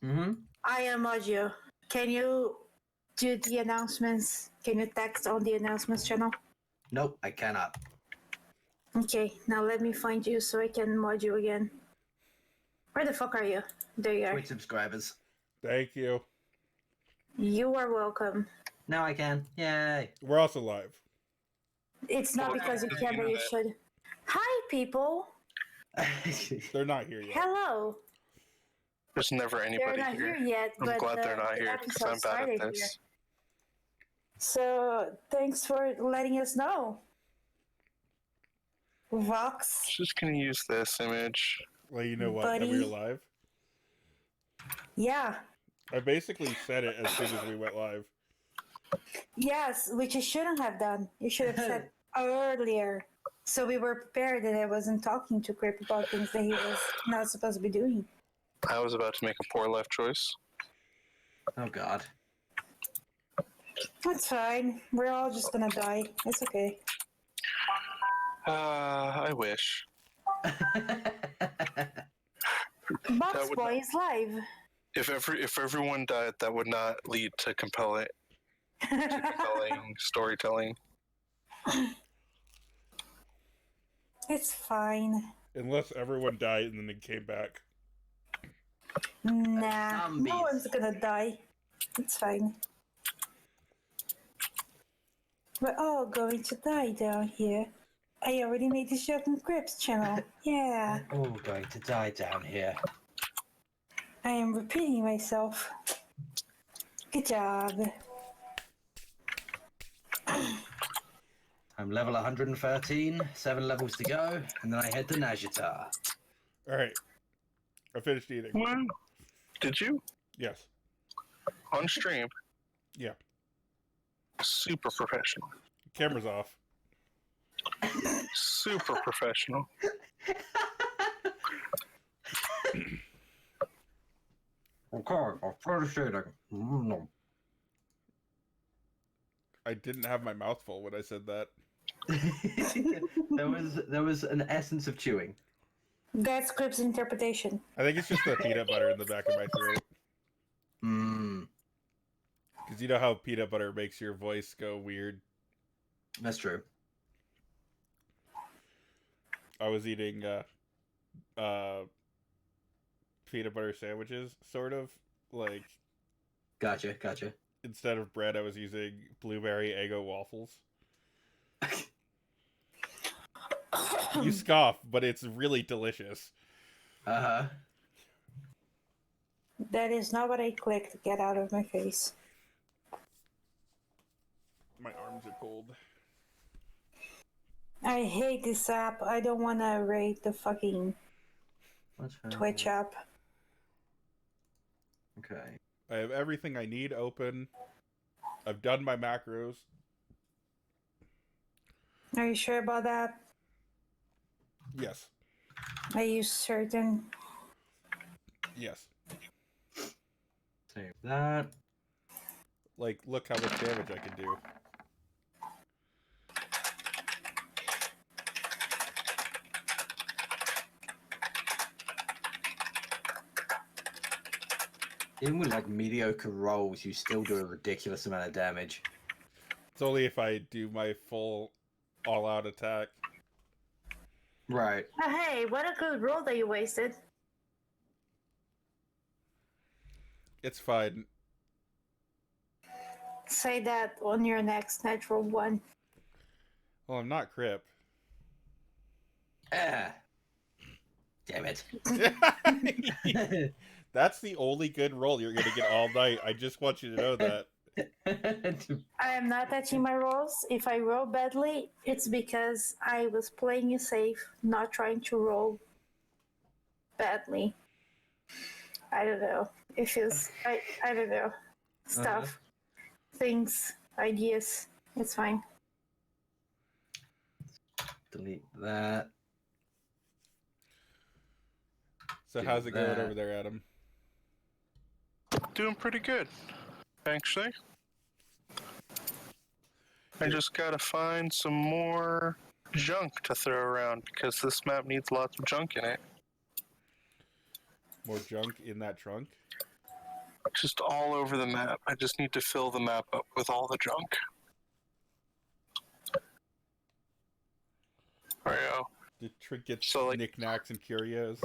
Mm-hmm. I am audio. Can you do the announcements? Can you text on the announcements channel? Nope, I cannot. Okay, now let me find you so I can mod you again. Where the fuck are you? There you are. Twitch subscribers. Thank you. You are welcome. Now I can. Yay. We're also live. It's not because you can, but you should. Hi, people. They're not here yet. Hello. There's never They're anybody not here yet, I'm but glad they're not the here because episode I'm bad started at here. this. So thanks for letting us know, Vox. Just gonna use this image. Well, you know what? Buddy. That we're live. Yeah. I basically said it as soon as we went live. Yes, which you shouldn't have done. You should have said earlier. So we were prepared that I wasn't talking to Crip about things that he was not supposed to be doing. I was about to make a poor life choice. Oh god. That's fine. We're all just gonna die. It's okay. I wish. Box would Boy is live. If everyone died, that would not lead to compelling storytelling. It's fine. Unless everyone died and then they came back. Nah, Zombies. no one's gonna die. It's fine. We're all going to die down here. I already made this joke on Crip's channel. Yeah, We're all going to die down here. I am repeating myself. Good job. I'm level 113, 7 levels to go, and then I head to Najatar. Alright. I finished eating. Wow. Did you? Yes. On stream? Yeah. Super professional. Camera's off. Super professional. Okay, I'll finish eating. I didn't have my mouth full when I said that. there was an essence of chewing. That's Crip's interpretation. I think it's just the peanut butter in the back of my throat. Mmm, Because you know how peanut butter makes your voice go weird? that's true. I was eating peanut butter sandwiches, sort of. Like, Gotcha. instead of bread, I was using blueberry Eggo waffles. You scoff, but it's really delicious. Uh-huh. That is not what I clicked. Get out of my face. My arms are cold. I hate this app. I don't want to rate the fucking Twitch app. Okay. I have everything I need open. I've done my macros. Are you sure about that? Yes. Are you certain? Yes. Save that. Like, look how much damage I can do. Even with like mediocre rolls, you still do a ridiculous amount of damage. It's only if I do my full all-out attack. Right. Oh, hey, what a good roll that you wasted. It's fine. Say that on your next natural one. Well, I'm not Crip. Ah. Damn it. That's the only good roll you're going to get all night. I just want you to know that. I am not touching my rolls. If I roll badly, it's because I was playing it safe, not trying to roll badly. I don't know. It feels, I don't know. Stuff, things, ideas. It's fine. Delete that. So Do how's it going that. over there, Adam? Doing pretty good, actually. I just gotta find some more junk to throw around because this map needs lots of junk in it. More junk in that trunk? just all over the map. I just need to fill the map up with all the junk. There we go. The trinkets, So, like- knickknacks, and curios.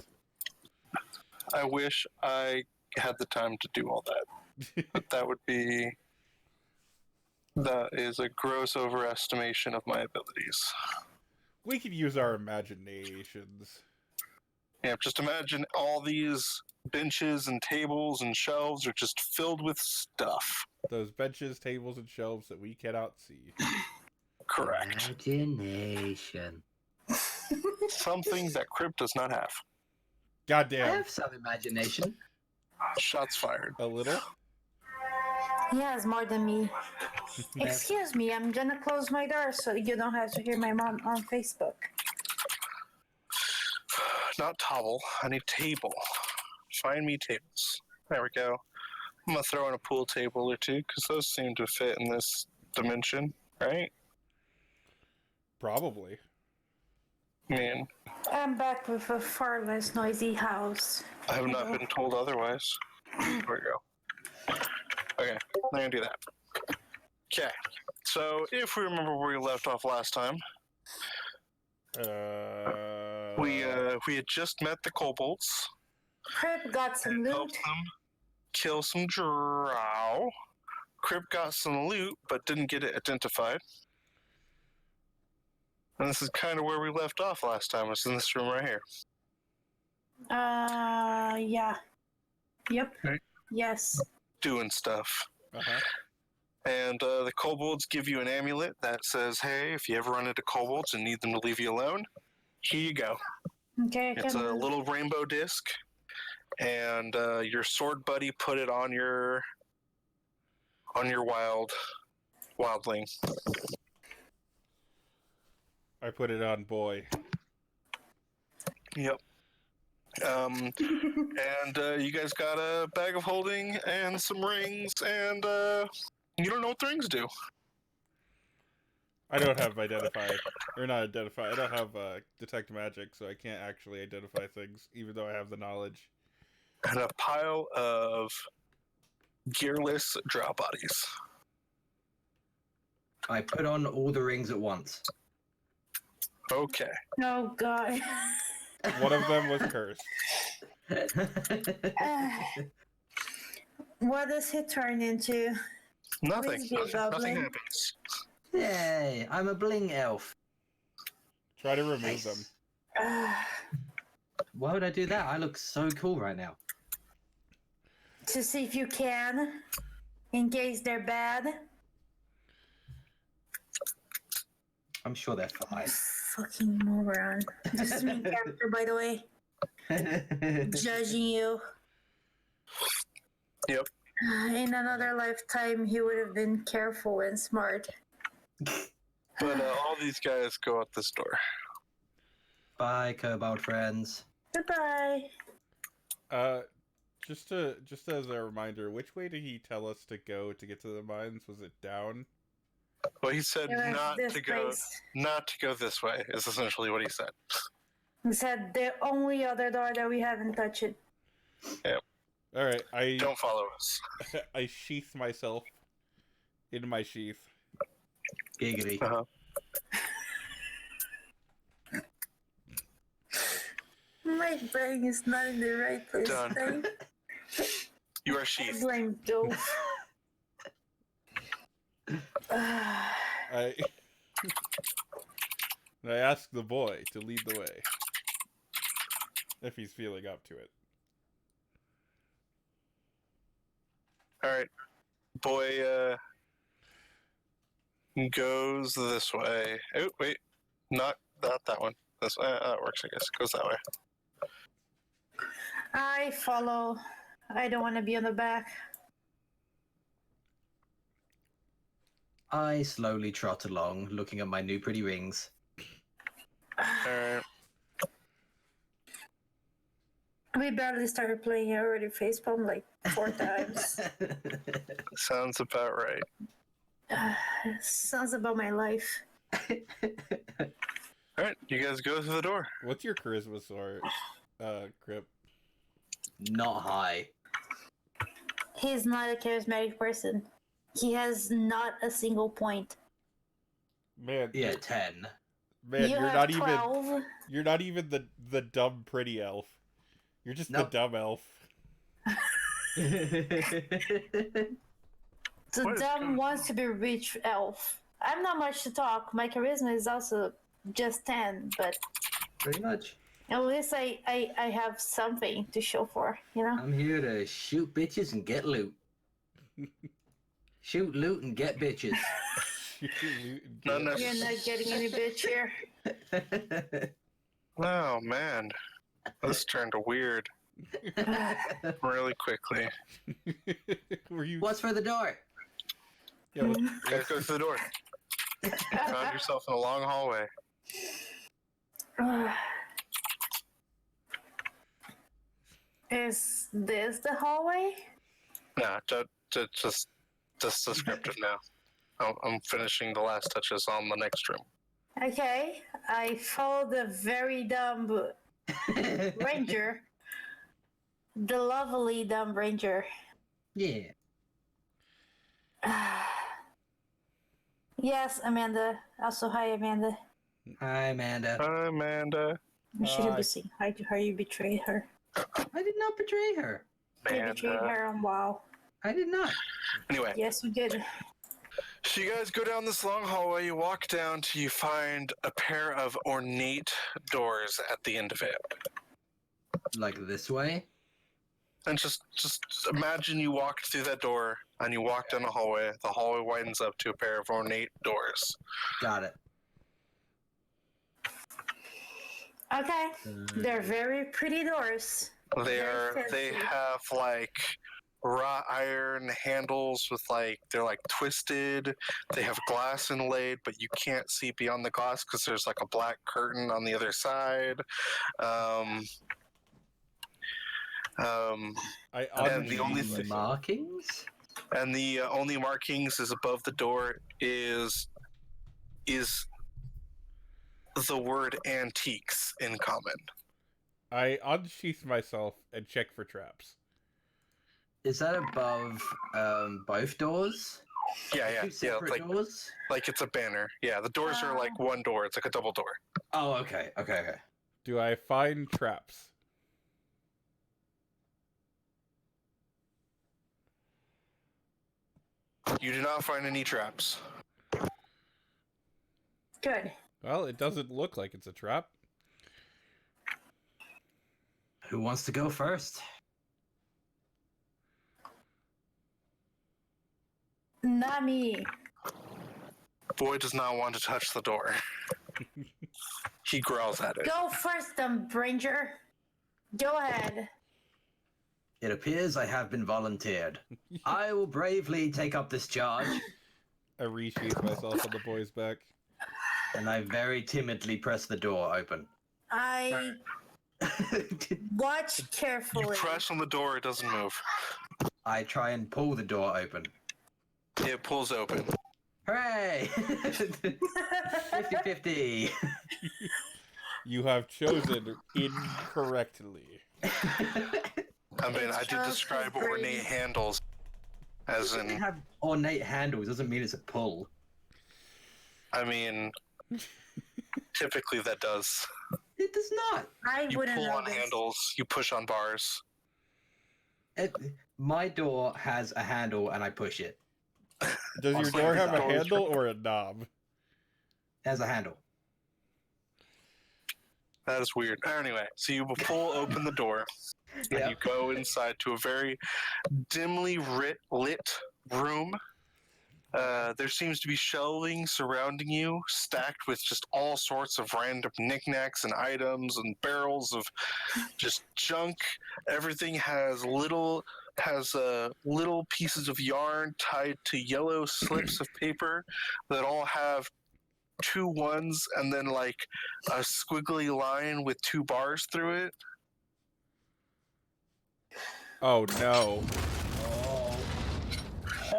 I wish I had the time to do all that. But that is a gross overestimation of my abilities. We could use our imaginations. Yeah, just imagine all these benches and tables and shelves are just filled with stuff. Those benches, tables, and shelves that we cannot see. Correct. Imagination. Something that Crip does not have. I Goddamn. have some imagination. Shots fired. A little? He has more than me. Excuse me, I'm gonna close my door so you don't have to hear my mom on Facebook. Not towel. I need table. Find me tables. There we go. I'm gonna throw in a pool table or two because those seem to fit in this dimension, right? Probably. I mean, I'm back with a far less noisy house. I have not been told otherwise. There we go. Okay, I'm gonna do that. Okay, so if we remember where we left off last time, we had just met the kobolds, Crip got some helped loot. them kill some drow. Crip got some loot, but didn't get it identified. And this is kind of where we left off last time. It's in this room right here. Yeah. Yep. Right. Yes. Doing stuff. Uh-huh. And the kobolds give you an amulet that says, hey, if you ever run into kobolds and need them to leave you alone, here you go. Okay. It's a little rainbow disc. And your sword buddy put it on your wildling. I put it on boy. Yep. And you guys got a bag of holding and some rings, and you don't know what the rings do. I don't have identify. Or not identify. I don't have detect magic, so I can't actually identify things, even though I have the knowledge. And a pile of gearless drow bodies. I put on all the rings at once. Okay. Oh God. One of them was cursed. What does he turn into? Nothing. Please be a Nothing goblin. happens. Yay, I'm a bling elf. Try to remove Nice. them. Why would I do that? I look so cool right now. To see if you can, in case they're bad. I'm sure they're fine. Fucking moron. This is main character, by the way. Judging you. Yep. In another lifetime, he would have been careful and smart. But all these guys go out this door. Bye, kobold friends. Goodbye. Just as a reminder, which way did he tell us to go to get to the mines? Was it down? Well, he said It was not this to go. place. Not to go this way is essentially what he said. He said the only other door that we haven't touched. All right, I Don't follow us. I sheath myself in my sheath. Giggity. Uh-huh. My brain is not in the right place. Done. Today. You are I sheathed. blame Dove. I I ask the boy to lead the way if he's feeling up to it. All right, boy. Goes this way. Oh wait, not that one. This that works, I guess. Goes that way. I follow. I don't want to be on the back. I slowly trot along, looking at my new pretty rings. All right. We barely started playing. I already facepalmed like 4 times. Sounds about right. Sounds about my life. All right, you guys go through the door. What's your charisma score, Crip? Not high. He's not a charismatic person. He has not a single point. Man, Yeah, 10. man, you you're have not 12. even you're not even the dumb pretty elf. You're just Nope. the dumb elf. The What is dumb going wants to be rich elf. I'm not much to talk. My charisma is also just 10, but Pretty much. at least I have something to show for, you know? I'm here to shoot bitches and get loot. Shoot loot and get bitches. Not You're necessarily. not getting any bitch here. Oh man, this turned weird really quickly. Were you? What's for the door? Yeah, Guys, go through the door. You found yourself in a long hallway. Is this the hallway? Nah, just descriptive now. I'm finishing the last touches on the next room. Okay, I follow the very dumb ranger. The lovely dumb ranger. Yeah. Yes, Amanda. Also, hi, Amanda. Hi, Amanda. Hi, Amanda. You shouldn't Hi. be saying hi to her. You betrayed her. I did not betray her. You betrayed her on WoW. I did not. Anyway, Yes, we did. so you guys go down this long hallway. You walk down till you find a pair of ornate doors at the end of it. Like this way? And just imagine you walked through that door and you walk down the hallway. The hallway widens up to a pair of ornate doors. Got it. Okay, they're very pretty doors. They Very fancy. have like wrought iron handles with they're like twisted. They have glass inlaid, but you can't see beyond the glass because there's like a black curtain on the other side. And the only thing, Markings? and the only markings is above the door is the word antiques in common. I unsheath myself and check for traps. Is that above both doors? Yeah. Two separate doors? Like it's a banner. Yeah, the doors are like one door. It's like a double door. Oh, okay. Do I find traps? You do not find any traps. Good. Well, it doesn't look like it's a trap. Who wants to go first? Not me. Boy does not want to touch the door. He growls at it. Go first, dumb ranger. Go ahead. It appears I have been volunteered. I will bravely take up this charge. I resheath myself on the boy's back. And I very timidly press the door open. I watch You carefully. press on the door, it doesn't move. I try and pull the door open. It pulls open. Hooray! 50-50. You have chosen incorrectly. I mean, I did just describe a ornate breeze. handles, as It in, have ornate handles doesn't mean it's a pull. I mean, typically that does. It does not. I You wouldn't pull know on this. handles, you push on bars. My door has a handle and I push it. Does your Also, door the have a door is handle or a knob? It has a handle. That is weird. Anyway, so you pull open the door, and Yeah. you go inside to a very dimly lit room. There seems to be shelving surrounding you, stacked with just all sorts of random knickknacks and items and barrels of just junk. Everything has little pieces of yarn tied to yellow slips of paper that all have 2 1s and then like a squiggly line with 2 bars through it. Oh no.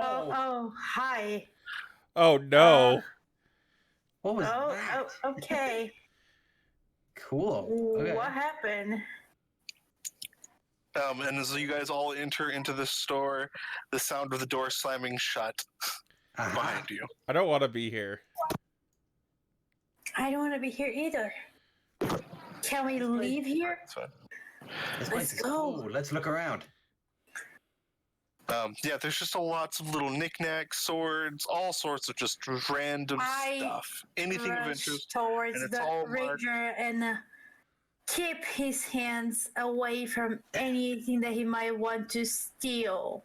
Oh, hi. Oh no. What was that? Oh, okay. Cool. Okay. What happened? And as you guys all enter into the store, the sound of the door slamming shut Aha. behind you. I don't want to be here. I don't want to be here either. Can we leave here? It's fine. This Let's place is go. cool. Let's look around. Yeah, there's just lots of little knickknacks, swords, all sorts of just random stuff. Anything of Rush interest. towards and it's the all marked. ranger and keep his hands away from anything that he might want to steal.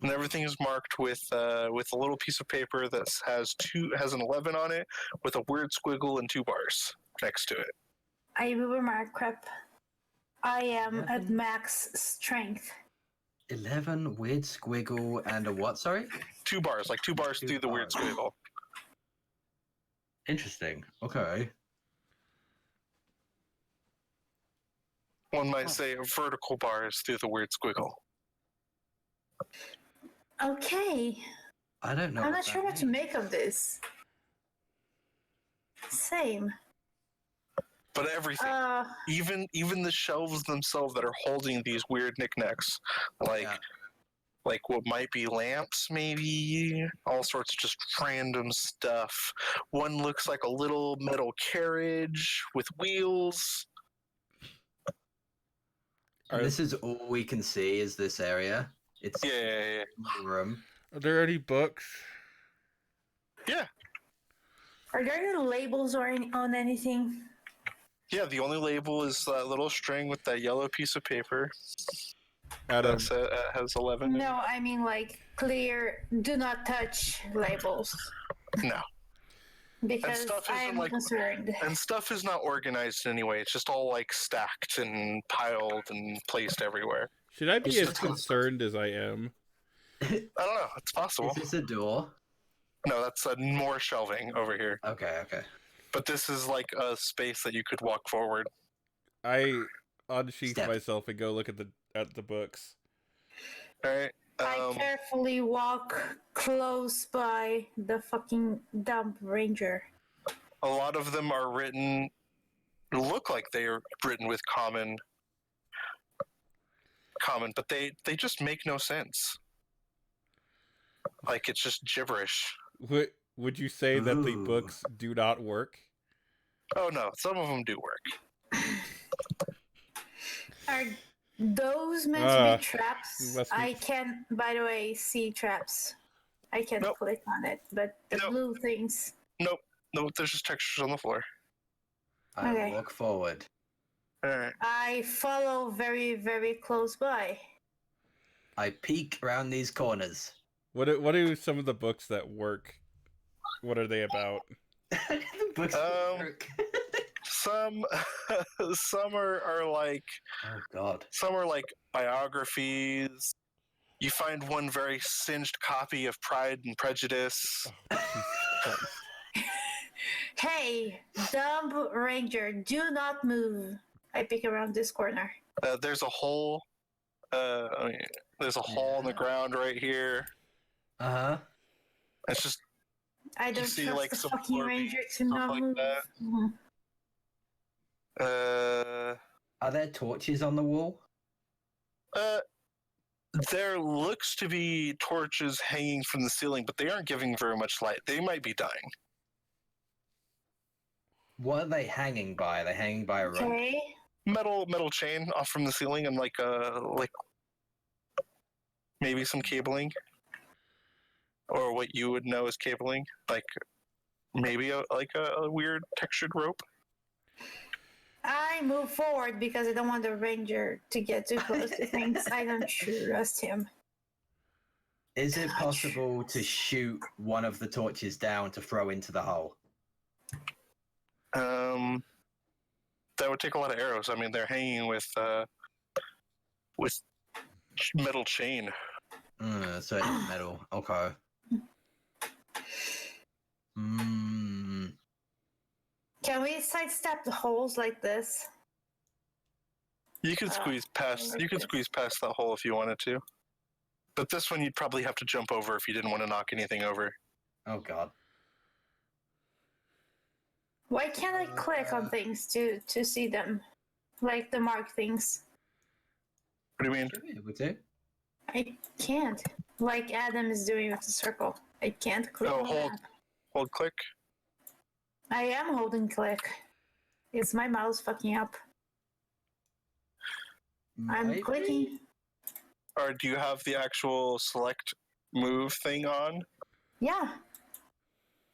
And everything is marked with a little piece of paper that has an 11 on it with a weird squiggle and 2 bars next to it. I will remark, Crip. I am at max strength. 11, weird squiggle, and a what, sorry? 2 bars, like 2 bars Two through the weird bars. squiggle. Interesting. Okay. One might say vertical bars through the weird squiggle. Okay. I don't know. I'm what not that sure what to means. make of this. Same. But everything, even the shelves themselves that are holding these weird knickknacks, Yeah. like what might be lamps, maybe all sorts of just random stuff. One looks like a little metal carriage with wheels. And this is all we can see is this area. It's Yeah. a small room. Are there any books? Are there any labels or on anything? Yeah, the only label is that little string with that yellow piece of paper Adam, that has 11. in it. No, I mean like clear, do not touch labels. No. Because stuff I isn't am like- concerned. And stuff is not organized in any way. It's just all like stacked and piled and placed everywhere. should I be It's as just- concerned as I am? I don't know. It's possible. Is this a door? No, that's more shelving over here. Okay, okay. But this is like a space that you could walk forward. I unsheath Step. myself and go look at the books. All right. I carefully walk close by the fucking dump ranger. A lot of them are written. Look like they are written with common, but they just make no sense. Like it's just gibberish. Would you say that the Ooh. books do not work? Oh no, some of them do work. Are those meant to Ah, be traps? must be- I can, by the way, see traps. I can Nope. click on it, but the Nope. blue things. No, there's just textures on the floor. I Okay. walk forward. All right. I follow very, very close by. I peek around these corners. What do some of the books that work? What are they about? The books work. Some are like Oh god. some are like biographies. You find one very singed copy of Pride and Prejudice. Hey, dumb ranger, do not move. I peek around this corner. There's a hole. There's a hole in the ground right here. Uh-huh. It's just I don't see, trust like, the some fucking blurby ranger to stuff not like move. that. Mhm. Are there torches on the wall? There looks to be torches hanging from the ceiling, but they aren't giving very much light. They might be dying. What are they hanging by? Are they hanging by a rope? Okay. Metal chain off from the ceiling and like maybe some cabling, or what you would know as cabling, like maybe a weird textured rope. I move forward because I don't want the ranger to get too close to things. I don't trust him. Is it possible to shoot one of the torches down to throw into the hole? That would take a lot of arrows. I mean, they're hanging with metal chain. So it's metal. Okay. Can we sidestep the holes like this? You could squeeze past. You could squeeze past that hole if you wanted to. But this one, you'd probably have to jump over if you didn't want to knock anything over. Oh god. Why can't I click on things to see them? Like the mark things. What do you mean? Should be able to. I can't. Like Adam is doing with the circle. I can't click Oh, on hold. that. Hold click. I am holding click. It's my mouse fucking up. I'm Maybe? clicking. Or do you have the actual select move thing on? Yeah.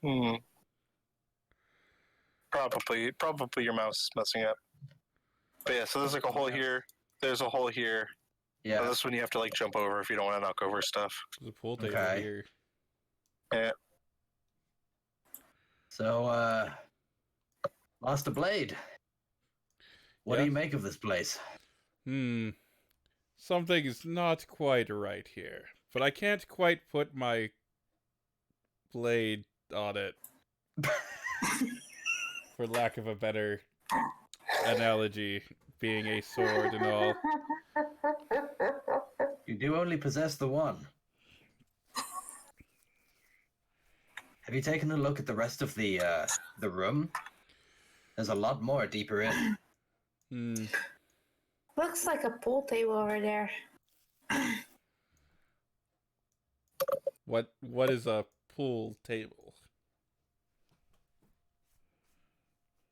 Hmm. Probably your mouse is messing up. But yeah, so there's like a hole here. There's a hole here. Yeah. So this one you have to like jump over if you don't want to knock over stuff. There's a pool table Okay. here. Yeah. So, Master Blade, what do Yeah? you make of this place? Something is not quite right here. But I can't quite put my blade on it. For lack of a better analogy, being a sword and all. You do only possess the one. Have you taken a look at the rest of the room? There's a lot more deeper in. Looks like a pool table over there. What is a pool table?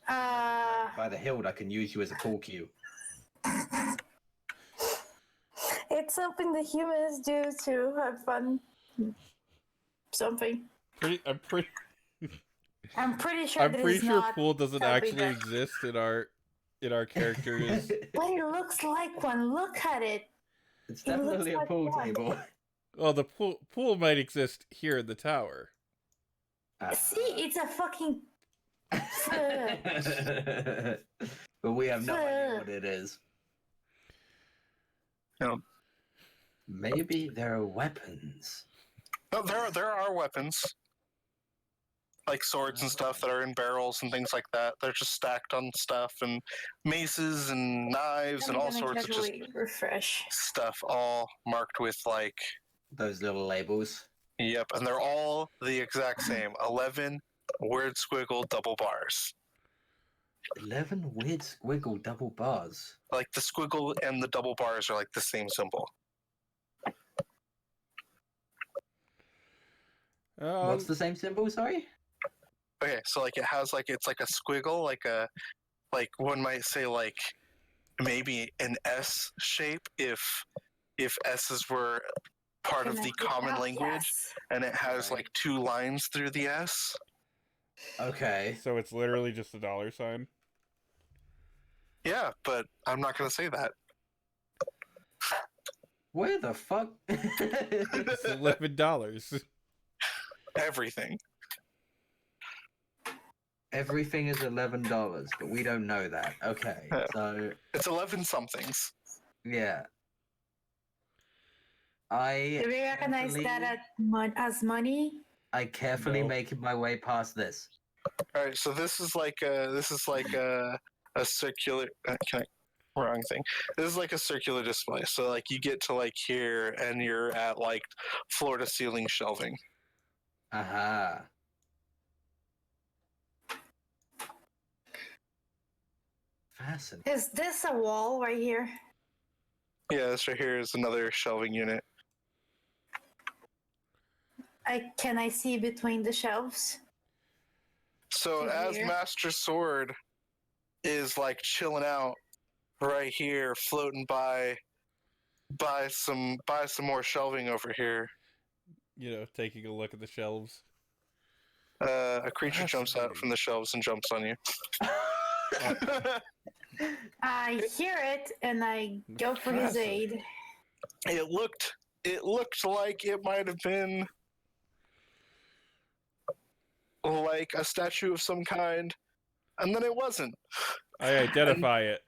By the hilt, I can use you as a pool cue. It's something the humans do to have fun. Something. I'm pretty sure that it's sure not pool doesn't something actually that- exist in our characters. But it looks like one. Look at it. It's It looks definitely a like pool one. table. Well, the pool might exist here in the tower. See, it's a fucking. But we have no idea what it is. No. Maybe there are weapons. No, there are weapons. Like swords and stuff that are in barrels and things like that. They're just stacked on stuff, and maces and knives and all sorts of just refresh. stuff, all marked with like, Those little labels. yep, and they're all the exact same. 11 word squiggle double bars. 11 weird squiggle double bars. Like the squiggle and the double bars are like the same symbol. What's the same symbol, sorry? Okay, so like it has like it's like a squiggle, like one might say like maybe an S shape if S's were part of the common language, and it has like two lines through the S. Okay. So it's literally just a dollar sign. Yeah, but I'm not gonna say that. Where the fuck? It's $11. Everything. Everything is $11, but we don't know that. Okay, Yeah. so It's 11 somethings. yeah. Do we recognize that as money? I carefully No. make my way past this. All right, so this is like a circular. Wrong thing. This is like a circular display. So like you get to like here, and you're at like floor to ceiling shelving. Aha. Fascinating. Is this a wall right here? Yeah, this right here is another shelving unit. Can I see between the shelves? So To as here. Master Sword is like chilling out right here, floating by some more shelving over here. You know, taking a look at the shelves. A creature jumps out from the shelves and jumps on you. I hear it and I go for his aid. It looked like it might have been like a statue of some kind, and then it wasn't. I identify it.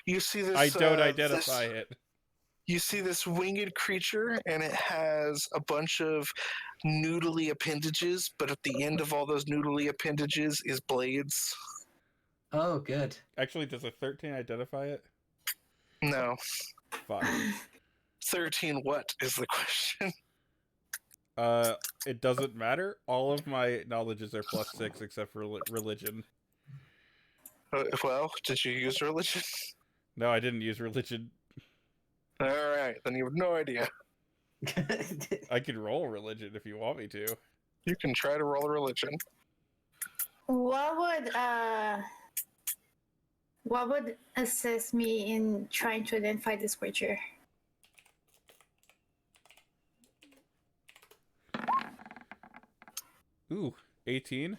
You see this. I don't identify it. You see this winged creature, and it has a bunch of noodly appendages, but at the end of all those noodly appendages is blades. Oh, good. Actually, does a 13 identify it? No. Fuck. 13 what is the question? It doesn't matter. All of my knowledges are +6 except for religion. Well, did you use religion? No, I didn't use religion. All right, then you have no idea. I can roll religion if you want me to. You can try to roll a religion. What would assist me in trying to identify this creature? Ooh, 18?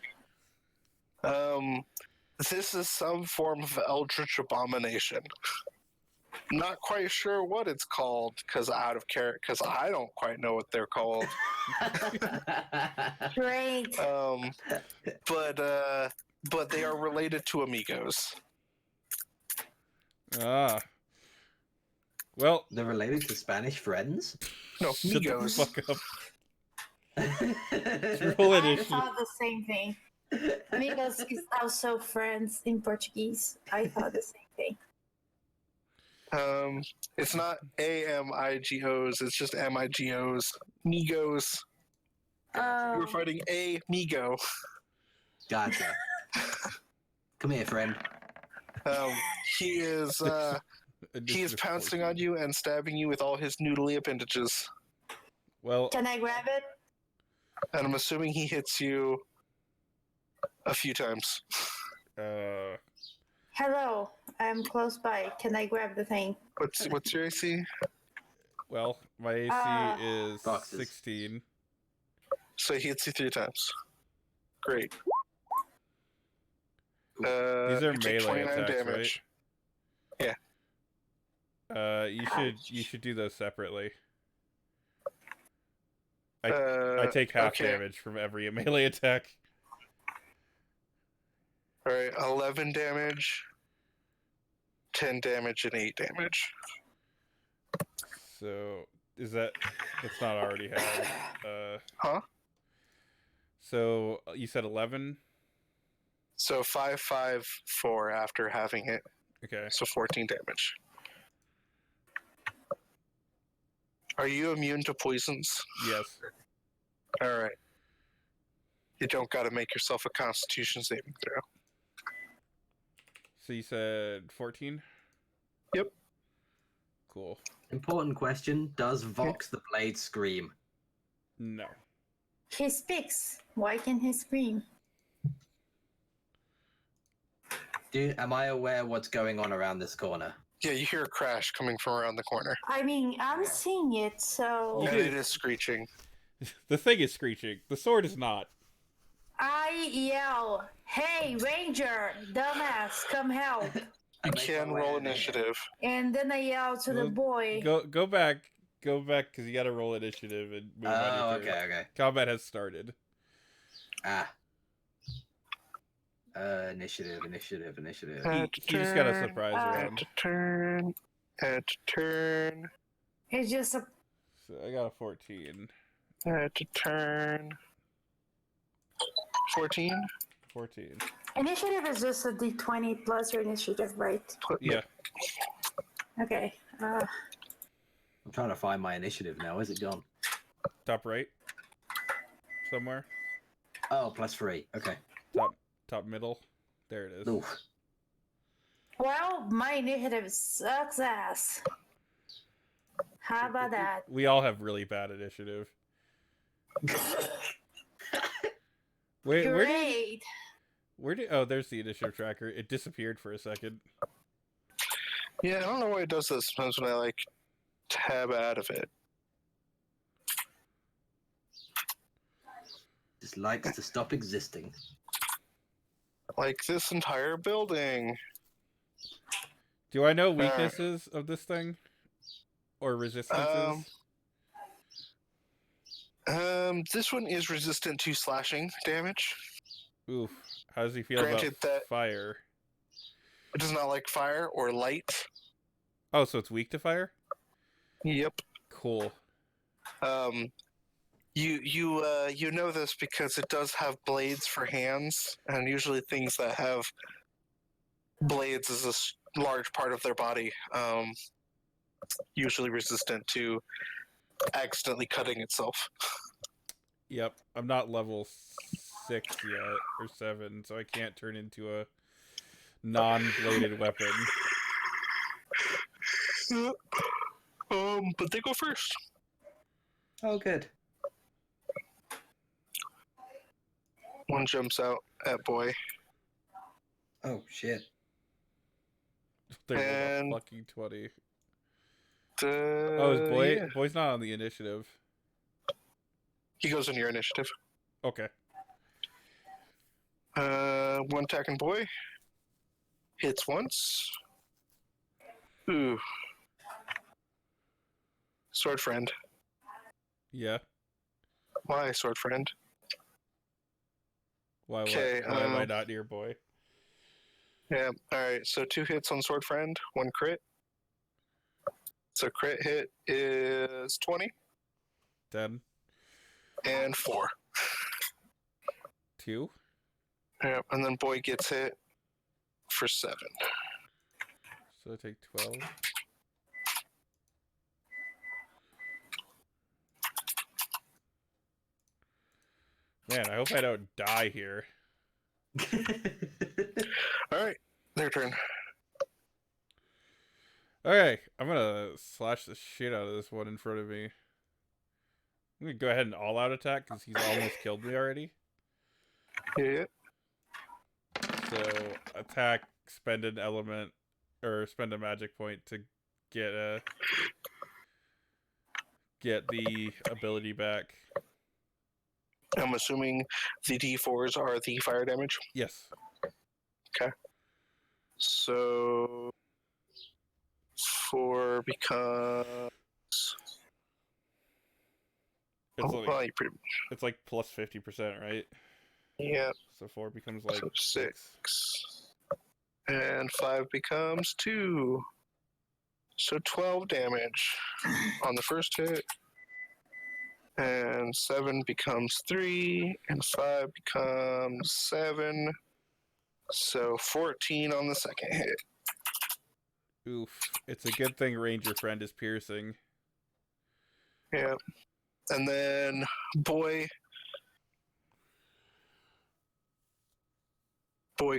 This is some form of eldritch abomination. Not quite sure what it's called, because I don't quite know what they're called. Great. But they are related to amigos. Ah. Well, They're related to Spanish friends? No, shut amigos. the fuck up. I Roll I initiative. thought the same thing. Amigos is also friends in Portuguese. I thought the same thing. It's not amigos, it's just migos. Migos. Oh, We're fighting a migo. Gotcha. Come here, friend. He is pouncing on you and stabbing you with all his noodly appendages. Well, can I grab it? And I'm assuming he hits you a few times. Hello, I'm close by. Can I grab the thing? What's your AC? well, my AC is Boxes. 16. So he hits you 3 times. Great. These are you take melee 29 attacks, damage. right? You should do those separately. I take half okay. damage from every melee attack. Alright, 11 damage, 10 damage, and 8 damage. So that's not already had. Huh? So you said 11? So 5, 5, 4 after having it. Okay. So 14 damage. Are you immune to poisons? Yes. Alright. You don't gotta make yourself a constitution saving throw. So you said 14? Yep. Cool. Important question. Does Vox the Blade scream? No. He speaks. Why can he scream? Am I aware what's going on around this corner? Yeah, you hear a crash coming from around the corner. I mean, I'm seeing it, so You And do. it is screeching. The thing is screeching. The sword is not. I yell, "Hey, Ranger, dumbass, come help!" You Make can my way roll in there. initiative. And then I yell to the Well, boy. Go back, because you got to roll initiative and move on Oh, your turn. okay. Combat has started. Ah. Initiative. He just got a surprise round. At turn. It's just a So I got a 14. At turn. 14? 14. initiative is just a d20 plus your initiative, right? Yeah. Okay. I'm trying to find my initiative now. Where's it gone? Top right. Somewhere. Oh, +3. Okay. Top middle. There it is. Ooh. Well, my initiative sucks ass. How about that? We all have really bad initiative. Great. Where did oh, there's the initiative tracker. It disappeared for a second. Yeah, I don't know why it does this sometimes when I tab out of it. Just likes to stop existing. Like this entire building. Do I know weaknesses of this thing? Or resistances? This one is resistant to slashing damage. Oof. How does he feel Granted about that- fire? It does not like fire or light. Oh, so it's weak to fire? Yep. Cool. You know this because it does have blades for hands, and usually things that have blades as a large part of their body, usually resistant to accidentally cutting itself. Yep. I'm not level 6 yet, or 7, so I can't turn into a non-bladed weapon. But they go first. Oh, good. One jumps out at boy. Oh, shit. They rolled And- a fucking 20. Oh, is boy? Yeah. Boy's not on the initiative. He goes in your initiative. Okay. One attacking boy. Hits once. Ooh. Sword friend. Yeah. Why, sword friend? Why? Okay, Why am I not near boy? Yeah, alright, so 2 hits on sword friend, 1 crit. So crit hit is 20 10, and 4. 2. Yeah, and then boy gets hit for 7. So I take 12. Man, I hope I don't die here. Alright, their turn. Okay, I'm gonna slash the shit out of this one in front of me. I'm gonna go ahead and all-out attack because he's almost killed me already. Yeah. So attack, spend an element, or spend a magic point to get the ability back. I'm assuming the D4s are the fire damage. Yes. So 4 becomes. It's like plus 50%, right? Yeah. So 4 becomes like So 6. 6. And 5 becomes 2. So 12 damage on the first hit. And 7 becomes 3. And 5 becomes 7. So 14 on the second hit. Oof. It's a good thing Ranger Friend is piercing. Yeah. And then boy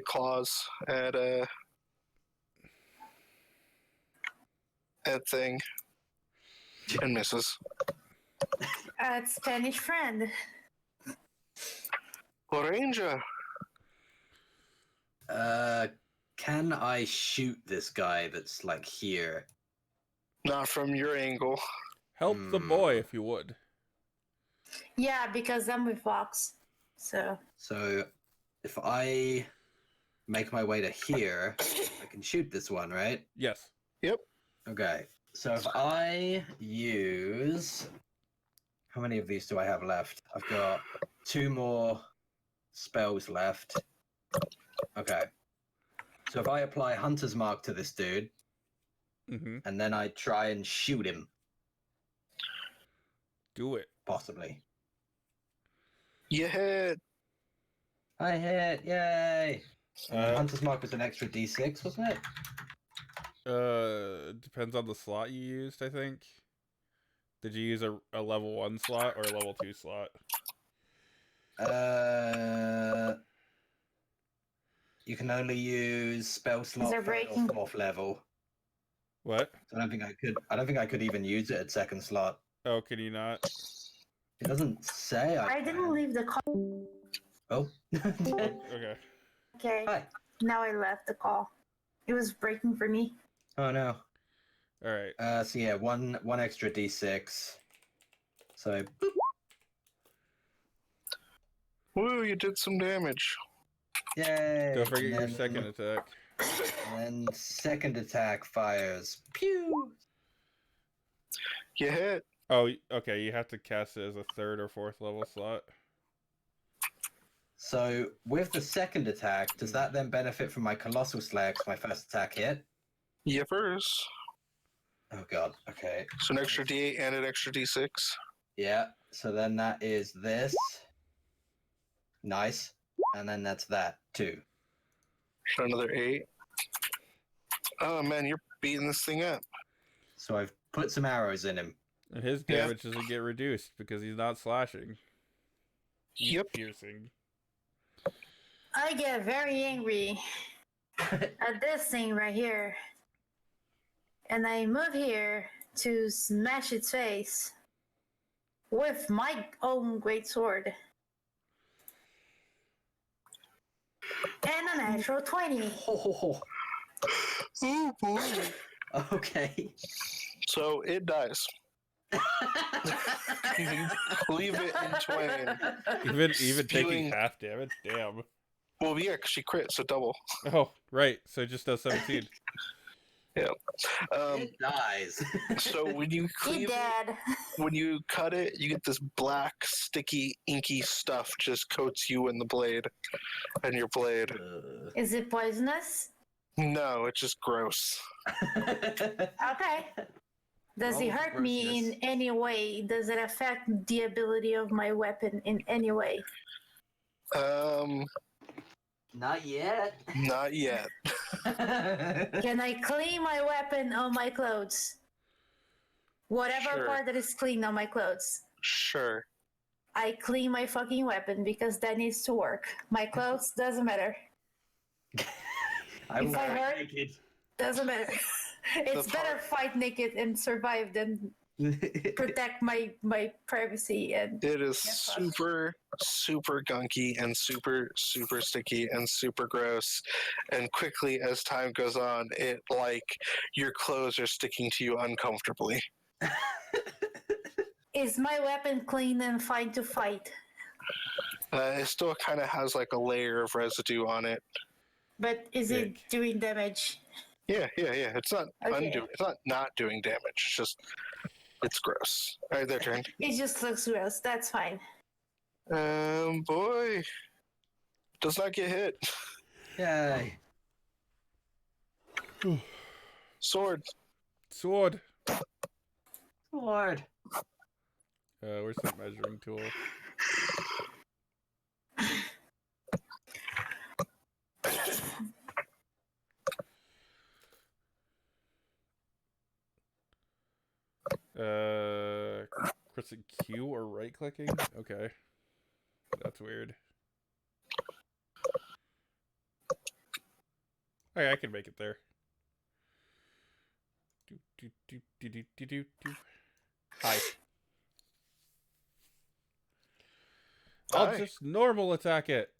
claws at thing and misses. Spanish friend. Ranger. Can I shoot this guy that's like here? Not from your angle. Help the boy if you would. Yeah, because I'm with Vox. So if I make my way to here, I can shoot this one, right? Yes. Yep. Okay. So if I use... How many of these do I have left? I've got 2 more spells left. Okay. So if I apply Hunter's Mark to this dude, and then I try and shoot him. Do it. Possibly. You hit. I hit! Yay! Hunter's Mark was an extra D6, wasn't it? Depends on the slot you used, I think. Did you use a level 1 slot or a level 2 slot? You can only use spell slot 3rd or 4th level. What? So I don't think I could even use it at 2nd slot. Oh, can you not? It doesn't say I didn't leave the call. Oh. Okay. Okay. Hi. Now I left the call. It was breaking for me. Oh no. All right. So yeah, one extra D6. So boop. Woo, you did some damage. Yay! Don't forget your second attack. And then second attack fires. Pew! You hit. Oh, okay. You have to cast it as a 3rd or 4th level slot. So with the second attack, does that then benefit from my Colossal Slayer because my first attack hit? Yippers. Oh god, okay. So an extra D8 and an extra D6. Yeah, so then that is this. Nice. And then that's that, too. So another 8. Oh man, you're beating this thing up. So I've put some arrows in him. And his damage doesn't get reduced because he's not slashing. He's Yep. piercing. I get very angry at this thing right here. And I move here to smash its face with my own great sword. And a natural 20. Oh, Oh boy. okay. So it dies. Leave it in twain. Even taking Spewing- half damage? Damn. Well, yeah, because she crit, so double. Oh, right. So it just does 17. It dies. So when you He cleave it, dead. when you cut it, you get this black, sticky, inky stuff just coats you and the blade, and your blade. Is it poisonous? No, it's just gross. Okay. Does Roll it for hurt me in grossness. any way? Does it affect the ability of my weapon in any way? Not yet. Not yet. Can I clean my weapon on my clothes? Whatever Sure. part that is clean on my clothes. Sure. I clean my fucking weapon because that needs to work. My clothes doesn't matter. I'm If I hurt- naked. Doesn't matter. It's The better fight naked and survive than protect my privacy and It is Yes, boss. super, super gunky and super, super sticky and super gross. And quickly, as time goes on, it like your clothes are sticking to you uncomfortably. is my weapon clean and fine to fight? It still kind of has like a layer of residue on it. But is it Dick. doing damage? Yeah. It's not Okay. It's not doing damage. It's just it's gross. All right, their turn. It just looks gross. That's fine. Boy, does not get hit. Yay. Sword. Sword. Lord. Where's the measuring tool? Pressing Q or right clicking? Okay. That's weird. Okay, I can make it there. Do. Hi. I'll Hi. just normal attack it.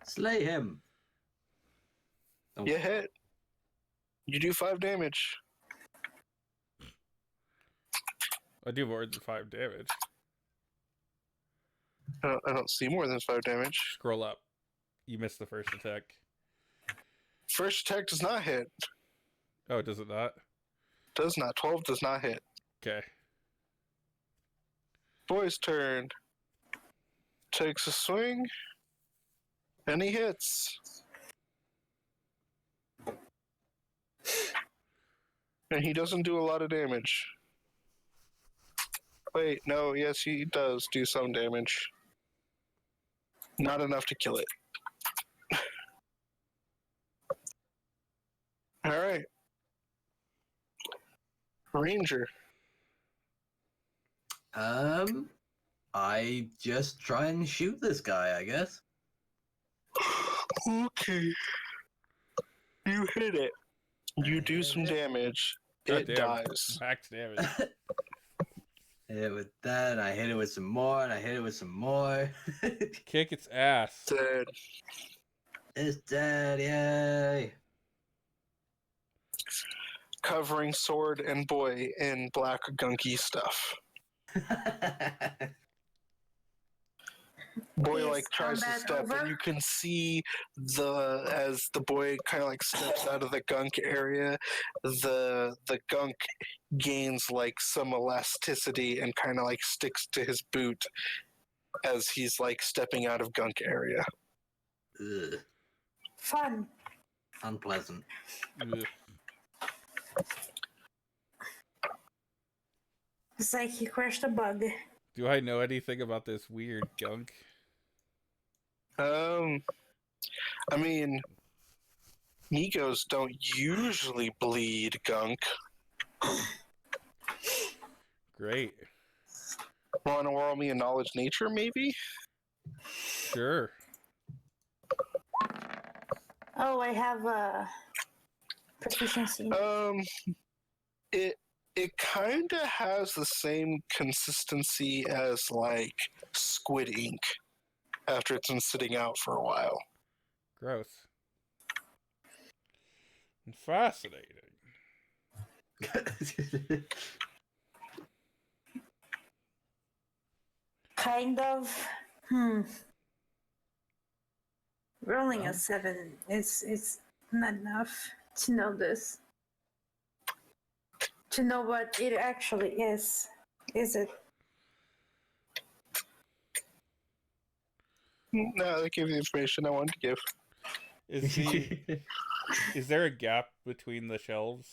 Slay him. Oh, You hit. You do 5 damage. I do more than 5 damage. I don't see more than 5 damage. Scroll up. You missed the first attack. First attack does not hit. Oh, does it not? Does not. 12 does not hit. Okay. Boy's turn. Takes a swing. And he hits. And he doesn't do a lot of damage. Wait, no, yes, he does do some damage. Not enough to kill it. Alright. Ranger. I just try and shoot this guy, I guess. Okay. You hit it. You do some damage. It Goddamn. dies. Max damage. Hit it with that, and I hit it with some more, and I hit it with some more. Kick its ass. Dead. It's dead, yay! Covering sword and boy in black gunky stuff. Boy Is like tries to combat step over? and you can see as the boy kind of like steps out of the gunk area, the gunk gains like some elasticity and kind of like sticks to his boot as he's like stepping out of gunk area. Ugh, Fun. unpleasant. Ugh. It's like he crushed a bug. Do I know anything about this weird gunk? I mean, Nikos don't usually bleed gunk. Great. Want to roll me a knowledge nature, maybe? Sure. Oh, I have a proficiency. It kind of has the same consistency as like squid ink after it's been sitting out for a while. Gross. Fascinating. Kind of. Rolling a 7 is not enough to know this. To know what it actually is. Is it? No, that gave you the information I wanted to give. Is there a gap between the shelves?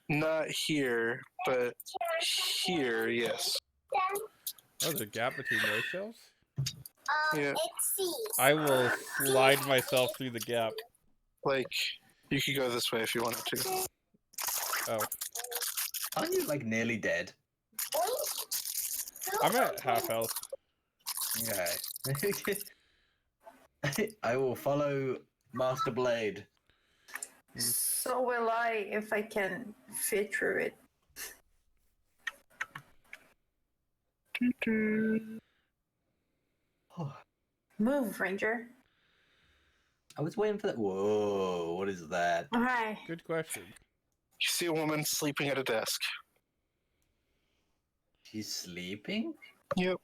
Not here, but here, yes. Oh, there's a gap between those shelves? Yeah. I will slide myself through the gap. Like, you could go this way if you wanted to. Oh. Aren't you like nearly dead? I'm at half health. Okay. I will follow Master Blade. So will I if I can fit through it. Move, Ranger. I was waiting for that. Whoa, what is that? Hi. Good question. You see a woman sleeping at a desk. She's sleeping? Yep.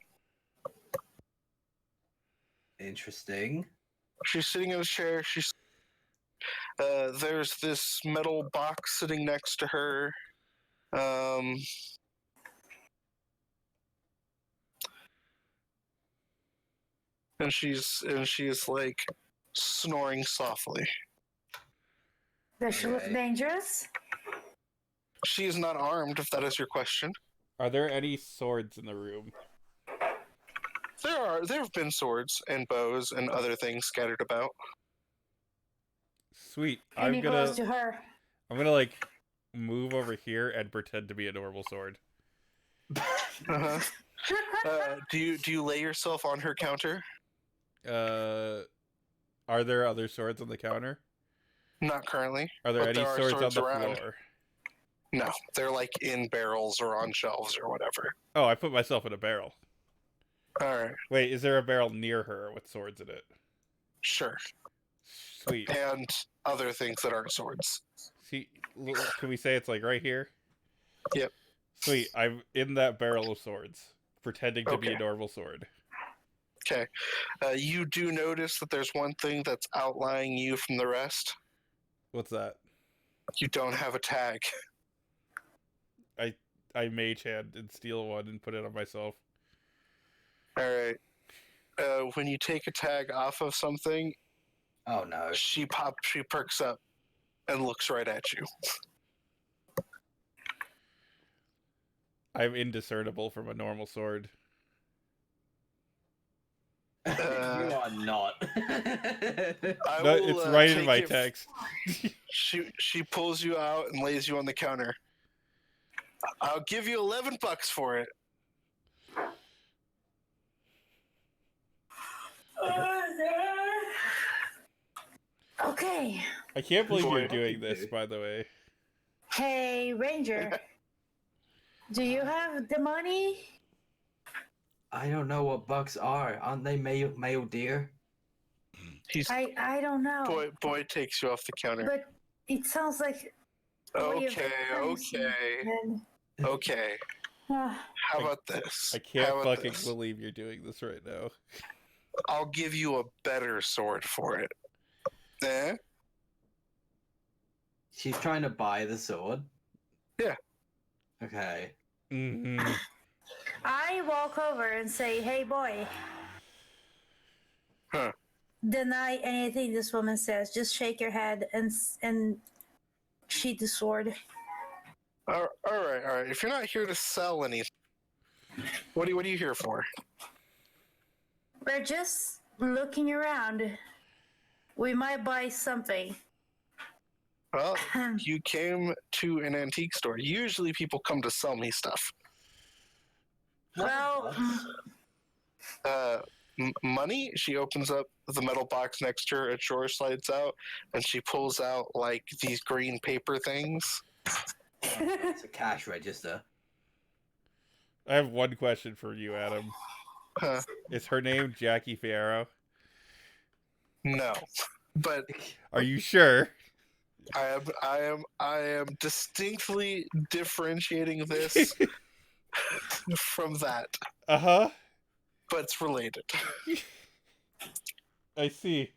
Interesting. She's sitting in a chair. There's this metal box sitting next to her. And she's like snoring softly. Does she look Okay. dangerous? She is not armed, if that is your question. Are there any swords in the room? There have been swords and bows and other things scattered about. Sweet. Any close to her? I'm gonna like move over here and pretend to be a normal sword. Uh-huh. Do you lay yourself on her counter? Are there other swords on the counter? Not currently. Are there But any there are swords on swords the around. floor? No, they're like in barrels or on shelves or whatever. Oh, I put myself in a barrel. All right, Wait, is there a barrel near her with swords in it? sure. Sweet. And other things that aren't swords. See, can we say it's like right here? Yep. Sweet. I'm in that barrel of swords, pretending to be a Okay. normal sword. Okay. You do notice that there's one thing that's outlying you from the rest. What's that? You don't have a tag. I mage hand and steal one and put it on myself. All right. When you take a tag off of something, Oh no. she perks up and looks right at you. I'm indiscernible from a normal sword. You are not. No, it's right in my take it- text. She pulls you out and lays you on the counter. I'll give you $11 for it. Okay. I can't believe Boy. you're doing this, by the way. Hey, Ranger. Do you have the money? I don't know what bucks are. Aren't they male deer? I don't know. Boy takes you off the counter. But it sounds like way of currency, and, Okay. How about this? I can't How about fucking this? believe you're doing this right now. I'll give you a better sword for it. Eh? She's trying to buy the sword? Yeah. Okay. Mm-hmm. I walk over and say, "Hey, boy." Huh. Deny anything this woman says. Just shake your head and sheath the sword. All right. If you're not here to sell anything, what are you here for? We're just looking around. We might buy something. Well, you came to an antique store. Usually people come to sell me stuff. Well, money. She opens up the metal box next to her. A drawer slides out, and she pulls out like these green paper things. It's a cash register. I have one question for you, Adam. Huh. Is her name Jackie Fierro? No, but Are you sure? I am distinctly differentiating this from that, Uh-huh. but it's related. I see.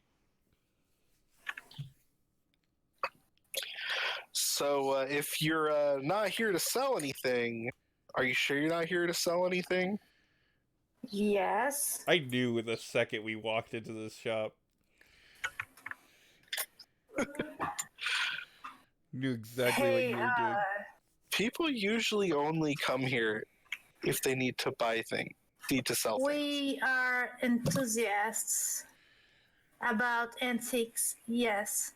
So if you're not here to sell anything, are you sure you're not here to sell anything? Yes. I knew the second we walked into this shop. Knew exactly what you were doing. People usually only come here if they need to buy things, need to sell things. We are enthusiasts about antiques. Yes.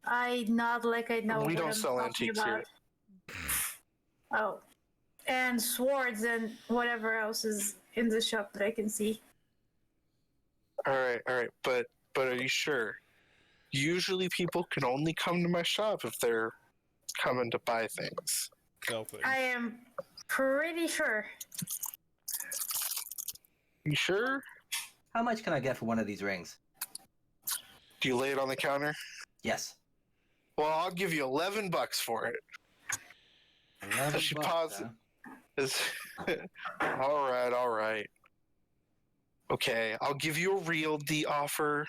I nod like I know. We what don't I'm sell talking antiques about. Oh, and swords and whatever else is in the shop that I can see. All right, but are you sure? Usually people can only come to my shop if they're coming to buy things. Sell things. I am pretty sure. You sure? How much can I get for one of these rings? Do you lay it on the counter? Yes. Well, I'll give you $11 for it. 11 She bucks, paused. huh? All right. Okay, I'll give you a realty offer.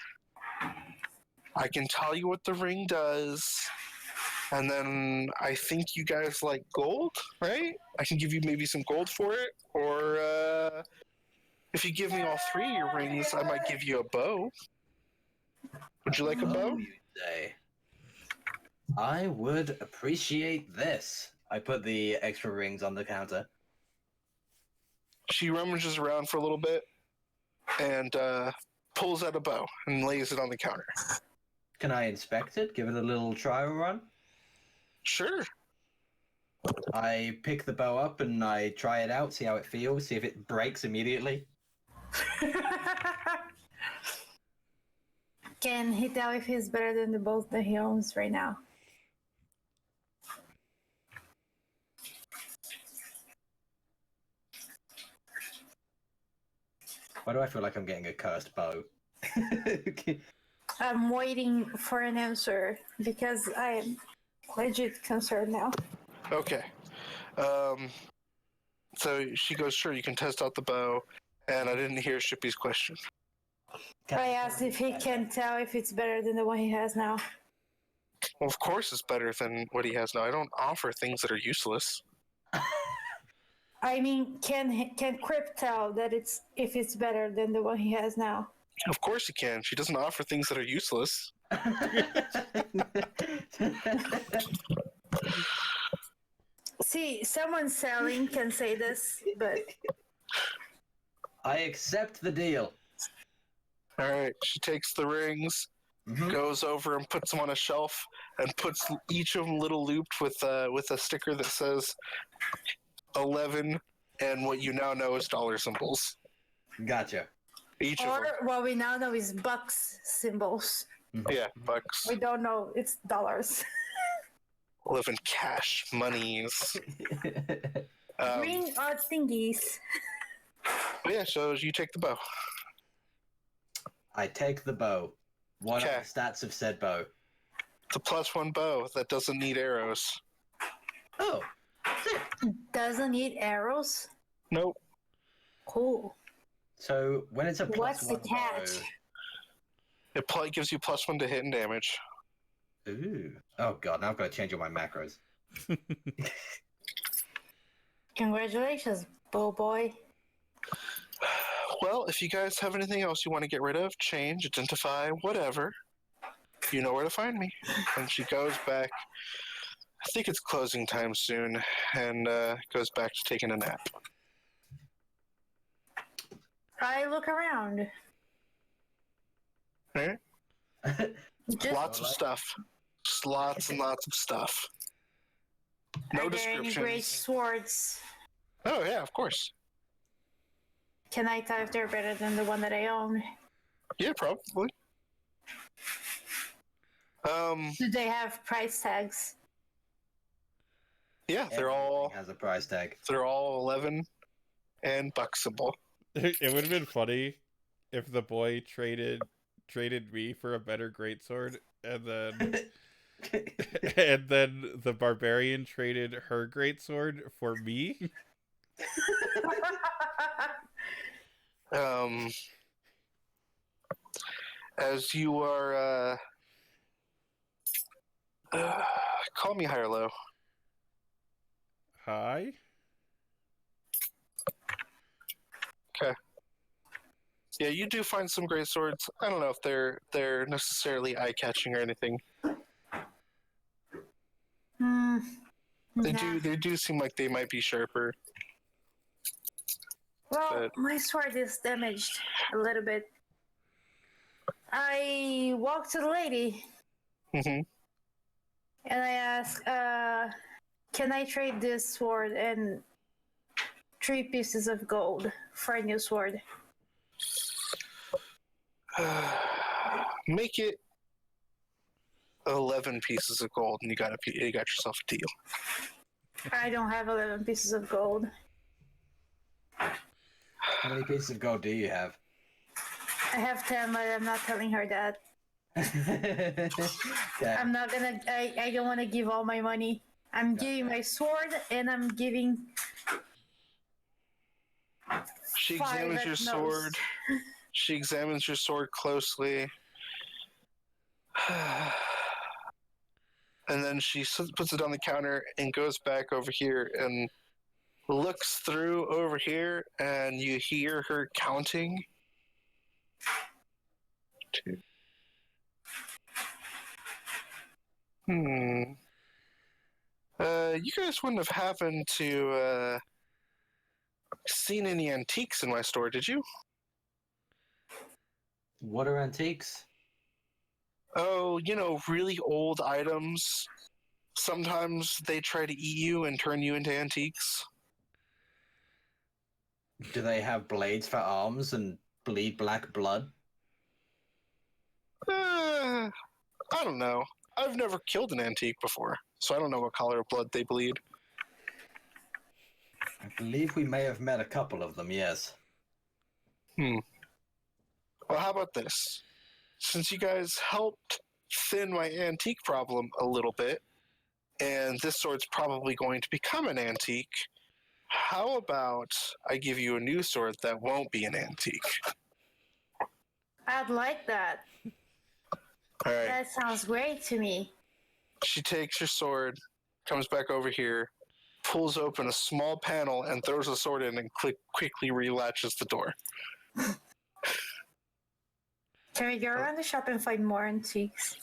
I can tell you what the ring does. And then I think you guys like gold, right? I can give you maybe some gold for it. Or if you give me all three of your rings, I might give you a bow. Would you like a bow? You say. I would appreciate this. I put the extra rings on the counter. She rummages around for a little bit and pulls out a bow and lays it on the counter. Can I inspect it? Give it a little trial run? Sure. I pick the bow up and I try it out, see how it feels, see if it breaks immediately. Can he tell if he's better than the both that he owns right now? Why do I feel like I'm getting a cursed bow? I'm waiting for an answer because I am legit concerned now. Okay. So she goes, sure, you can test out the bow. And I didn't hear Shippy's question. I asked if he can tell if it's better than the one he has now. Well, of course it's better than what he has now. I don't offer things that are useless. I mean, can Crip tell that if it's better than the one he has now? Of course he can. She doesn't offer things that are useless. See, someone selling can say this, but I accept the deal. All right. She takes the rings, goes over and puts them on a shelf, and puts each of them little looped with a sticker that says 11 and what you now know is dollar symbols. Gotcha. Each of or them. what we now know is bucks symbols. Yeah, bucks. We don't know it's dollars. 11 cash monies. Green odd thingies. Yeah, so you take the bow. I take the bow. What are Okay. the stats of said bow? It's a +1 bow that doesn't need arrows. Oh, Doesn't need arrows. Nope. Cool. so when it's a plus What's the one catch? It gives you +1 to hit and damage. bow. Ooh. Oh god, now I've got to change all my macros. Congratulations, bow boy. Well, if you guys have anything else you want to get rid of, change, identify, whatever, you know where to find me. And she goes back. I think it's closing time soon, and goes back to taking a nap. I look around. All right? Just, Lots of stuff. Just lots and lots of stuff. No are there any great descriptions. swords? Oh, yeah, of course. Can I tell if they're better than the one that I own? Yeah, probably. Do they have price tags? Yeah, they're all Everything has a price tag. 11 and bucksable. It would have been funny if the boy traded me for a better greatsword, and then and then the barbarian traded her greatsword for me. As you are, call me high or low. Hi. Okay. Yeah, you do find some great swords. I don't know if they're necessarily eye catching or anything. They do seem like they might be sharper. Well, my sword is damaged a little bit. I walk to the lady and I ask, can I trade this sword and 3 pieces of gold for a new sword? Make it 11 pieces of gold, and you got yourself a deal. I don't have 11 pieces of gold. How many pieces of gold do you have? I have 10, but I'm not telling her that. Yeah. I'm not gonna. I don't want to give all my money. I'm giving my sword, and I'm giving. She 5 examines at your most. sword. She examines your sword closely. And then she puts it on the counter and goes back over here and looks through over here, and you hear her counting. 2. You guys wouldn't have happened to seen any antiques in my store, did you? What are antiques? Oh, really old items. Sometimes they try to eat you and turn you into antiques. Do they have blades for arms and bleed black blood? I don't know. I've never killed an antique before, so I don't know what color of blood they bleed. I believe we may have met a couple of them, yes. Well, how about this? Since you guys helped thin my antique problem a little bit, and this sword's probably going to become an antique, how about I give you a new sword that won't be an antique? I'd like that. All right. That sounds great to me. She takes your sword, comes back over here, pulls open a small panel, and throws the sword in and quickly relatches the door. Can we go around the shop and find more antiques?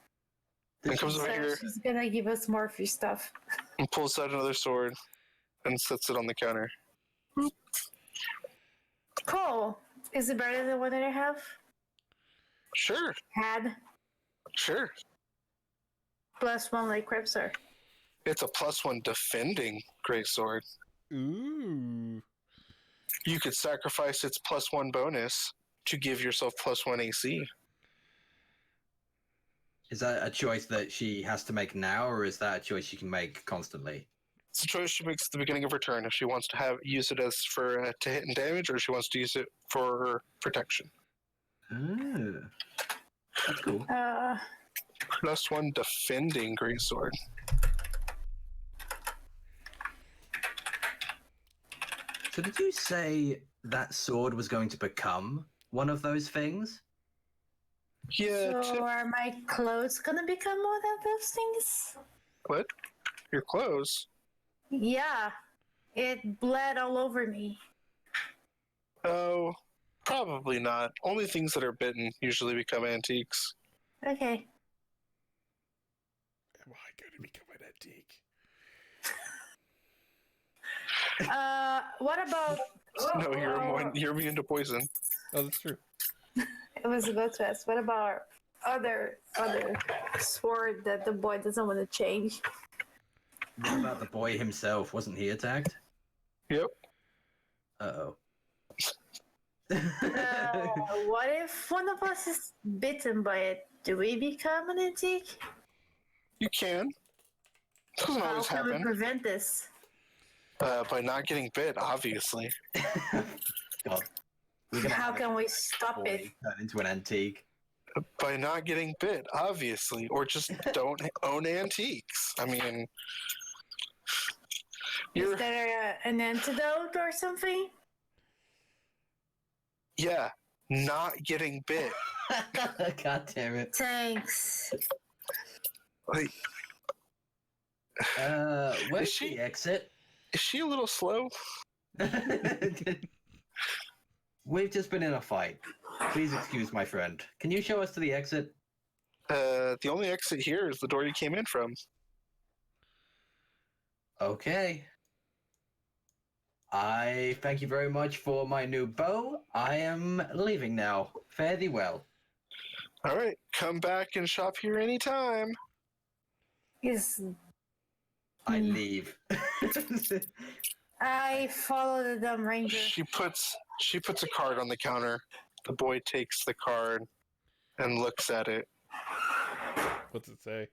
And comes over here She's gonna give us more free stuff. and pulls out another sword and sets it on the counter. Cool. Is it better than the one that I have? Sure. Sure. +1 like Crip, sir. It's a +1 defending greatsword. Ooh. You could sacrifice its +1 bonus to give yourself +1 AC. Is that a choice that she has to make now, or is that a choice she can make constantly? It's a choice she makes at the beginning of her turn if she wants to use it as for to hit and damage, or she wants to use it for protection. Oh, that's cool. +1 defending greatsword. So did you say that sword was going to become one of those things? Yeah. So are my clothes gonna become one of those things? What? Your clothes? Yeah. It bled all over me. Oh, probably not. Only things that are bitten usually become antiques. Okay. Am I going to become an antique? What about... No, you're immune to poison. Oh, that's true. I was about to ask, what about other sword that the boy doesn't want to change? What about the boy himself? Wasn't he attacked? Yep. Uh-oh. What if one of us is bitten by it? Do we become an antique? You can. Doesn't How always can we happen. prevent this? By not getting bit, obviously. God. We're gonna How have can we stop it? turn into an antique. By not getting bit, obviously. Or just don't own antiques. I mean... Is there an antidote or something? Yeah, not getting bit. God damn it. Thanks. Like, Where's she- the exit? is she a little slow? We've just been in a fight. Please excuse my friend. Can you show us to the exit? The only exit here is the door you came in from. Okay. I thank you very much for my new bow. I am leaving now. Fare thee well. All right, come back and shop here anytime. Is I leave. I follow the dumb ranger. She puts a card on the counter. The boy takes the card and looks at it. What's it say?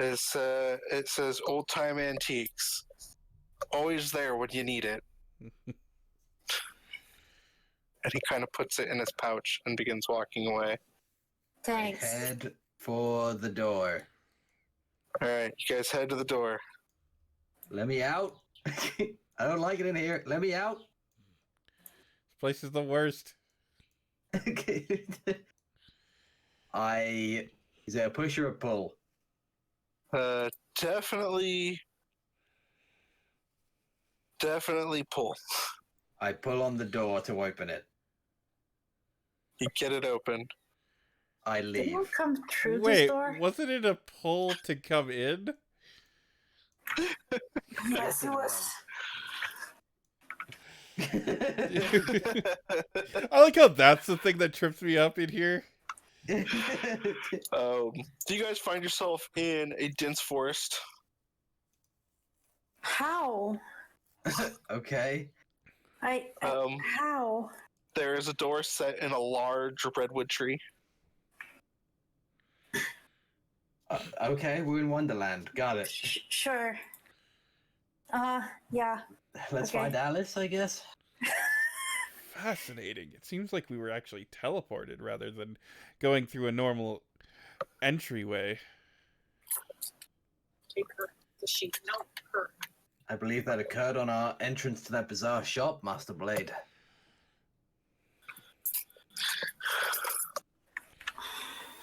It says old time antiques. Always there when you need it. And he kind of puts it in his pouch and begins walking away. Thanks. Head for the door. All right, you guys head to the door. Let me out. I don't like it in here. Let me out. This place is the worst. Is it a push or a pull? Definitely pull. I pull on the door to open it. You get it open. I Did leave. you come through this Wait, door? wasn't it a pull to come in? Yes, it was. I like how that's the thing that trips me up in here. Do you guys find yourself in a dense forest? How? Okay. How? There is a door set in a large redwood tree. Okay, we're in Wonderland. Got it. Sure. Yeah. Let's Okay. find Alice, I guess. Fascinating. It seems like we were actually teleported rather than going through a normal entryway. Take her. Does she? No, her. I believe that occurred on our entrance to that bizarre shop, Master Blade.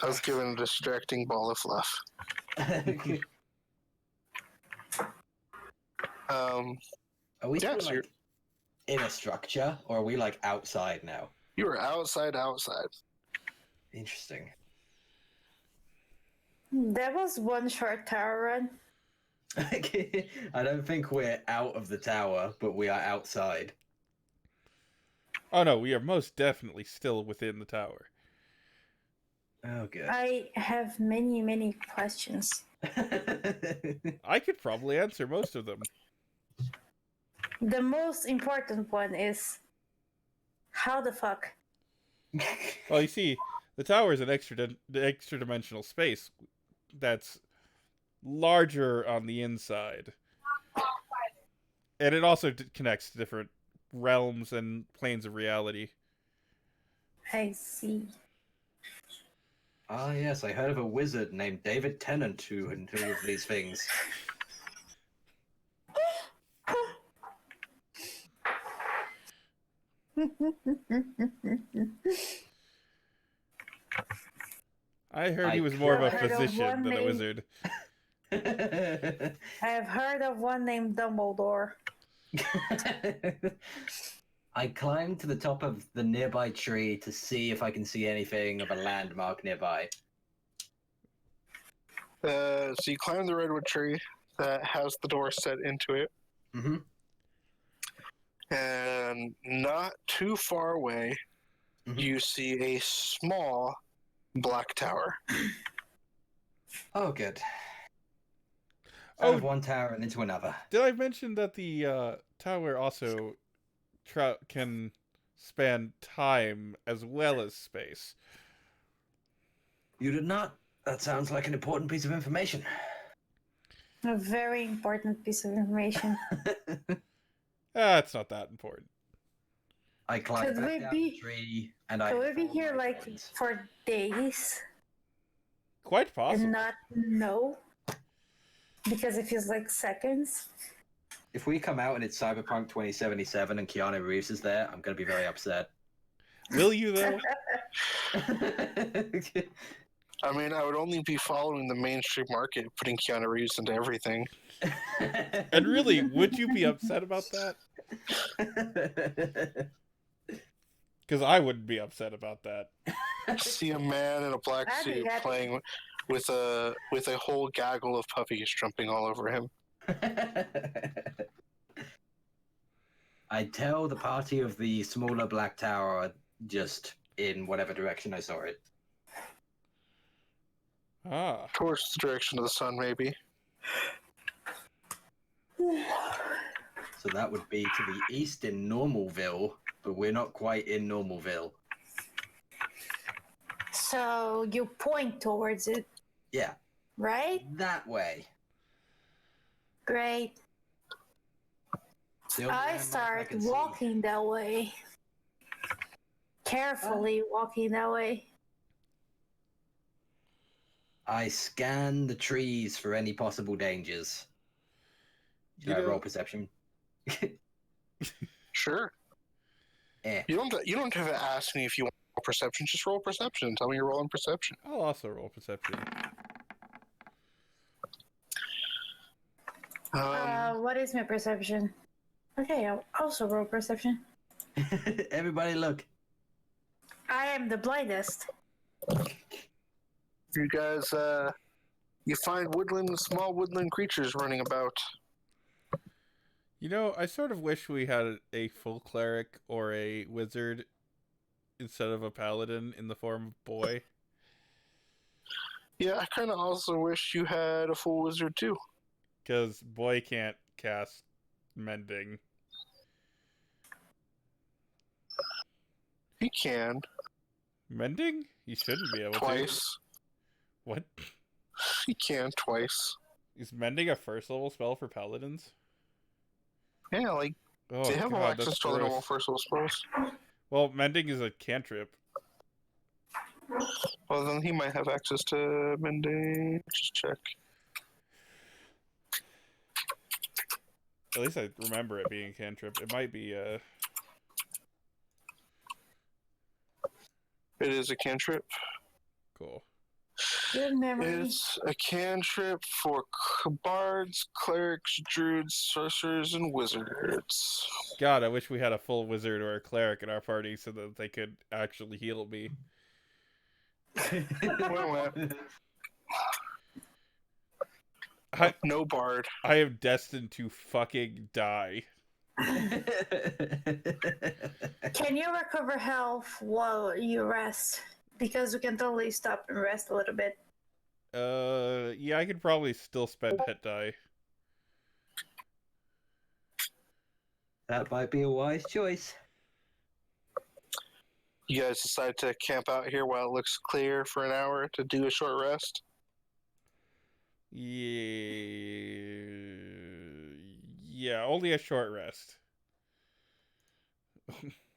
I was given a distracting ball of fluff. Are we Yeah, still, so you're- like, in a structure, or are we like outside now? You are outside. Interesting. There was one short tower run. I don't think we're out of the tower, but we are outside. Oh no, we are most definitely still within the tower. Oh, good. I have many, many questions. I could probably answer most of them. The most important one is how the fuck? Well, you see, the tower is an extra dimensional space that's larger on the inside, and it also connects to different realms and planes of reality. I see. Ah, yes, I heard of a wizard named David Tennant who knew of these things. I heard he I was more of a heard of physician one than a named- wizard. I have heard of one named Dumbledore. I climbed to the top of the nearby tree to see if I can see anything of a landmark nearby. So you climb the redwood tree that has the door set into it, Mm-hmm. and not too far away, Mhm. you see a small black tower. Oh, good. Out Oh, of one tower and into another. did I mention that the tower also can span time as well as space. You did not. That sounds like an important piece of information. A very important piece of information. It's not that important. I climbed Could back we down be- the tree and I Could we be informed here my like friends. for days Quite possible. and not know? Because it feels like seconds. If we come out and it's Cyberpunk 2077 and Keanu Reeves is there, I'm going to be very upset. Will you, though? I mean, I would only be following the mainstream market, putting Keanu Reeves into everything. And really, would you be upset about that? Because I wouldn't be upset about that. See a man in a black I'd be suit happy. playing with a whole gaggle of puppies jumping all over him. I tell the party of the smaller black tower just in whatever direction I saw it. Ah. Towards the direction of the sun, maybe. So that would be to the east in Normalville, but we're not quite in Normalville. So you point towards it, Yeah, right? that way. Great. The only I landmark start can see. walking that way. Carefully walking that way. I scan the trees for any possible dangers. Should You I know- roll perception? Sure. Eh. You don't have to ask me if you want perception. Just roll perception. Tell me you're rolling perception. I'll also roll perception. What is my perception? Okay, I'll also roll perception. Everybody look. I am the blindest. You guys, you find small woodland creatures running about. You know, I sort of wish we had a full cleric or a wizard instead of a paladin in the form of boy. Yeah, I kind of also wish you had a full wizard too. Because boy can't cast mending. He can Mending? He shouldn't be able to. twice. What? He can twice. Is mending a first level spell for paladins? Yeah, like Oh, they have all God, access that's to other normal gross. first level spells. Well, mending is a cantrip. Well, then he might have access to mending. Just check. At least I remember it being a cantrip. It might be, It is a cantrip. cool. Good memory. It's a cantrip for bards, clerics, druids, sorcerers, and wizards. God, I wish we had a full wizard or a cleric in our party so that they could actually heal me. Well, no bard. I am destined to fucking die. Can you recover health while you rest? Because we can totally stop and rest a little bit. Yeah, I could probably still spend hit die. That might be a wise choice. You guys decide to camp out here while it looks clear for an hour to do a short rest. Yeah, only a short rest.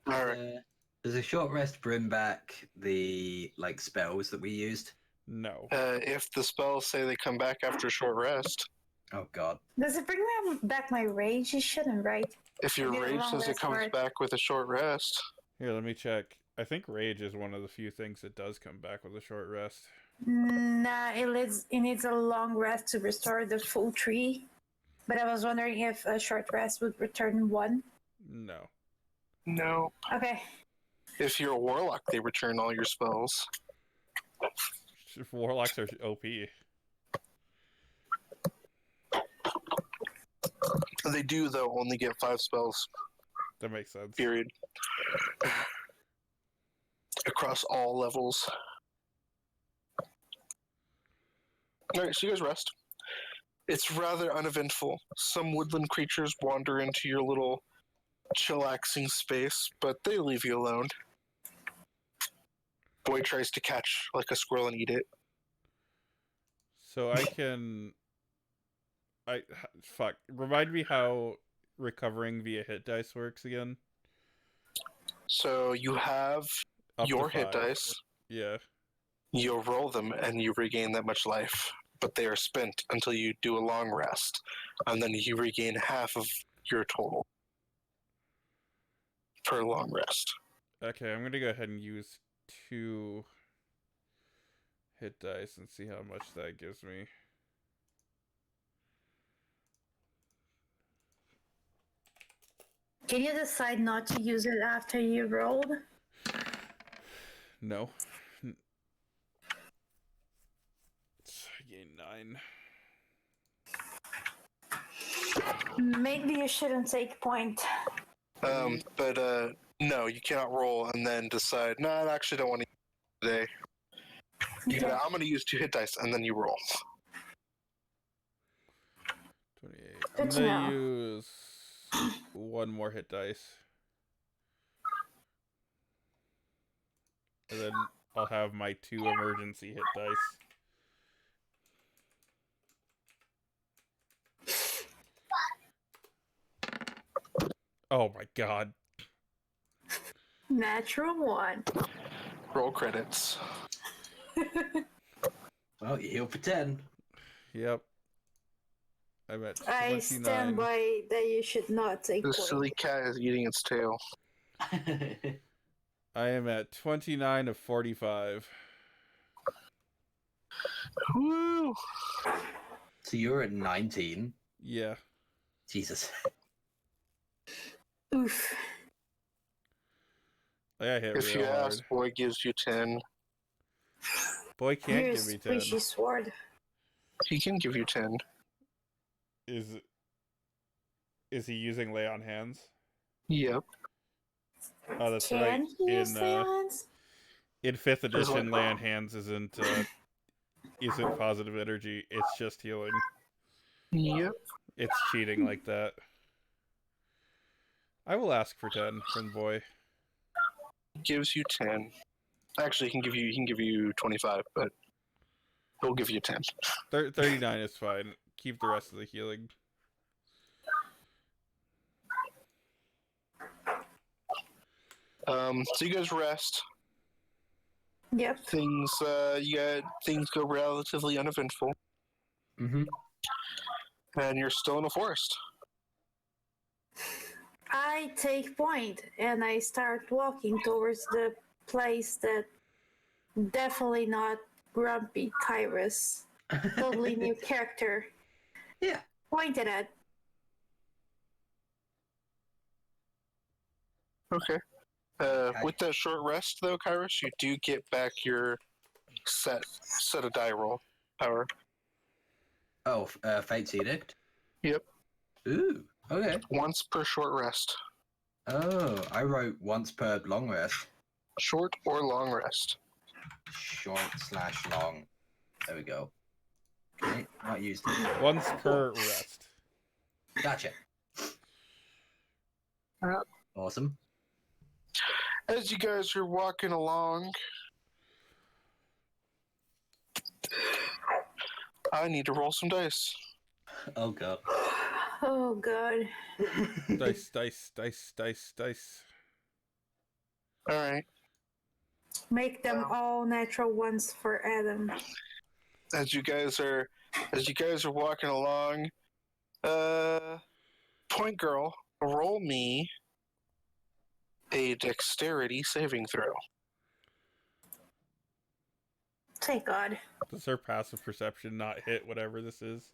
All right. Does a short rest bring back the spells that we used? No. If the spells say they come back after a short rest, Oh god. Does it bring back my rage? It shouldn't, right? if your I get a rage long says it rest comes for it. back with a short rest, Here, let me check. I think rage is one of the few things that does come back with a short rest. Nah, it needs a long rest to restore the full tree. But I was wondering if a short rest would return one. No. no. Okay. If you're a warlock, they return all your spells. Warlocks are OP. They do, though, only get 5 spells, That makes sense. period. Across all levels. Alright, so you guys rest. It's rather uneventful. Some woodland creatures wander into your little chillaxing space, but they leave you alone. Boy tries to catch like a squirrel and eat it. So I can... Fuck. Remind me how recovering via hit dice works again. So you have Up to your hit 5. dice. Yeah. You roll them and you regain that much life, but they are spent until you do a long rest, and then you regain half of your total per long rest. Okay, I'm gonna go ahead and use 2 hit dice and see how much that gives me. Can you decide not to use it after you rolled? No. I gained 9. Maybe you shouldn't take point. But no, you cannot roll and then decide, no, I actually don't want to use it today. You gotta, I'm going to use 2 hit dice, and then you roll. 28. Good I'm to gonna know. use 1 more hit dice. And then I'll have my 2 emergency hit dice. Oh my god. Natural 1. Roll credits. Well, you heal for 10. Yep. I'm at 29. I stand by that you should not take The point. silly cat is eating its tail. I am at 29 of 45. Woo! So you're at 19. Yeah. Jesus. Oof. I got hit If real you hard. ask, boy gives you 10. Boy can't Here's give me 10. squishy sword. He can give you 10. Is he using lay on hands? Yep. Oh, that's Can right. he use hands? In 5th There's edition, like- lay on hands isn't positive energy. It's just healing. Yep. It's cheating like that. I will ask for 10 from the boy. Gives you 10. Actually, he can give you 25, but he'll give you 10. 39 is fine. Keep the rest of the healing. So you guys rest. Yep. Things go relatively uneventful, Mm-hmm. and you're still in a forest. I take point and I start walking towards the place that definitely not grumpy Kyrus, totally new character, Yeah. pointed at. Okay. With that short rest, though, Kyrus, you do get back your set of die roll power. Oh, Fate's Edict? Yep. Ooh, okay. Once per short rest. Oh, I wrote once per long rest. Short or long rest. Short/long. There we go. Okay, not used it. Once per rest. Gotcha. Awesome. As you guys are walking along, I need to roll some dice. Oh god. Oh god. Dice, dice, dice, dice, dice. All right. Make them all natural ones for Adam. As you guys are walking along, Point Girl, roll me a dexterity saving throw. Thank God. Does her passive perception not hit whatever this is?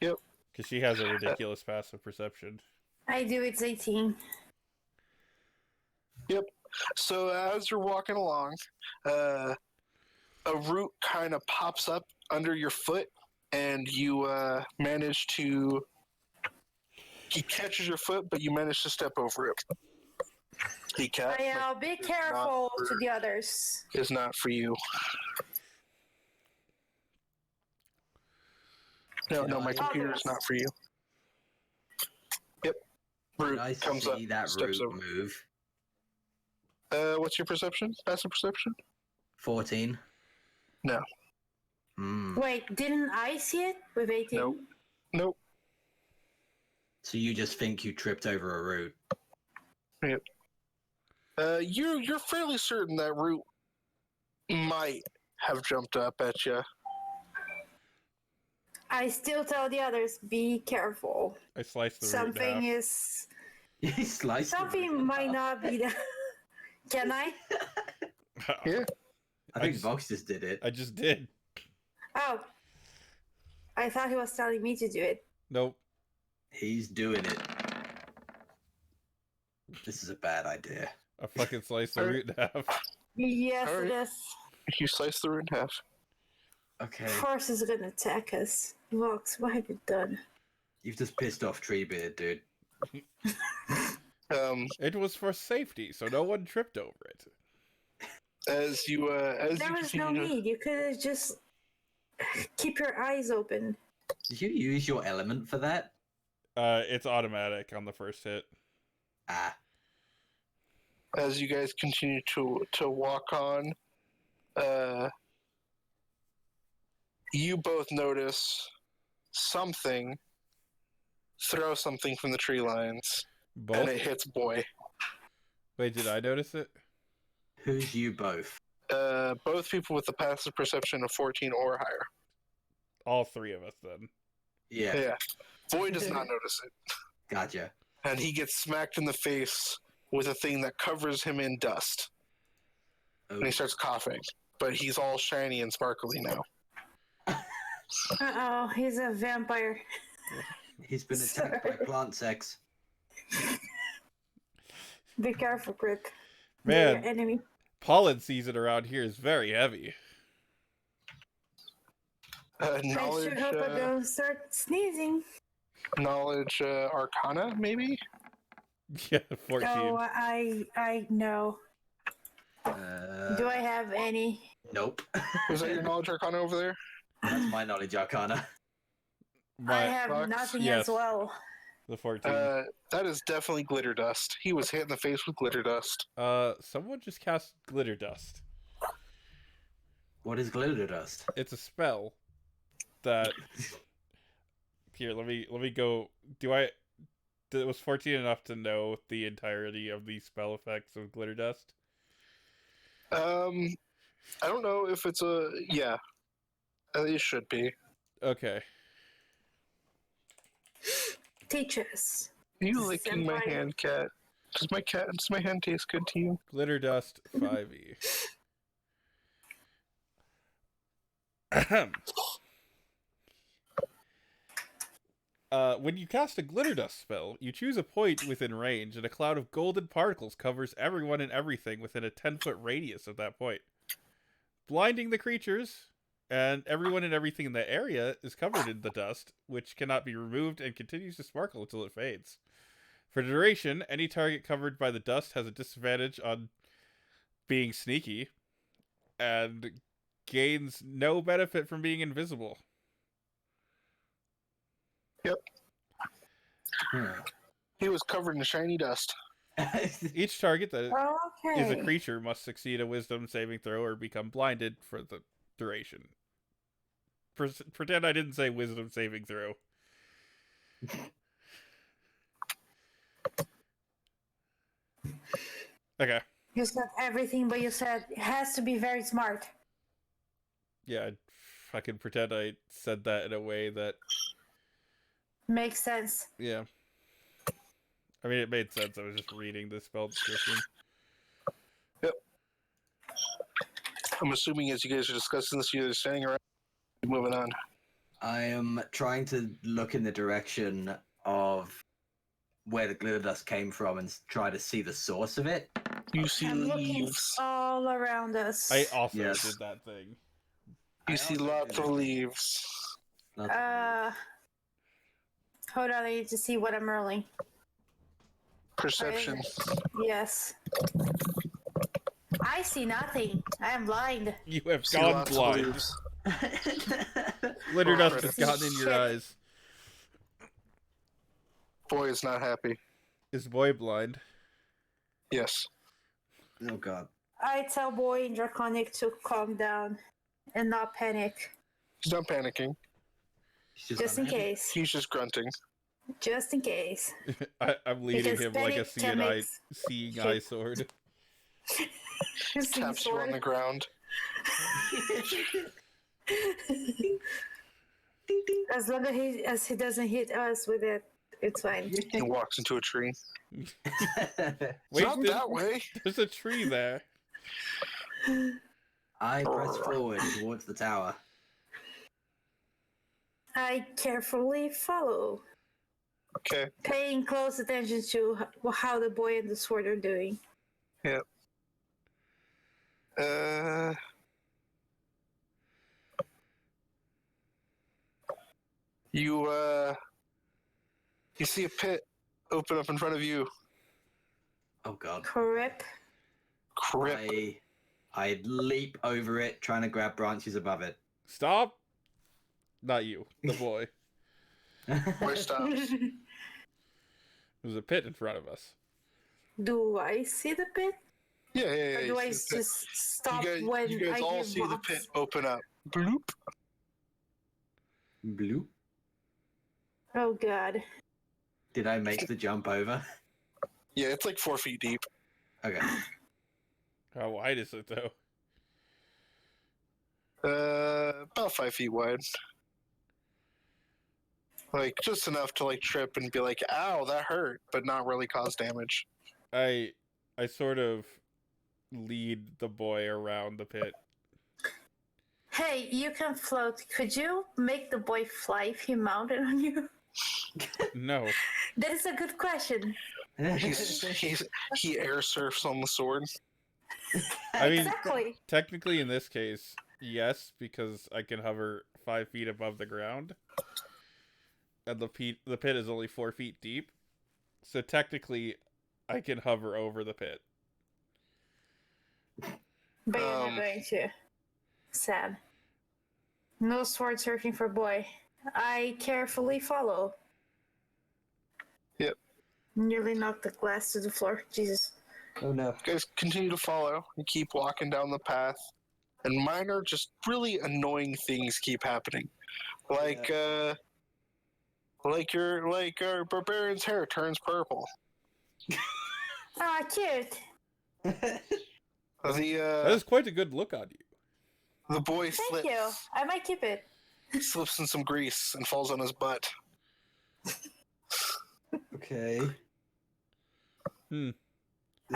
Yep. Because she has a ridiculous passive perception. I do, it's 18. Yep. So as you're walking along, a root kind of pops up under your foot, and you manage to. He catches your foot, but you manage to step over it. He catch I'll be careful to the others. is not for you. No, my computer is not for you. Yep. Root I comes up, see that steps root over. move. What's your perception? Passive perception? 14. No. Wait, didn't I see it with 18? Nope. Nope. So you just think you tripped over a root? Yep. You're fairly certain that Root might have jumped up at you. I still tell the others, be careful. I sliced the root in Something half. is... He sliced the root Something in might half. not be there. Can I? Yeah. I think Vox just did it. I just did. Oh. I thought he was telling me to do it. Nope. He's doing it. This is a bad idea. I fucking sliced the root in half. Yes, All right. it is. You slice the root in half. Okay. Force is gonna attack us. Vox, what have you done? You've just pissed off Treebeard, dude. It was for safety, so no one tripped over it. As you There was no need. You could have just keep your eyes open. Did you use your element for that? It's automatic on the first hit. Ah. as you guys continue to walk on, you both notice something throw something from the tree lines, Both? and it hits Boy. Wait, did I notice it? Who's you both? Both people with the passive perception of 14 or higher. All three of us, then. Yeah. Yeah. Boy does not notice it. Gotcha. And he gets smacked in the face with a thing that covers him in dust. Oh. And he starts coughing. But he's all shiny and sparkly now. Uh-oh, he's a vampire. He's been attacked by Sorry. plant sex. Be careful, Crip. Man. They're your enemy. Pollen season around here is very heavy. Knowledge, I sure hope I don't start sneezing. knowledge Arcana, maybe? Yeah, 14. Oh, I know. Do I have any? Nope. Was that your knowledge Arcana over there? That's my knowledge arcana. I have Fox? nothing Yes. as well. The 14. That is definitely glitter dust. He was hit in the face with glitter dust. Someone just cast glitter dust. What is glitter dust? It's a spell that. Here, let me go. Was 14 enough to know the entirety of the spell effects of glitter dust? I don't know if it's a... Yeah. It should be. Okay. Teach us. You licking my Senpai. hand, cat. Does my hand taste good to you? Glitter dust 5e. When you cast a glitter dust spell, you choose a point within range, and a cloud of golden particles covers everyone and everything within a 10-foot radius of that point. Blinding the creatures, and everyone and everything in the area is covered in the dust, which cannot be removed and continues to sparkle until it fades. For duration, any target covered by the dust has a disadvantage on being sneaky, and gains no benefit from being invisible. Yep. Hmm. He was covered in shiny dust. Each target that Okay. is a creature must succeed a wisdom saving throw or become blinded for the duration. Pretend I didn't say wisdom saving throw. Okay. You said everything, but you said it has to be very smart. Yeah, I'd fucking pretend I said that in a way that... Makes sense. Yeah. I mean, it made sense. I was just reading the spell description. Yep. I'm assuming as you guys are discussing this, you're standing around, moving on. I am trying to look in the direction of where the glitter dust came from and try to see the source of it. You see I'm looking leaves. all around us. I also Yes. did that thing. You I see also lots did of it. leaves. Hold on, I need to see what I'm rolling. Perception. Yes. I see nothing. I am blind. You have See gone lots of blind. leaves. Glitter dust has Shit. gotten in your eyes. Boy is not happy. Is boy blind? Yes. Oh god. I tell boy in Draconic to calm down and not panic. He's not panicking. He's Just in unhappy. case. He's just grunting. Just in case. I'm leading Because him like a panic can make seeing eye sword. Taps you on the ground. As long as he doesn't hit us with it, it's fine. He walks into a tree. Wait, Not that way. there's a tree there. I press forward towards the tower. I carefully follow, Okay. paying close attention to how the boy and the sword are doing. Yep. You see a pit open up in front of you. Oh god. Crip. Crip. I leap over it, trying to grab branches above it. Stop! Not you, the boy. Boy stops. There's a pit in front of us. Do I see the pit? Yeah. Or do I you see the pit. just stop You when guys I all hear see the box? pit open up. Bloop. Blue? Oh god. Did I make the jump over? Yeah, it's like 4 feet deep. Okay. How wide is it, though? About 5 feet wide. Like, just enough to, like, trip and be like, ow, that hurt, but not really cause damage. I sort of lead the boy around the pit. Hey, you can float. Could you make the boy fly if he mounted on you? No. That is a good question. He air surfs on the sword. I mean, Exactly. technically in this case, yes, because I can hover 5 feet above the ground. And the pit is only 4 feet deep. So technically, I can hover over the pit. But you're not going to. Sad. No sword surfing for boy. I carefully follow. Yep. Nearly knocked the glass to the floor. Jesus. Oh no. You guys continue to follow. You keep walking down the path. And minor, just really annoying things keep happening. Like our barbarian's hair turns purple. Ah, cute. That The is quite a good look on you. boy Thank you. I might keep it. slips in some grease and falls on his butt. Okay.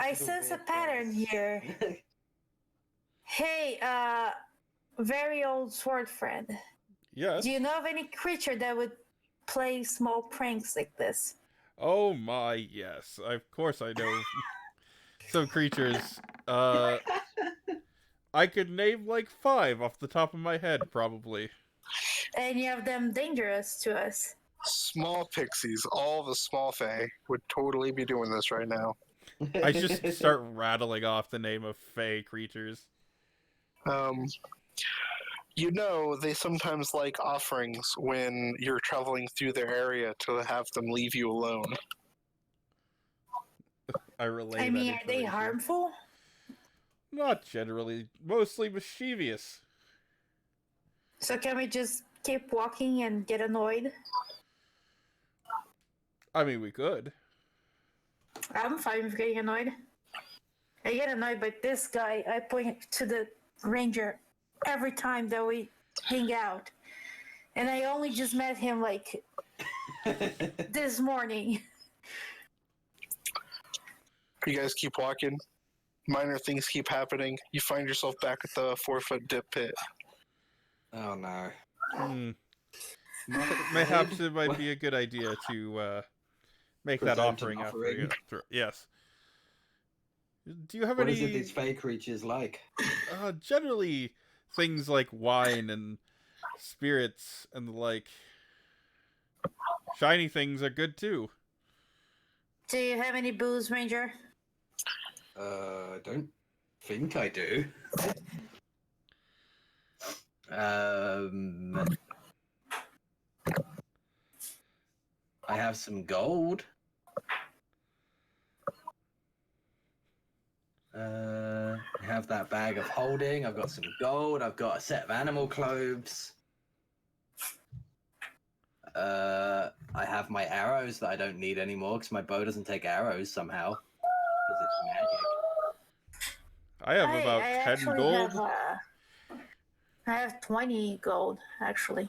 I sense a pattern here. Hey, very old sword friend. Yes. Do you know of any creature that would play small pranks like this? Oh my, yes. Of course I know some creatures. I could name like 5 off the top of my head, probably. Any of them dangerous to us? Small pixies, all the small fae would totally be doing this right now. I just start rattling off the name of fey creatures. You know, they sometimes like offerings when you're traveling through their area to have them leave you alone. I relay I mean, that are they information. harmful? Not generally. Mostly mischievous. So can we just keep walking and get annoyed? I mean, we could. I'm fine with getting annoyed. I get annoyed by this guy. I point to the ranger every time that we hang out. And I only just met him like this morning. You guys keep walking. Minor things keep happening. You find yourself back at the 4-foot dip pit. Oh no. Perhaps it might be a good idea to make that Present an offering after we offering. get through. Yes. Do you have What any? is it these fey creatures like? Generally, things like wine and spirits and the like. Shiny things are good too. Do you have any booze, Ranger? I don't think I do. I have some gold. have that bag of holding. I've got some gold. I've got a set of animal clothes. I have my arrows that I don't need anymore because my bow doesn't take arrows somehow. Because it's magic. I have about 10 actually gold. I have 20 gold, actually.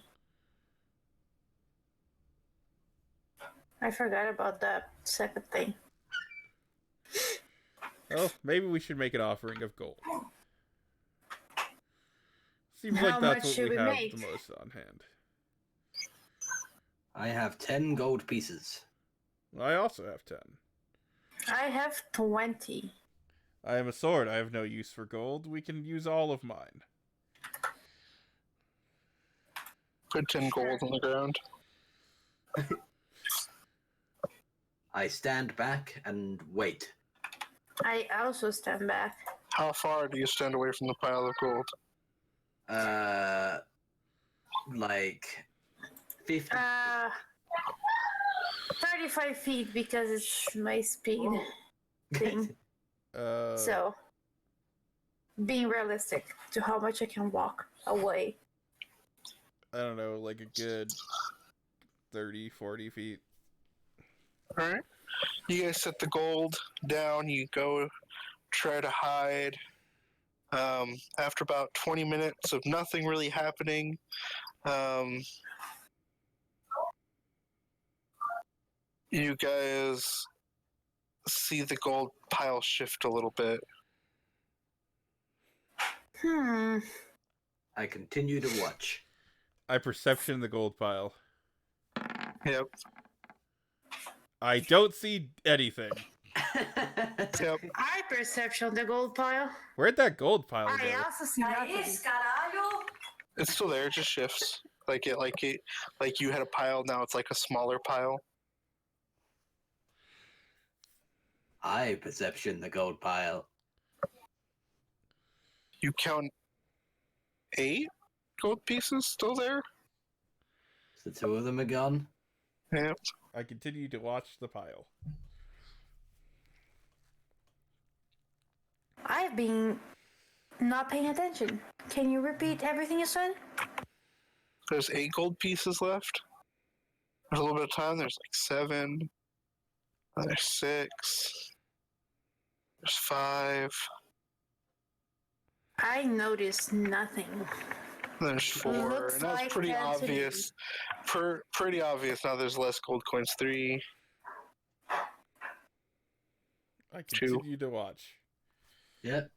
I forgot about that second thing. Oh, maybe we should make an offering of gold. Seems How like that's much what should we we have make? the most on hand. I have 10 gold pieces. I also have 10. I have 20. I am a sword. I have no use for gold. We can use all of mine. Put 10 gold on the ground. I stand back and wait. I also stand back. How far do you stand away from the pile of gold? Like 50. 35 feet because it's my speed thing. So, being realistic to how much I can walk away. I don't know, like a good 30, 40 feet. Alright. You guys set the gold down. You go try to hide. After about 20 minutes of nothing really happening, you guys see the gold pile shift a little bit. I continue to watch. I perception the gold pile. Yep. I don't see anything. Yep. I perception the gold pile. Where'd that gold pile I go? also see nothing. It's still there. It just shifts. Like you had a pile. Now it's like a smaller pile. I perception the gold pile. You count 8 gold pieces still there. So 2 of them are gone. Yep. I continue to watch the pile. I've been not paying attention. Can you repeat everything you said? There's 8 gold pieces left. There's a little bit of time. There's like 7. There's 6. There's 5. I noticed nothing. There's 4. Looks And that's like pretty that's it. obvious. Pretty obvious. Now there's less gold coins. 3. I continue to watch. Yep.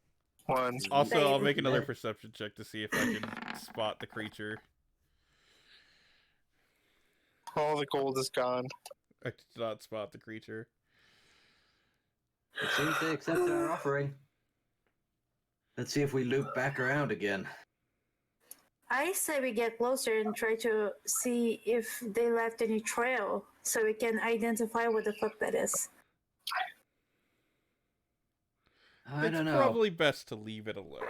1. Also, I'll Same. make another perception check to see if I can spot the creature. All the gold is gone. I did not spot the creature. It seems they accepted our offering. Let's see if we loop back around again. I say we get closer and try to see if they left any trail so we can identify what the fuck that is. I don't know. It's probably best to leave it alone.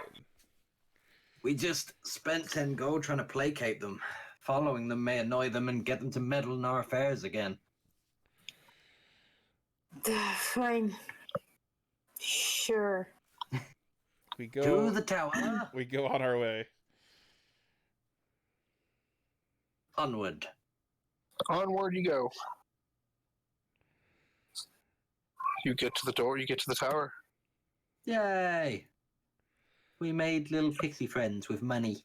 We just spent 10 gold trying to placate them. Following them may annoy them and get them to meddle in our affairs again. Fine. Sure. We go To the tower. We go on our way. Onward. Onward you go. You get to the door. You get to the tower. Yay! We made little pixie friends with money.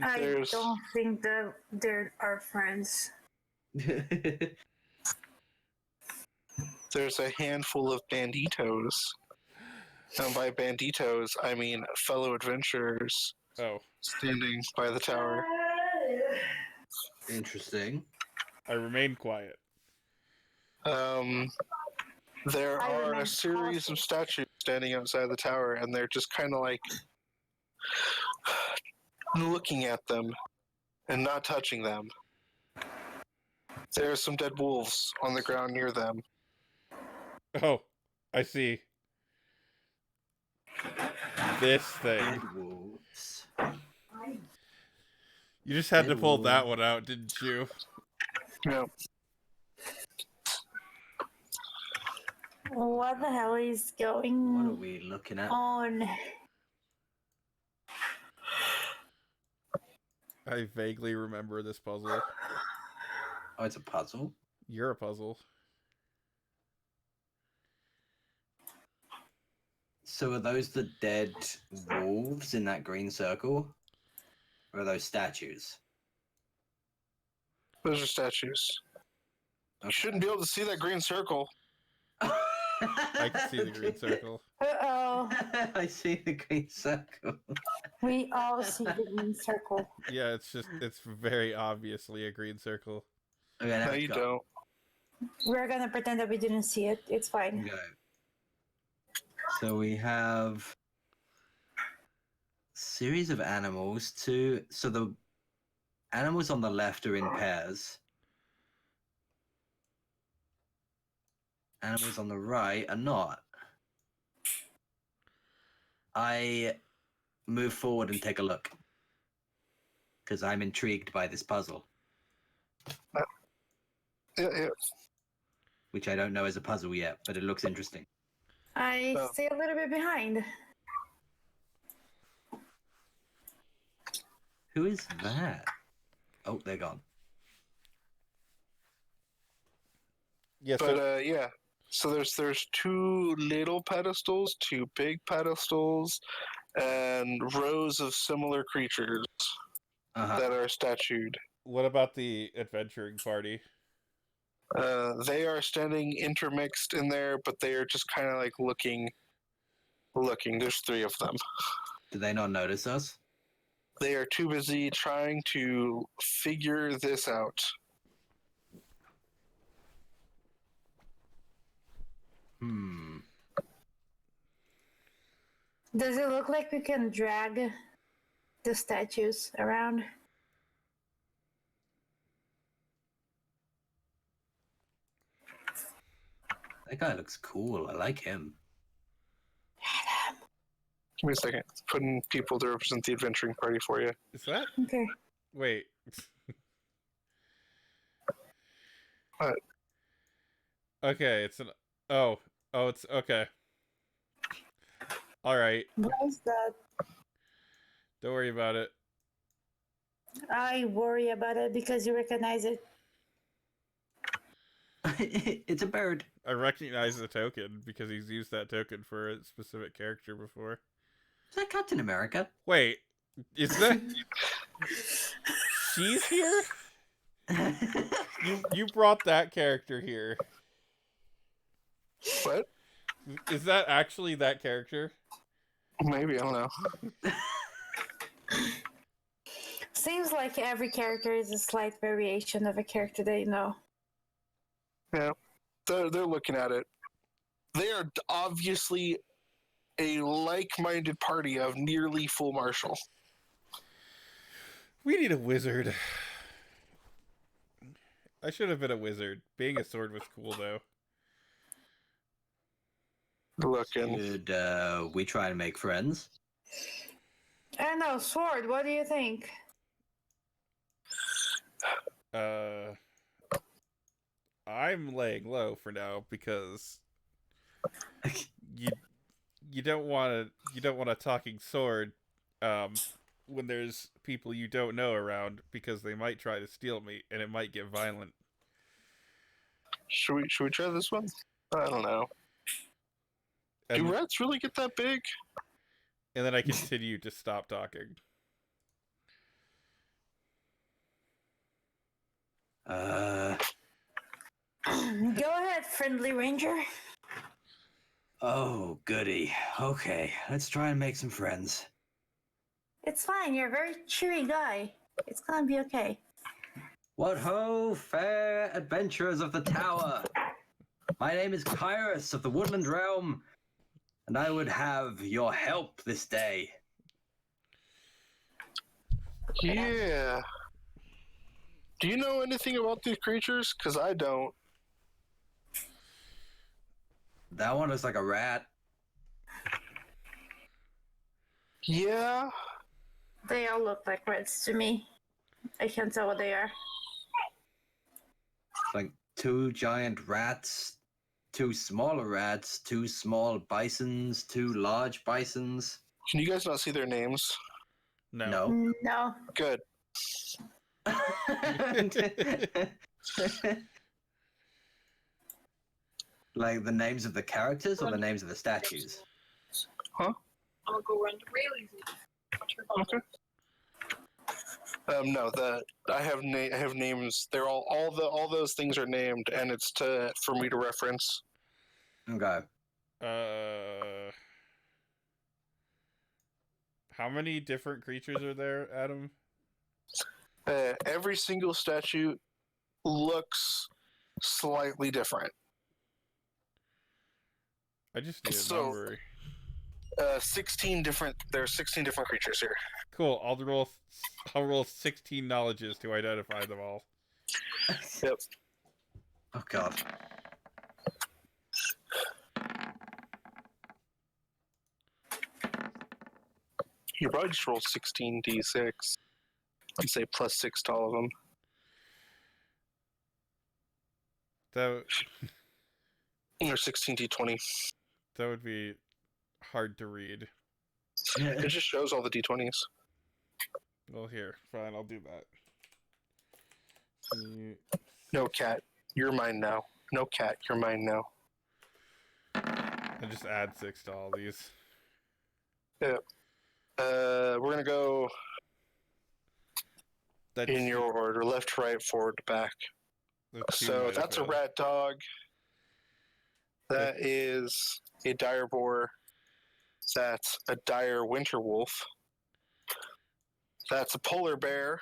I There's- don't think that they're our friends. There's a handful of banditos. And by banditos, I mean fellow adventurers Oh, standing by the tower. Interesting. I remain quiet. There I are remain a series of statues standing outside the tower, and they're just kind of like looking at them and not touching them. There are some dead wolves on the ground near them. Oh, I see. This thing. Dead wolves. You just had to Dead pull that wolves. one out, didn't you? No. What the hell is going What are we looking at? on? I vaguely remember this puzzle. Oh, it's a puzzle. You're a puzzle. So are those the dead wolves in that green circle? Or are those statues? Those are statues. You shouldn't be able to see that green circle. I can see the green circle. Uh-oh. I see the green circle. We all see the green circle. Yeah, it's very obviously a green circle. Okay, No, let's you go. don't. We're gonna pretend that we didn't see it. It's fine. Okay. So we have series of animals. So the animals on the left are in pairs. Animals on the right are not. I move forward and take a look because I'm intrigued by this puzzle, Yeah. which I don't know is a puzzle yet, but it looks interesting. I Oh. stay a little bit behind. Who is that? Oh, they're gone. Yeah, But so yeah. So there's 2 little pedestals, 2 big pedestals, and rows of similar creatures Uh-huh. that are statued. what about the adventuring party? They are standing intermixed in there, but they are just kind of like looking. There's 3 of them. Do they not notice us? They are too busy trying to figure this out. Hmm. Does it look like we can drag the statues around? That guy looks cool. I like him. Give me a second. Putting people to represent the adventuring party for you. Is that? Okay. Wait. What? Okay, it's an. Oh, it's okay. All right, What is that? don't worry about it. I worry about it because you recognize it. It's a bird. I recognize the token because he's used that token for a specific character before. Is that Captain America? Wait, is that? She's here? You brought that character here. What? Is that actually that character? Maybe, I don't know. Seems like every character is a slight variation of a character they know. Yeah. They're looking at it. They are obviously a like-minded party of nearly full marshal. We need a wizard. I should have been a wizard. Being a sword was cool though. Looking. Should we try and make friends? I don't know, Sword, what do you think? I'm laying low for now because you don't want a talking sword when there's people you don't know around because they might try to steal me and it might get violent. Should we try this one? I don't know. And, Do rats really get that big? and then I continue to stop talking. Go ahead, friendly ranger. Oh, goody. Okay, let's try and make some friends. It's fine, you're a very cheery guy. It's gonna be okay. What ho, fair adventurers of the tower! My name is Kyrus of the Woodland Realm, and I would have your help this day. Yeah. Do you know anything about these creatures? Because I don't. That one looks like a rat. Yeah. They all look like rats to me. I can't tell what they are. It's like 2 giant rats 2 smaller rats, 2 small bisons, 2 large bisons. Can you guys not see their names? No. No. Good. Like the names of the characters or the names of the statues? Huh? I'll go run to Rayleigh's. Okay. No, I have names. They're all those things are named, and it's for me to reference. Okay. How many different creatures are there, Adam? Every single statue looks slightly different. I just need a So- number. 16 different. There are 16 different creatures here. Cool. I'll roll 16 knowledges to identify them all. Yep. Oh god. You probably just roll 16d6 and say +6 to all of them. That Or 16d20. that would be hard to read. It just shows all the d20s. Well, here, fine, I'll do that. No, cat. You're mine now. No, cat. You're mine now. I just add 6 to all these. We're gonna go That's in your order: left, right, forward, back. So that's a rat dog. That is a dire boar. That's a dire winter wolf. That's a polar bear.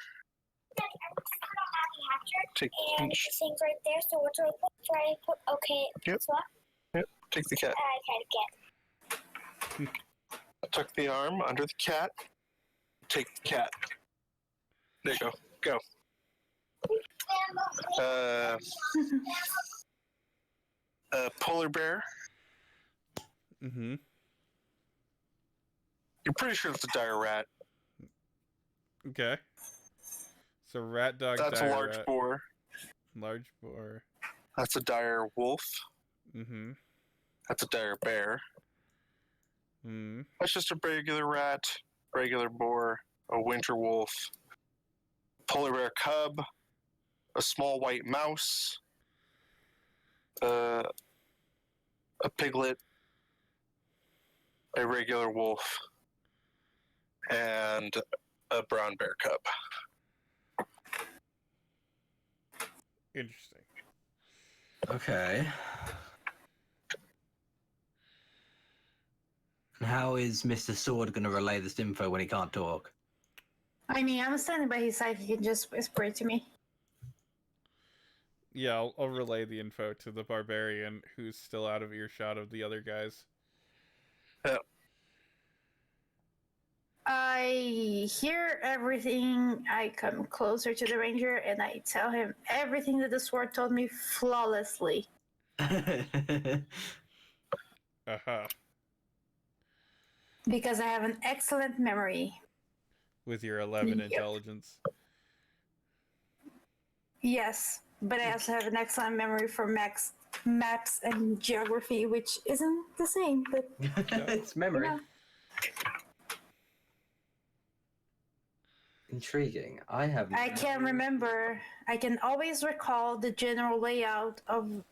Take, And the thing's right there, so what do I put? Do I put, okay, Yep. swap? take the cat. I can't get. Tuck the arm under the cat. Take the cat. There you go. Go. Polar bear. Mm-hmm. You're pretty sure it's a dire rat. Okay. So rat dog. That's a dire large rat, boar. Large boar. That's a dire wolf. Mm-hmm. That's a dire bear. Mm-hmm. That's just a regular rat, regular boar, a winter wolf, polar bear cub, a small white mouse, a piglet, a regular wolf, and a brown bear cub. Interesting. Okay. And how is Mr. Sword going to relay this info when he can't talk? I mean, I'm standing by his side. He can just whisper it to me. Yeah, I'll relay the info to the barbarian who's still out of earshot of the other guys. I hear everything. I come closer to the ranger and I tell him everything that the sword told me flawlessly. Uh-huh. Because I have an excellent memory. With your 11 Yep. intelligence. Yes, but I also have an excellent memory for maps and geography, which isn't the same, but It's memory. yeah. Intriguing. I can remember. I can always recall the general layout of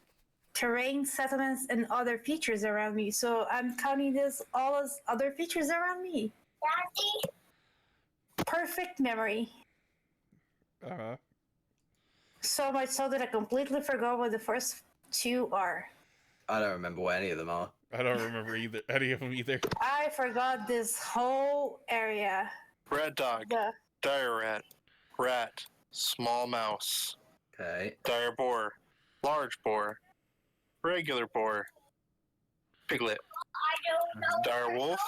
terrain, settlements, and other features around me. So I'm counting this all as other features around me. Daddy? Perfect memory. Uh-huh. So much so that I completely forgot what the first two are. I don't remember what any of them are. I don't remember any of them either. I forgot this whole area. Rat dog, The dire rat, rat, small mouse, Okay. dire boar, large boar, regular boar, piglet, I don't know. dire wolf,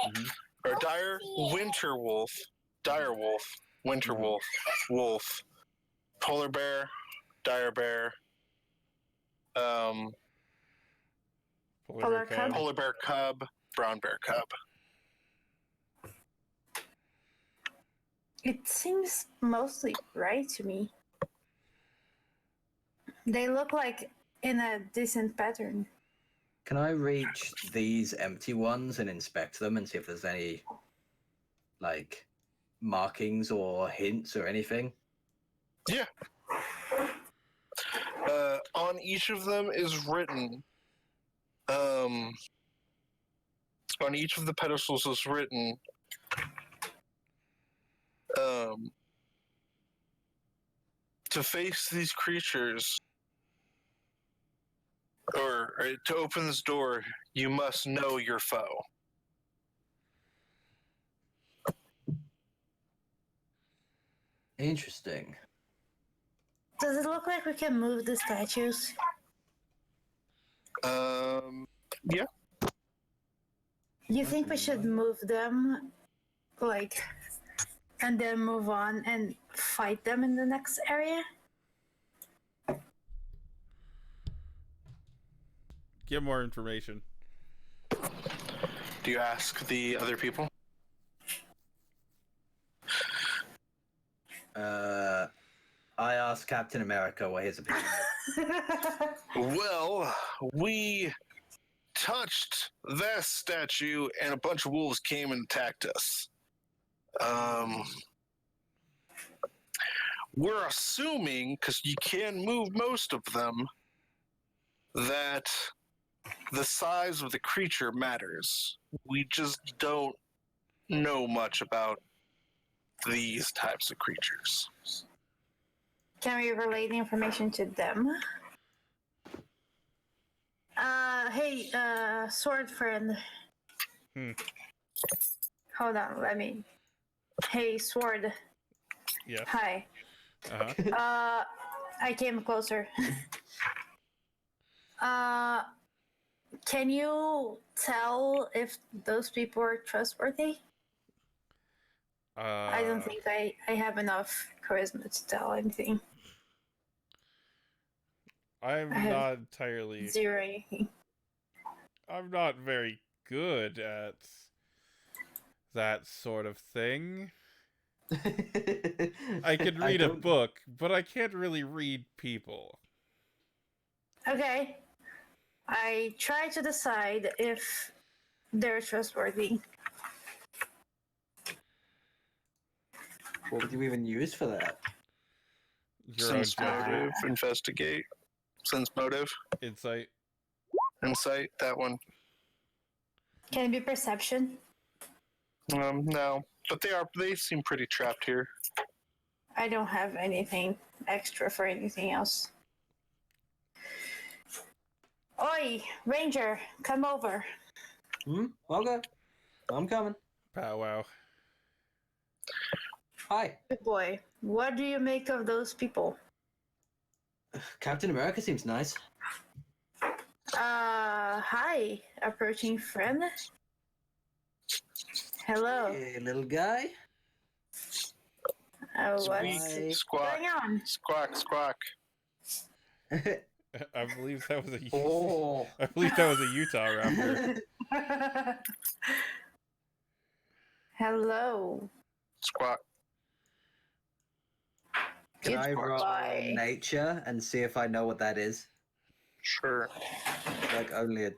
Mhm. or dire winter wolf, dire wolf, winter wolf, wolf, polar bear, dire bear, Polar cub. polar bear cub, brown bear cub. It seems mostly right to me. They look like in a decent pattern. Can I reach these empty ones and inspect them and see if there's any, like, markings or hints or anything? Yeah. On each of them is written. On each of the pedestals is written. To face these creatures, or to open this door, you must know your foe. Interesting. Does it look like we can move the statues? Yeah. You think we should move them, like, and then move on and fight them in the next area? Get more information. Do you ask the other people? I asked Captain America what his opinion is. Well, we touched that statue and a bunch of wolves came and attacked us. We're assuming, because you can move most of them, that the size of the creature matters. We just don't know much about these types of creatures. Can we relay the information to them? Hey, sword friend. Hold on, let me. Hey, sword. Yes. Hi. Uh-huh. I came closer. Can you tell if those people are trustworthy? I don't think I have enough charisma to tell anything. I'm not entirely... Zero anything. I'm not very good at that sort of thing. I can read a book, but I can't really read people. Okay. I try to decide if they're trustworthy. What would you even use for that? Your own Sense judgment. motive, investigate. Sense motive, Insight. insight, that one. Can it be perception? No. But they seem pretty trapped here. I don't have anything extra for anything else. Oi, Ranger, come over. Okay. I'm coming. Pow wow. Hi. Good boy. What do you make of those people? Captain America seems nice. Hi, approaching friend. Hello. Hey, little guy. What's Squawk, going on? squawk, squawk. I believe that was a Oh. I believe that was a Utah rapper. Hello. Squawk. Can I roll Goodbye. nature and see if I know what that is? Sure. Like only a...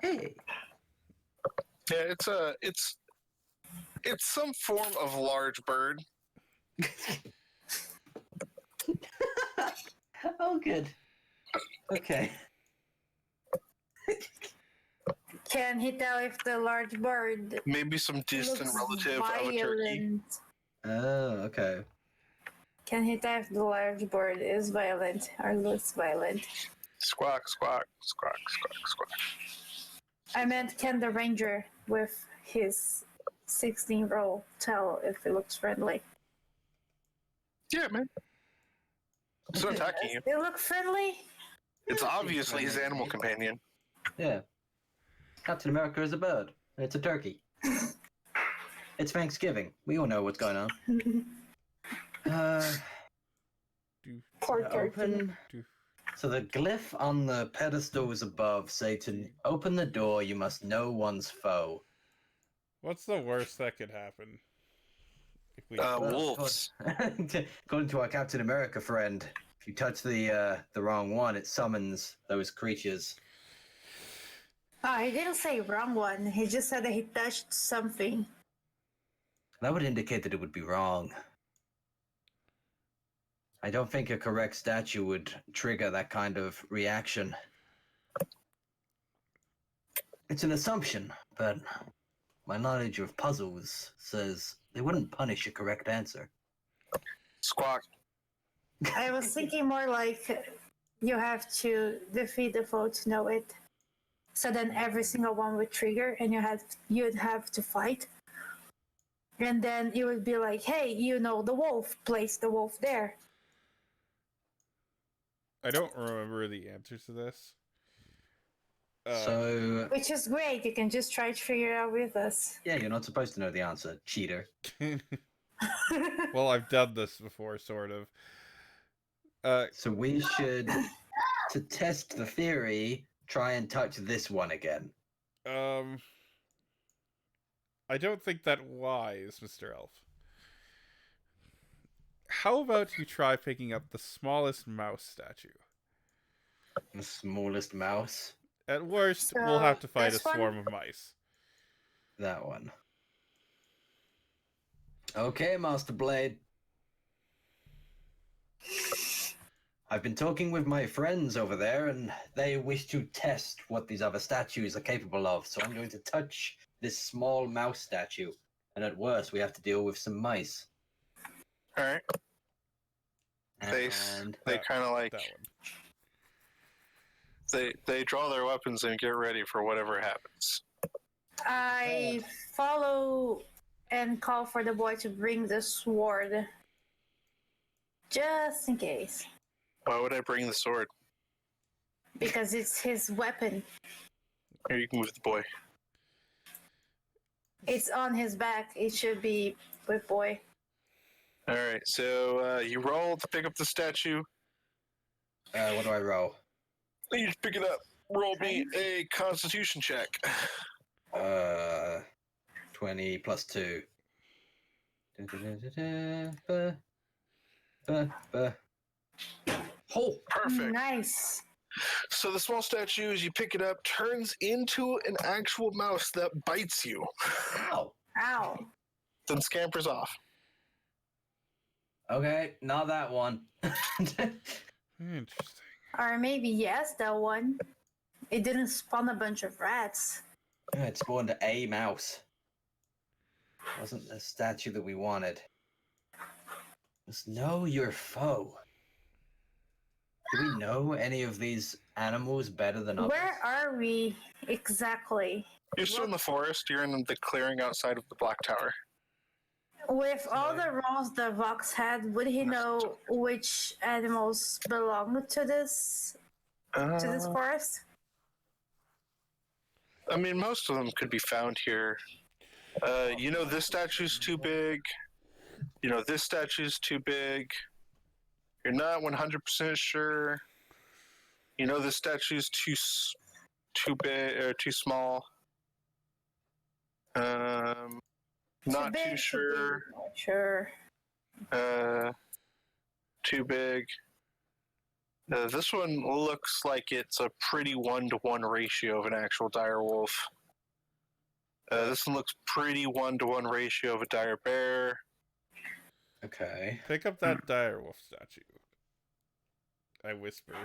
Hey. Yeah, it's some form of large bird. Oh, good. Okay. Can he tell if the large bird Maybe some distant looks relative of a turkey. violent? Oh, okay. Can he tell if the large bird is violent or looks violent? Squawk, squawk, squawk, squawk, squawk. I meant, can the ranger with his 16 roll tell if it looks friendly? Yeah, man. It's not attacking you. They look friendly? It's obviously his animal companion. Yeah. Captain America is a bird. And it's a turkey. It's Thanksgiving. We all know what's going on. Poor to turkey. open... So the glyph on the pedestals above say to open the door, you must know one's foe. What's the worst that could happen? If we... Wolves. According to our Captain America friend, if If you touch the wrong one, it summons those creatures. Oh, he didn't say wrong one. He just said that he touched something. That would indicate that it would be wrong. I don't think a correct statue would trigger that kind of reaction. It's an assumption, but my knowledge of puzzles says they wouldn't punish a correct answer. Squawk. I was thinking more like you have to defeat the foe to know it. So then every single one would trigger and you'd have to fight. And then it would be like, hey, you know the wolf, place the wolf there. I don't remember the answers to this. So... Which is great, you can just try to figure it out with us. Yeah, you're not supposed to know the answer, cheater. Well, I've done this before, sort of. So we should, to test the theory, try and touch this one again. I don't think that wise, Mr. Elf. How about you try picking up the smallest mouse statue? The smallest mouse? At worst, So, we'll have to fight a this one? swarm of mice. That one. Okay, Master Blade. I've been talking with my friends over there, and they wish to test what these other statues are capable of, so I'm going to touch this small mouse statue, and at worst, we have to deal with some mice. Alright. They And kind of like... That one. They draw their weapons and get ready for whatever happens. I follow and call for the boy to bring the sword. Just in case. Why would I bring the sword? Because it's his weapon. Here, you can move the boy. It's on his back. It should be with boy. Alright, so you roll to pick up the statue. what do I roll? You just pick it up. Roll me a constitution check. 20 plus 2. Oh, Perfect. Nice. So the small statue, as you pick it up, turns into an actual mouse that bites you. ow. Ow. Then scampers off. Okay, not that one. Interesting. Or maybe yes, that one. It didn't spawn a bunch of rats. It spawned a mouse. Wasn't the statue that we wanted. Just know your foe. Do we know any of these animals better than others? Where are we exactly? You're still in the forest. You're in the clearing outside of the Black Tower. With all the roles the Vox had, would he know which animals belong to this forest? I mean, most of them could be found here. You know, this statue's too big. You know, this statue's too big. You're not 100% sure. You know, this statue's too big or too small. Not big, too sure. Sure. Too big. This one looks like it's a pretty 1-to-1 ratio of an actual dire wolf. This one looks pretty 1-to-1 ratio of a dire bear. Okay. Pick up that direwolf statue. I whisper.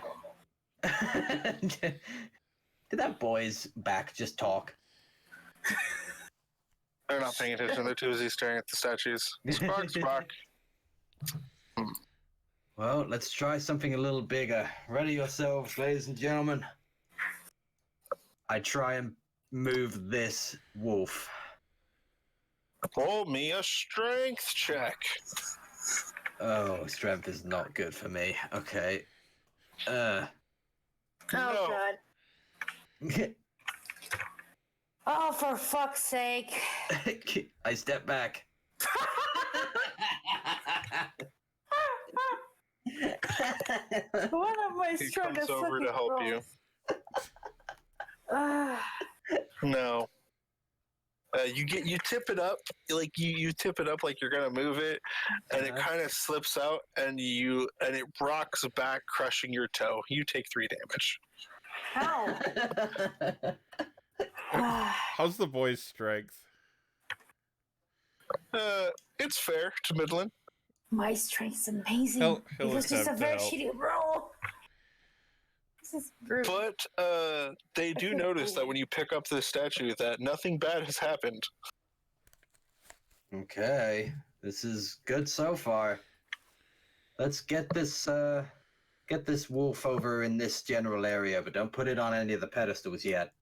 Did that boy's back just talk? They're not paying attention. They're too busy staring at the statues. Spark, spark. Well, let's try something a little bigger. Ready yourselves, ladies and gentlemen. I try and move this wolf. Roll me a strength check. Oh, strength is not good for me. Okay. Oh, No. God. Oh, for fuck's sake. I step back. One of my He strongest comes over to fucking help rolls. you. Ah, No. You tip it up like you tip it up like you're gonna move it, and it kind of slips out, and it rocks back, crushing your toe. You take 3 damage. Ow. How's the boy's strength? It's fair to middling. My strength's amazing. He'll It was just a attempt to very help. shitty roll. This is brutal. But they do notice that when you pick up this statue, that nothing bad has happened. Okay, this is good so far. Let's get this wolf over in this general area, but don't put it on any of the pedestals yet.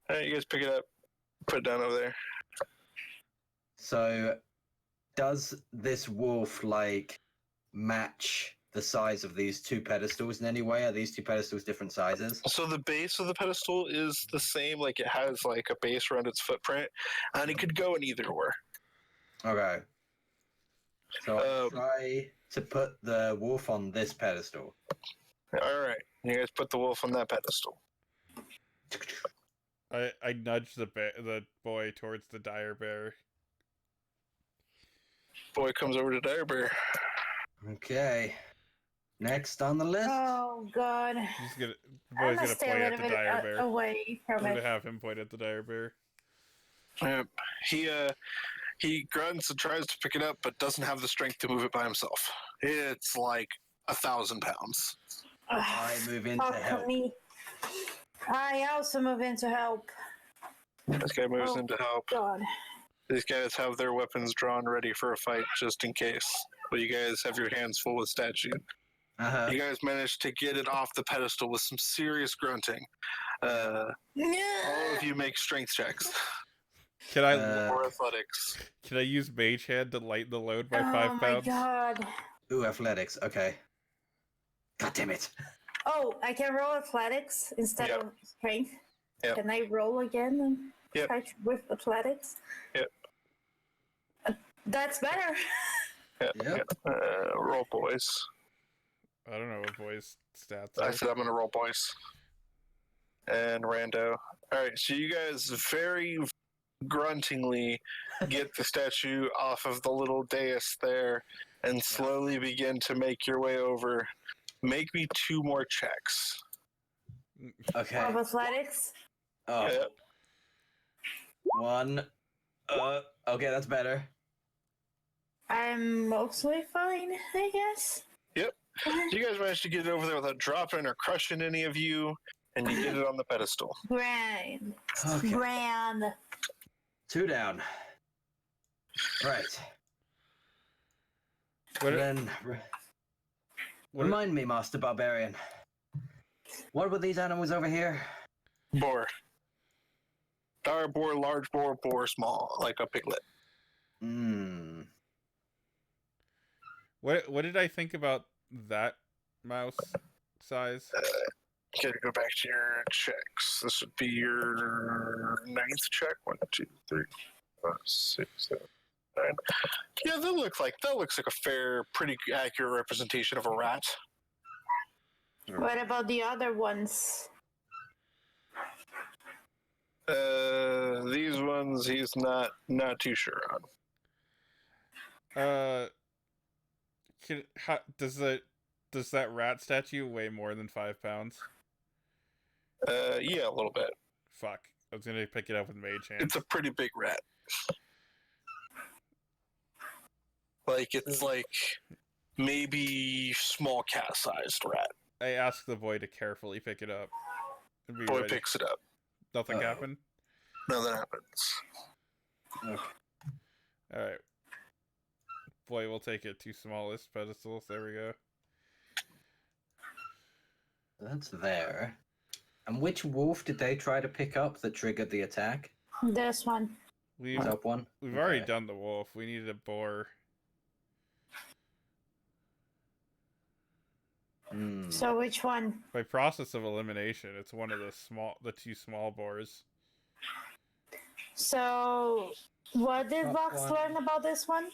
All right, you guys pick it up, put it down over there. So, does this wolf match the size of these 2 pedestals in any way? Are these 2 pedestals different sizes? So the base of the pedestal is the same, like it has like a base around its footprint, and it could go in either or. Okay. So I try to put the wolf on this pedestal. All right, you guys put the wolf on that pedestal. I nudge the boy towards the dire bear. Boy comes over to Dire Bear. Okay. Next on the list. Oh god. The boy's gonna stay point a at little the bit dire bear. away I'm from gonna it. have him point at the dire bear. He grunts and tries to pick it up, but doesn't have the strength to move it by himself. It's like 1,000 pounds. I move in to help. Me. I also move in to help. This guy moves in to help. God. These guys have their weapons drawn ready for a fight just in case. But you guys have your hands full with statue. Uh-huh. You guys managed to get it off the pedestal with some serious grunting. All of you make strength checks. Can I or athletics. Can I use Mage Hand to lighten the load by 5 pounds? Oh my god. Ooh, athletics. Okay. God damn it. Oh, I can roll athletics instead of strength. Yep. Can I roll again and try with athletics? Yep. That's better. Yep. Roll, boys. I don't know what boys' stats are. I said I'm going to roll, boys. And Rando. All right, so you guys very gruntingly get the statue off of the little dais there and slowly begin to make your way over. Make me 2 more checks. Okay. Of athletics? Oh. Yep. 1. Okay, that's better. I'm mostly fine, I guess. Yep. You guys managed to get it over there without dropping or crushing any of you, and you get it on the pedestal. Grand. Okay. Grand. 2 down. Right. What- Then remind me, Master Barbarian. What were these animals over here? Boar. Dire boar, large boar, boar, small, like a piglet. Hmm. What did I think about that mouse size? Gotta go back to your checks. This would be your 9th check. 1, 2, 3, 4, 5, 6, 7, 9. Yeah, that looks like a fair, pretty accurate representation of a rat. What about the other ones? These ones he's not too sure on. Does that rat statue weigh more than 5 pounds? Yeah, a little bit. Fuck. I was gonna pick it up with Mage Hand. It's a pretty big rat. Like, it's like maybe small cat-sized rat. I asked the boy to carefully pick it up. And be Boy ready. picks it up. Nothing happened? Nothing happens. Okay. Alright. Boy, we'll take it 2 smallest pedestals. There we go. That's there. And which wolf did they try to pick up that triggered the attack? This one. We've Top one? already Okay. done the wolf. We needed a boar. Hmm. So which one? By process of elimination, it's one of the 2 small boars. So what did Top Vox one. learn about this one?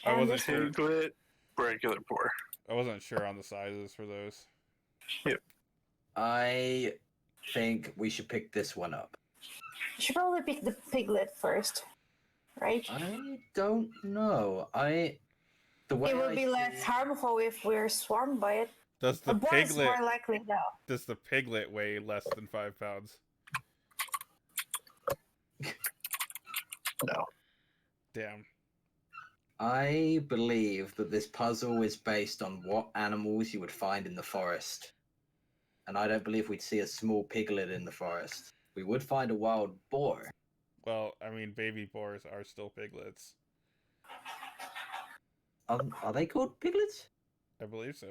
I And wasn't this sure. Piglet, regular boar. I wasn't sure on the sizes for those. I think we should pick this one up. You should probably pick the piglet first, right? I don't know. The way It would I be less see- harmful if we're swarmed by it. Does A the boy is piglet more likely, though. does the piglet weigh less than 5 pounds? No. Damn. I believe that this puzzle is based on what animals you would find in the forest. And I don't believe we'd see a small piglet in the forest. We would find a wild boar. Well, I mean, baby boars are still piglets. Are they called piglets? I believe so.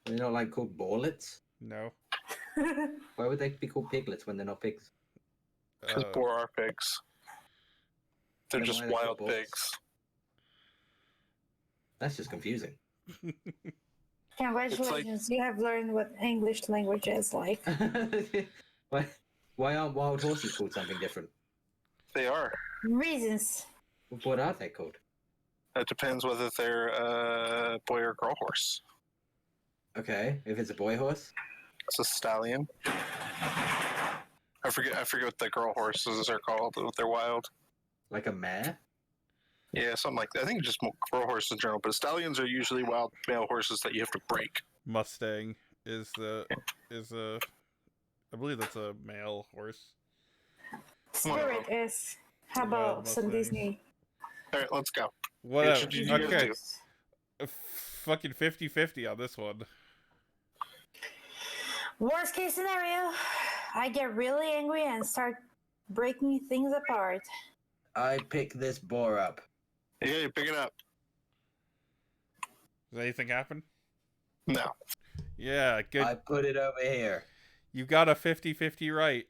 They're not like called boarlets? No. Why would they be called piglets when they're not pigs? Because Uh, boar are pigs. They're Then just why are they called wild boars? pigs. That's just confusing. Congratulations, you have learned what English language is like. why aren't wild horses called something different? They are. Reasons. What are they called? It depends whether they're a boy or girl horse. Okay, if it's a boy horse. It's a stallion. I forget what the girl horses are called. They're wild. Like a mare? Yeah, something like that. I think just girl horses in general, but stallions are usually wild male horses that you have to break. Mustang is a I believe that's a male horse. Spirit is. How The wild about some Mustangs. Disney? All right, let's go. Whatever. should you guys Okay. do? Fucking 50-50 on this one. Worst case scenario, I get really angry and start breaking things apart. I pick this boar up. Yeah, you pick it up. Does anything happen? No. Yeah, good. I put it over here. You got a 50-50 right.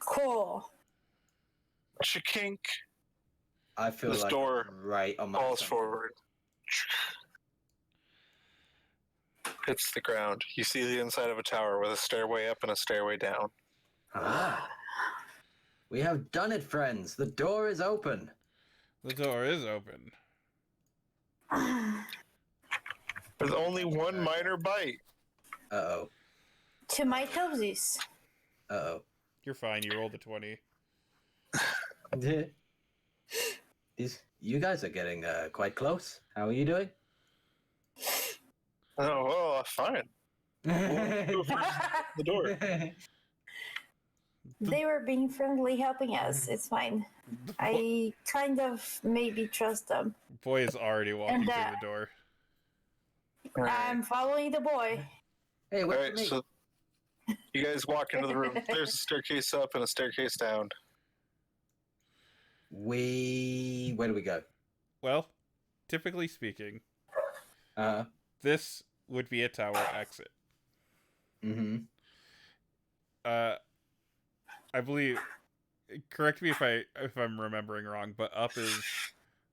Cool. Chikink I feel This like door right on my falls stomach. forward. Hits the ground. You see the inside of a tower with a stairway up and a stairway down. Ah. We have done it, friends. The door is open. The door is open. With only one minor bite. Uh-oh. To my toesies. Uh-oh. You're fine. You rolled a 20. You guys are getting quite close. How are you doing? Oh, well, fine. The door. They were being friendly, helping us. It's fine. I kind of maybe trust them. Boy is already walking And, through the door. I'm following the boy. Hey, wait for Alright, me. so you guys walk into the room. There's a staircase up and a staircase down. Where do we go? Well, typically speaking, this would be a tower exit. Mm-hmm. I believe. Correct me if I'm remembering wrong, but up is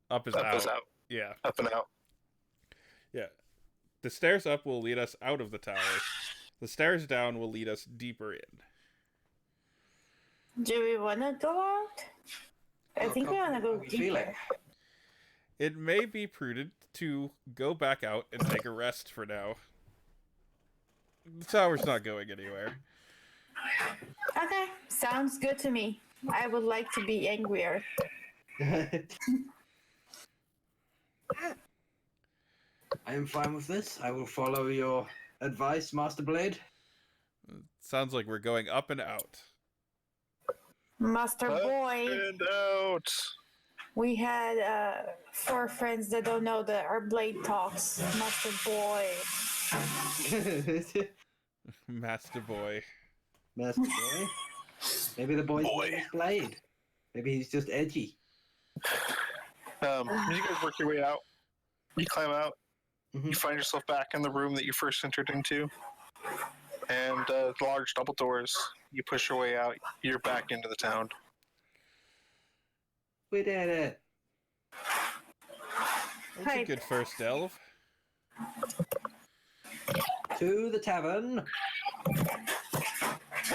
Up out. is out. Yeah, Up and out. yeah. The stairs up will lead us out of the tower. The stairs down will lead us deeper in. Do we want to go out? I think we want to go How are you feeling? deeper. It may be prudent to go back out and take a rest for now. The tower's not going anywhere. Okay, sounds good to me. I would like to be angrier. I am fine with this. I will follow your advice, Master Blade. Sounds like we're going up and out. Master Up Boy, and out. we had 4 friends that don't know that our blade talks. Master Boy. Master boy. Master Boy. Maybe the boy's Boy. name is Blade. Maybe he's just edgy. You guys work your way out. You climb out. Mhm. You find yourself back in the room that you first entered into. And large double doors. You push your way out. You're back into the town. We did it. That's a Hi. good first delve. To the tavern.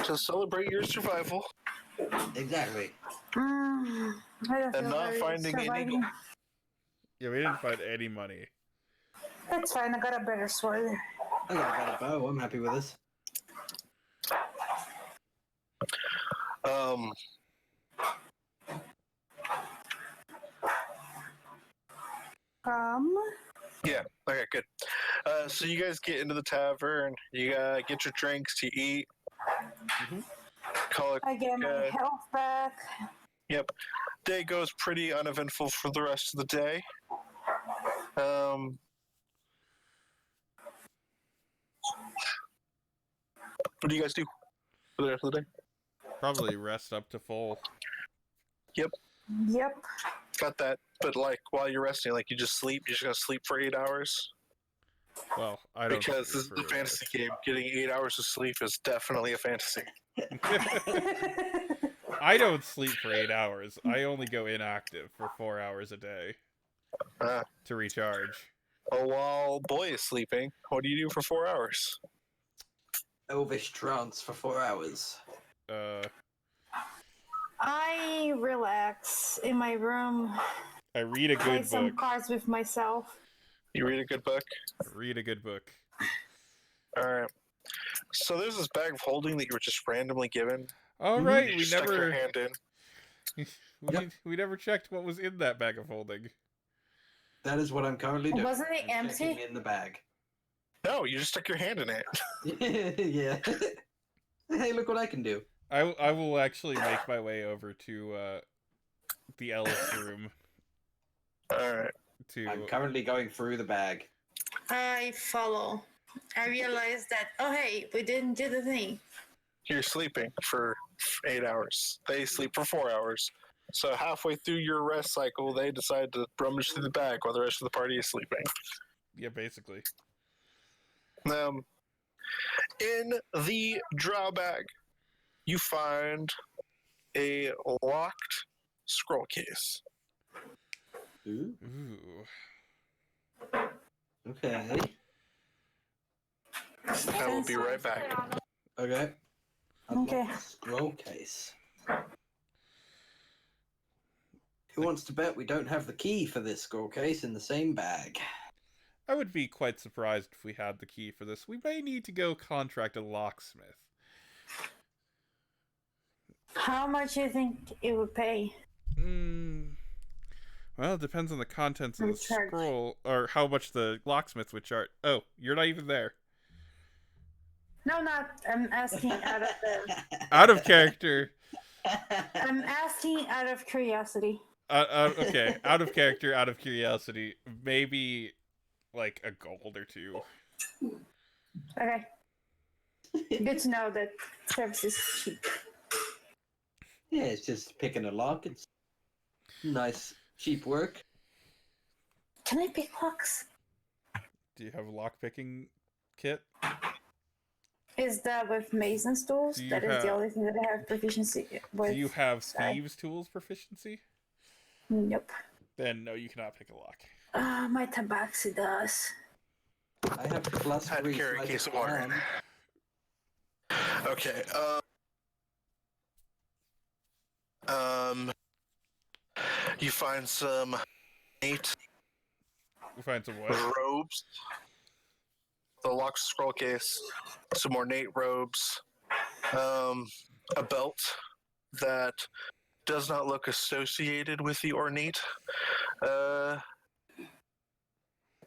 To celebrate your survival. Exactly. I don't And feel not very finding an surviving. eagle. Yeah, we didn't find any money. That's fine, I got a better sword. I got a better bow. I'm happy with this. Um, yeah. Okay, good. So you guys get into the tavern. You get your drinks. You eat. Mm-hmm. Call it. I get my health back. Yep. Day goes pretty uneventful for the rest of the day. What do you guys do for the rest of the day? Probably rest up to full. Yep. Got that. But like while you're resting, like you just sleep. You're just gonna sleep for 8 hours. Well, I don't. Because this is a fantasy game. Getting 8 hours of sleep is definitely a fantasy. I don't sleep for 8 hours. I only go inactive for 4 hours a day to recharge. Oh, while boy is sleeping, what do you do for 4 hours? Elvish trance for 4 hours. I relax in my room. I read a Play good some book. cards with myself. You read a good book? Read a good book. Alright. So there's this bag of holding that you were just randomly given. All right, You we stuck your never hand in. we never checked what was in that bag of holding. That is what I'm currently doing. Wasn't it I'm empty? checking in the bag. No, you just stuck your hand in it. Yeah. Hey, look what I can do. I will actually make my way over to the elf's room. Alright. I'm currently going through the bag. I follow. I realized that, oh hey, we didn't do the thing. You're sleeping for 8 hours. They sleep for 4 hours. So halfway through your rest cycle, they decide to rummage through the bag while the rest of the party is sleeping. Yeah, basically. In the drow bag, you find a locked scroll case. Ooh. Ooh. Okay. I will be right back. Okay. Okay. Scroll case. Who wants to bet we don't have the key for this scroll case in the same bag? I would be quite surprised if we had the key for this. We may need to go contract a locksmith. How much do you think it would pay? Well, it depends on the contents of the Charge. scroll, or how much the locksmith would charge. Oh, you're not even there. No, not. I'm asking out of the. Out of character. I'm asking out of curiosity. Okay, out of character, out of curiosity. Maybe like a gold or two. Okay. Good to know that service is cheap. Yeah, it's just picking a lock. It's nice, cheap work. Can I pick locks? Do you have a lock-picking kit? Is that with Mason's tools? That is the only thing that I have proficiency with. Do you have thieves' tools proficiency? Nope. Then no, you cannot pick a lock. My tabaxi does. I have plus I had to 3 carry a sleight case of of water. hand. Okay. You find some ornate We find some what? robes. The locked scroll case. Some ornate robes. A belt that does not look associated with the ornate.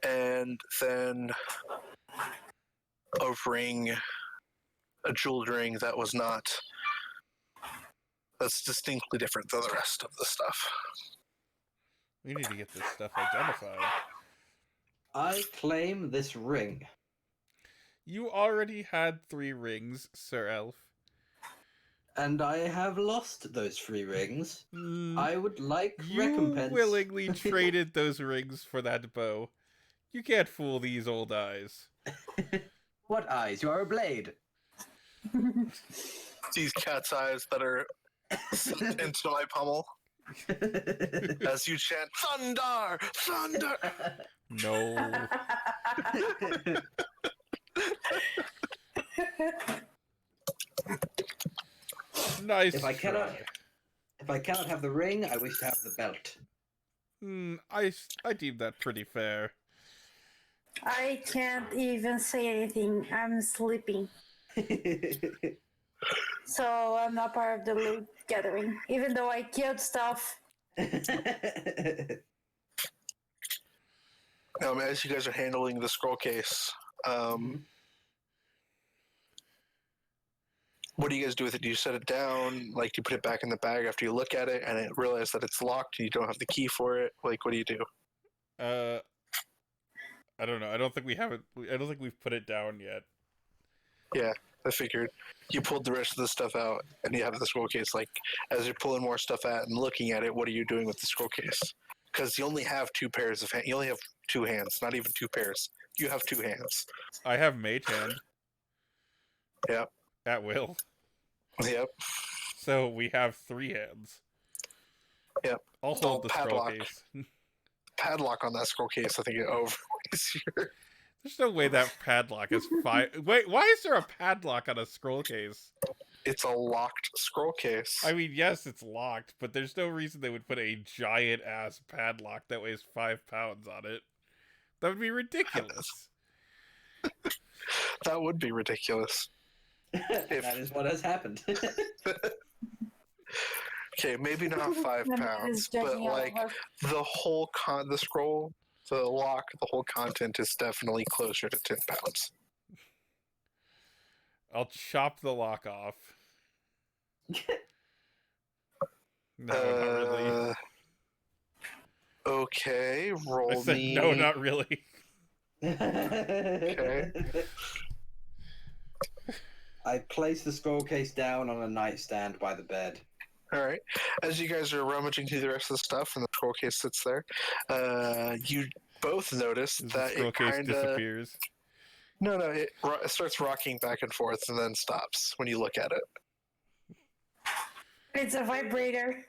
And then a ring, a jeweled ring that was not. That's distinctly different than the rest of the stuff. We need to get this stuff identified. I claim this ring. You already had 3 rings, Sir Elf. And I have lost those 3 rings. I would like You recompense. willingly traded those rings for that bow. You can't fool these old eyes. What eyes? You are a blade. These cat's eyes that are sent into my pummel as you chant thunder, thunder. No. Nice. If I cannot, try. if I cannot have the ring, I wish to have the belt. I deem that pretty fair. I can't even say anything. I'm sleeping. so I'm not part of the loot gathering, even though I killed stuff. As you guys are handling the scroll case, what do you guys do with it? Do you set it down? Like, do you put it back in the bag after you look at it and realize that it's locked and you don't have the key for it? Like, what do you do? I don't know. I don't think we've put it down yet. Yeah, I figured. You pulled the rest of the stuff out and you have the scroll case. Like, as you're pulling more stuff out and looking at it, what are you doing with the scroll case? Because you only have 2 pairs of hands. You only have 2 hands, not even 2 pairs. You have 2 hands. I have mage hand. Yep. At will. Yep. So we have 3 hands. Yep. I'll hold the scroll padlock. case. Padlock on that scroll case, I think it overweighs your... There's no way that padlock is 5. Wait, why is there a padlock on a scroll case? It's a locked scroll case. I mean, yes, it's locked, but there's no reason they would put a giant-ass padlock that weighs 5 pounds on it. That would be ridiculous. That would be ridiculous. That is what has happened. Okay, maybe not 5 pounds, but like the whole the scroll, the lock, the whole content is definitely closer to 10 pounds. I'll chop the lock off. No, not really. Okay, I roll said me. no, not really. Okay. I place the scroll case down on a nightstand by the bed. All right. As you guys are rummaging through the rest of the stuff, and the scroll case sits there, you both notice The that scroll it case kind of disappears. no, it starts rocking back and forth and then stops when you look at it. It's a vibrator.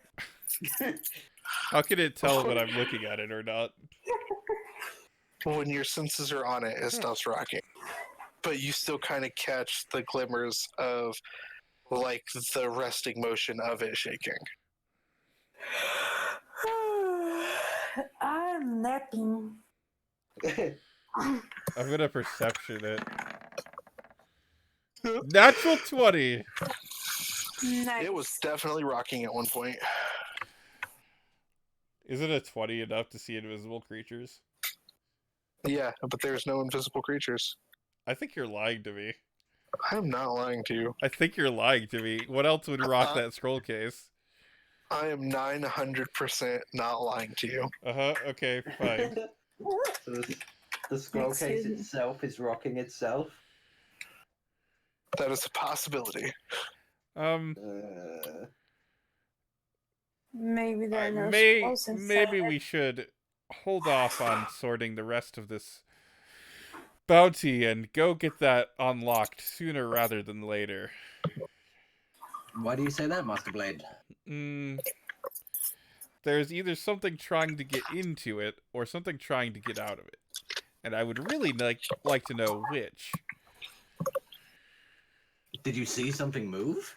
How can it tell when I'm looking at it or not? When your senses are on it, it stops rocking. But you still kind of catch the glimmers of, like, the resting motion of it shaking. I'm napping. I'm gonna perception it. Natural 20! Nice. It was definitely rocking at one point. Isn't a 20 enough to see invisible creatures? Yeah, but there's no invisible creatures. I think you're lying to me. I'm not lying to you. I think you're lying to me. What else would rock that scroll case? I am 900% not lying to you. Okay, fine. So the scroll case Excuse me. itself is rocking itself. That is a possibility. Maybe there are no Maybe scrolls inside. we should hold off on sorting the rest of this bounty and go get that unlocked sooner rather than later. Why do you say that, Master Blade? There's either something trying to get into it or something trying to get out of it. And I would really like to know which. Did you see something move?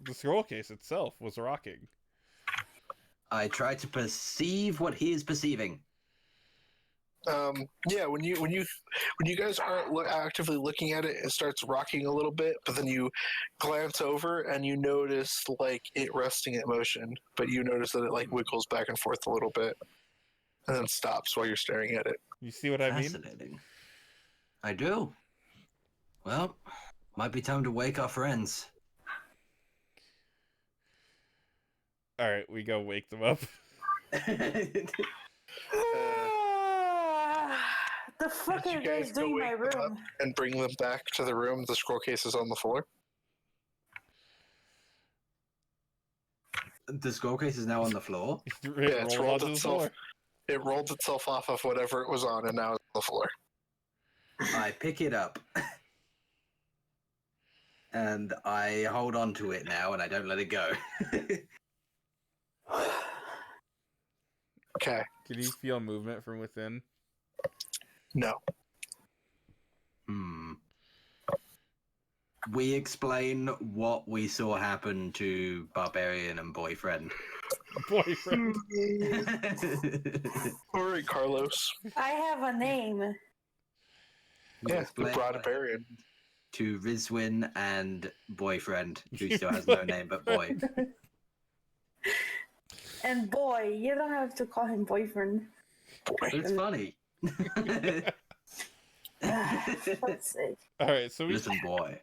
The scroll case itself was rocking. I try to perceive what he is perceiving. Yeah, when you guys aren't actively looking at it, it starts rocking a little bit, but then you glance over and you notice like it resting in motion, but you notice that it like wiggles back and forth a little bit, and then stops while you're staring at it. You see what I mean? Fascinating. I do. Well, might be time to wake our friends. Alright, we go wake them up. The fuck As you are you guys guys go doing in my wake them room? up and bring them back to the room, the scroll case is on the floor. The scroll case is now on the floor. It's rolled itself. It rolled itself off of whatever it was on, and now it's on the floor. I pick it up. And I hold on to it now, and I don't let it go. Okay. Can you feel movement from within? No. We explain what we saw happen to Barbarian and Boyfriend. Boyfriend. All right, Carlos. I have a name. We Yeah, explain we brought a what- barbarian. to Rizwin and boyfriend, who still has no name but boy. And boy, you don't have to call him boyfriend. But it's funny. Let's see. All right, so Listen, boy.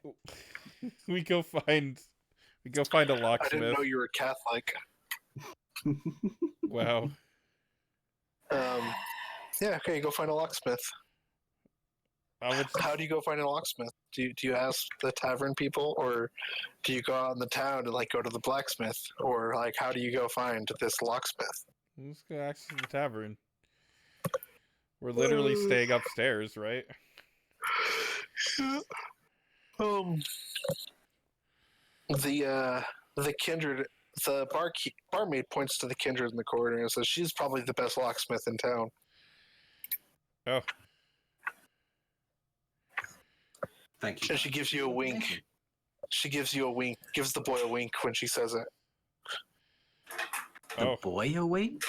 we go find a I didn't locksmith. know you were Catholic. Wow. Yeah, okay, go find a locksmith. How do you go find a locksmith? Do you ask the tavern people, or do you go out in the town and like go to the blacksmith, or like how do you go find this locksmith? Let's go access the tavern. We're literally staying upstairs, right? The kindred, the barmaid points to the kindred in the corner and says she's probably the best locksmith in town. Oh, Thank you. And she gives you a wink. She gives you a wink, gives the boy a wink when she says it. The oh, boy a wink?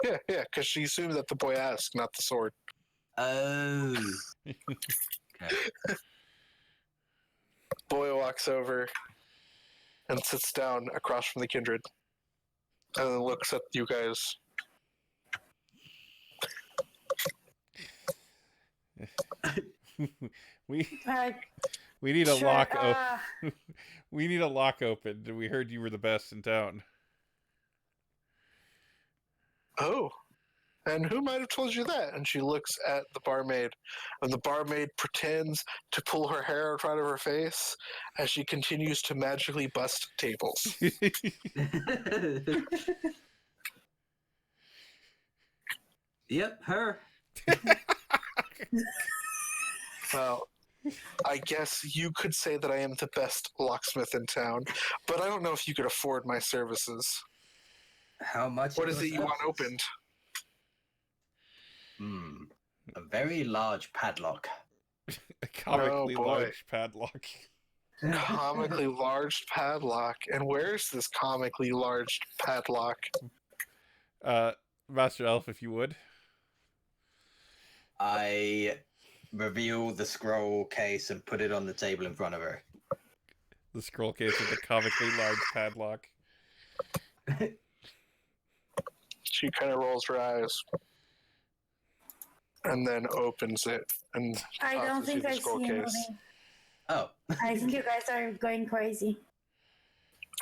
Yeah, because she assumed that the boy asked, not the sword. Oh. Okay. Boy walks over and sits down across from the kindred, and then looks at you guys. we Uh, need a sure, lock. We need a lock opened. We heard you were the best in town. Oh, and who might have told you that? And she looks at the barmaid, and the barmaid pretends to pull her hair out of her face as she continues to magically bust tables. Yep, her. Well, I guess you could say that I am the best locksmith in town, but I don't know if you could afford my services. How much? What is it you want opened? A very large padlock. A comically boy. large padlock. Comically large padlock. And where's this comically large padlock? Master Elf, if you would. I reveal the scroll case and put it on the table in front of her. The scroll case with the comically large padlock. She kind of rolls her eyes and then opens it and I don't tosses you think the I scroll see case. anything. Oh. I think you guys are going crazy.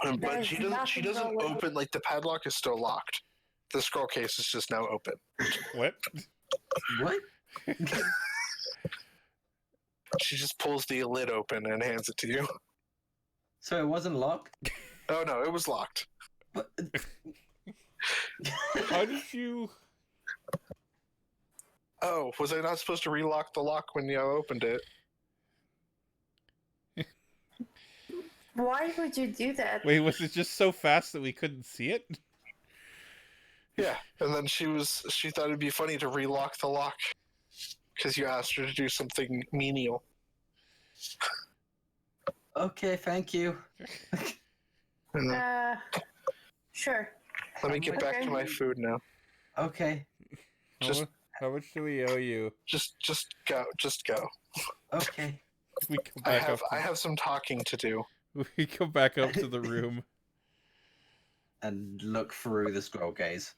But There's she doesn't nothing wrong with open, like the padlock is still locked. The scroll case is just now open. What? What? She just pulls the lid open and hands it to you. So it wasn't locked? Oh no, it was locked. But... How did you... Oh, was I not supposed to relock the lock when you opened it? Why would you do that? Wait, was it just so fast that we couldn't see it? Yeah, and then she thought it'd be funny to relock the lock because you asked her to do something menial. Okay, thank you. Sure. Let me get back to my food now. Okay. How much do we owe you? Just go. Okay. We come back up. I have some talking to do. We go back up to the room. And look through the scroll case.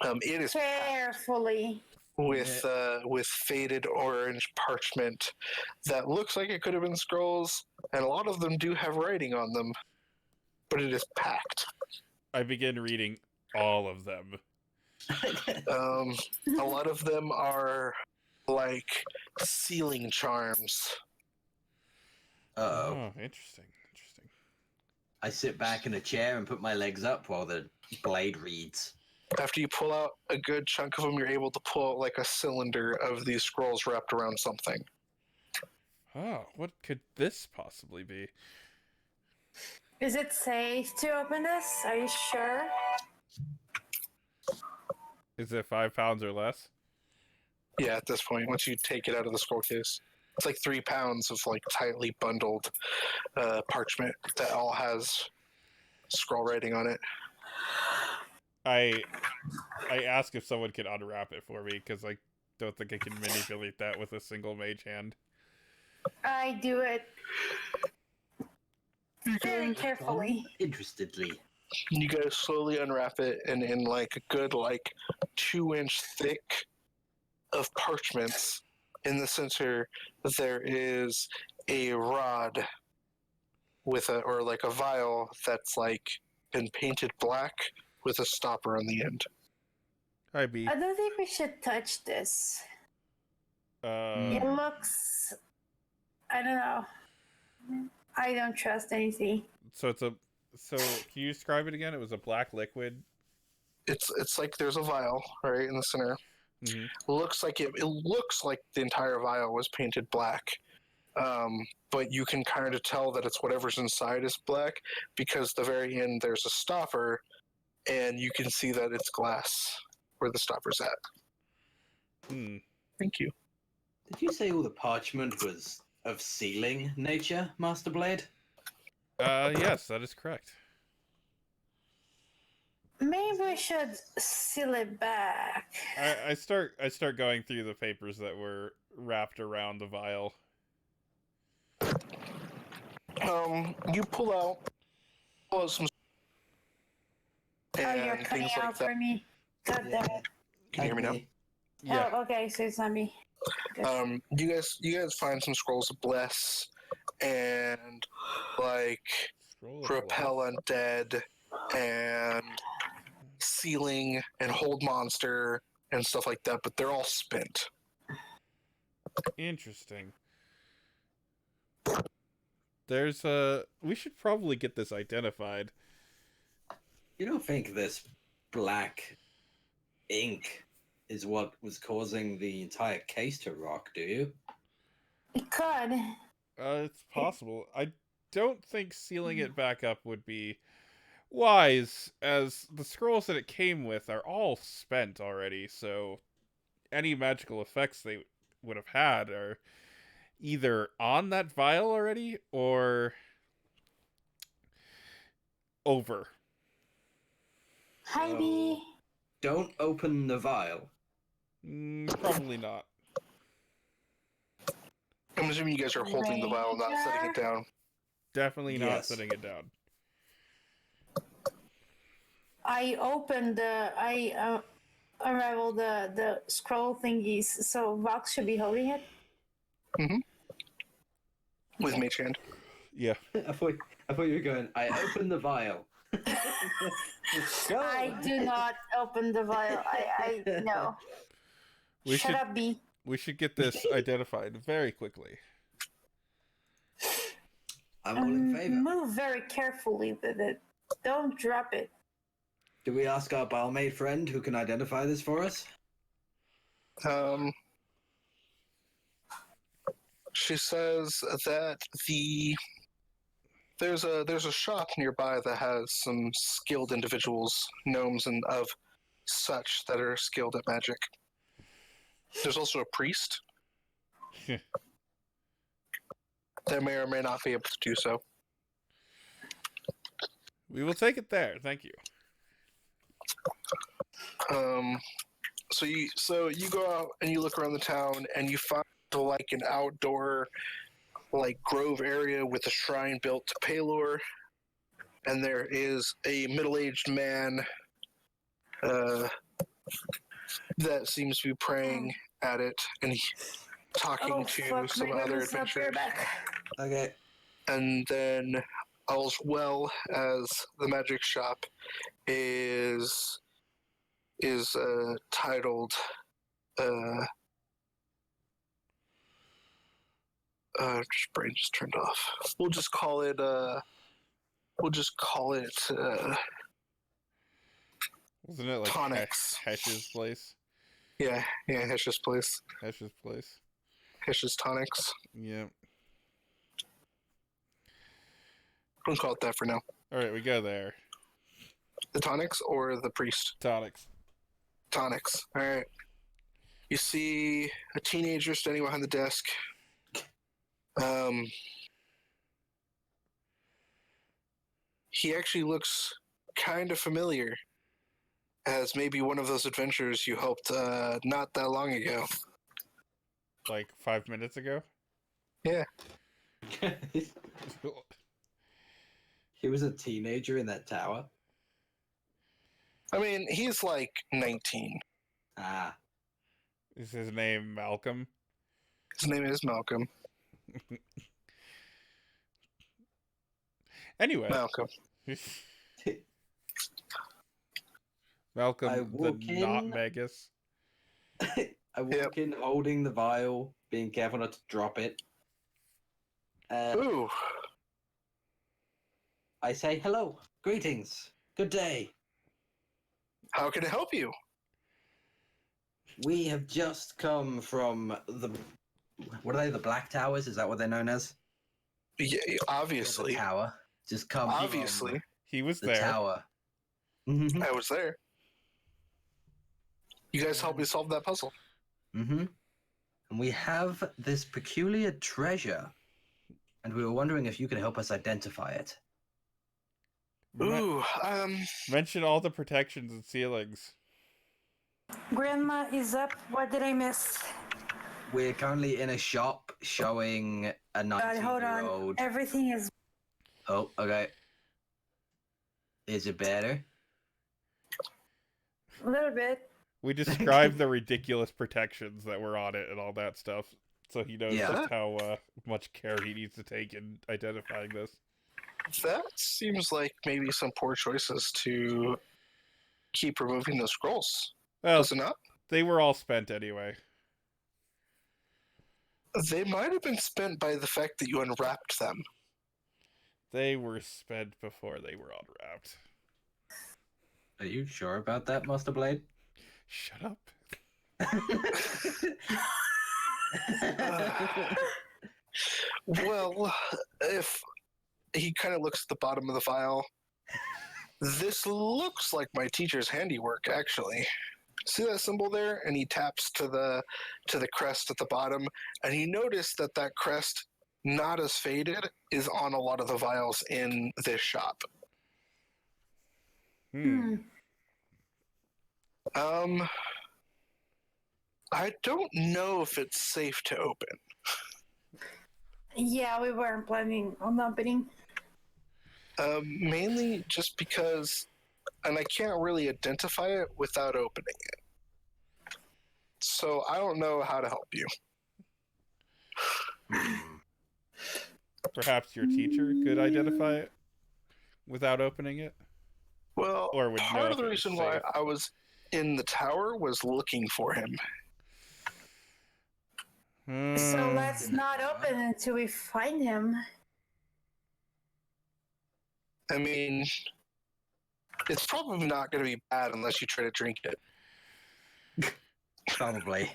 It is Carefully. with faded orange parchment that looks like it could have been scrolls, and a lot of them do have writing on them, but it is packed. I begin reading all of them. A lot of them are like sealing charms. Uh-oh. Oh, interesting. I sit back in a chair and put my legs up while the blade reads. After you pull out a good chunk of them, you're able to pull out like a cylinder of these scrolls wrapped around something. Oh, what could this possibly be? Is it safe to open this? Are you sure? Is it 5 pounds or less? Yeah, at this point, once you take it out of the scroll case. It's like 3 pounds of like tightly bundled parchment that all has scroll writing on it. I ask if someone can unwrap it for me, because I don't think I can manipulate that with a single mage hand. I do it very carefully. Interestedly. You guys slowly unwrap it, and in like a good 2-inch thick of parchments, in the center there is a rod with a vial that's been painted black with a stopper on the end. Hi, B. I don't think we should touch this. It looks. I don't know. I don't trust anything. So can you describe it again? It was a black liquid. It's like there's a vial right in the center. Mm-hmm. It looks like the entire vial was painted black. But you can kind of tell that it's whatever's inside is black because the very end there's a stopper, and you can see that it's glass where the stopper's at. Thank you. Did you say all the parchment was of sealing nature, Master Blade? Yes, that is correct. Maybe we should seal it back. I start going through the papers that were wrapped around the vial. You pull out some Oh, you're and cutting things out like that. for me. God damn it. Can you hear me now? Yeah. Oh, okay, so it's not me. Good. You guys find some scrolls of bless and Scroll of repel undead and sealing and hold monster and stuff like that, but they're all spent. Interesting. We should probably get this identified. You don't think this black ink is what was causing the entire case to rock, do you? It could. It's possible. I don't think sealing it back up would be wise, as the scrolls that it came with are all spent already, so any magical effects they would have had are either on that vial already or over. Heidi. Don't open the vial. Probably not. I'm assuming you guys are holding the vial, not setting it down. Definitely not Yes. setting it down. I opened I unraveled the scroll thingies, so Vox should be holding it. With Mage Hand. Yeah. I thought you were going, I opened the vial. Go. I do not open the vial. I no. Shut up, B. We should get this identified very quickly. I'm all in favor. Move very carefully with it. Don't drop it. Do we ask our barmaid friend who can identify this for us? She says that there's a shop nearby that has some skilled individuals, gnomes and of such, that are skilled at magic. There's also a priest that may or may not be able to do so. We will take it there. Thank you. So you go out and you look around the town and you find an outdoor grove area with a shrine built to Palor, and there is a middle-aged man that seems to be praying at it and talking to some other adventurers. Okay. And then, as well as the magic shop, is titled. Brain just turned off. We'll just call it. Wasn't it like Tonics. Hesh's place? Yeah, Hesh's place. Hesh's place. Hesh's Tonics. Yeah. We'll call it that for now. All right, we go there. The Tonics or the priest? Tonics. Tonics. All right. You see a teenager standing behind the desk. He actually looks kind of familiar, as maybe one of those adventures you helped not that long ago. Like 5 minutes ago? Yeah. He was a teenager in that tower. I mean, he's like 19. Ah. Is his name Malcolm? His name is Malcolm. Anyway. Malcolm. Malcolm I the walk not in. Magus. I walk in holding the vial, being careful not to drop it. Ooh. I say hello, greetings, good day. How can I help you? We have just come from the. What are they? The Black Towers? Is that what they're known as? Yeah, The obviously. tower. Just come Obviously. from He was the there. tower. Mm-hmm. I was there. You guys helped me solve that puzzle. Mm-hmm. And we have this peculiar treasure, and we were wondering if you could help us identify it. Ooh, Mention all the protections and ceilings. Grandma is up. What did I miss? We're currently in a shop showing a Hold on. 19-year-old. Everything is. Oh, okay. Is it better? A little bit. We described the ridiculous protections that were on it and all that stuff, so he knows Yeah. just how much care he needs to take in identifying this. that seems like maybe some poor choices to keep removing the scrolls. Well, Does it not? they were all spent anyway. They might have been spent by the fact that you unwrapped them. They were spent before they were unwrapped. Are you sure about that, Master Blade? Shut up. Well, if he kind of looks at the bottom of the file, this looks like my teacher's handiwork, actually. See that symbol there? And he taps to the crest at the bottom, and he noticed that that crest, not as faded, is on a lot of the vials in this shop. I don't know if it's safe to open. Yeah, we weren't planning on opening. Mainly just because, and I can't really identify it without opening it. So I don't know how to help you. Perhaps your teacher could identify it without opening it? Well, Or would know part of if the it was reason why safe. I was in the tower was looking for him. So let's not open until we find him. I mean, it's probably not going to be bad unless you try to drink it. Probably.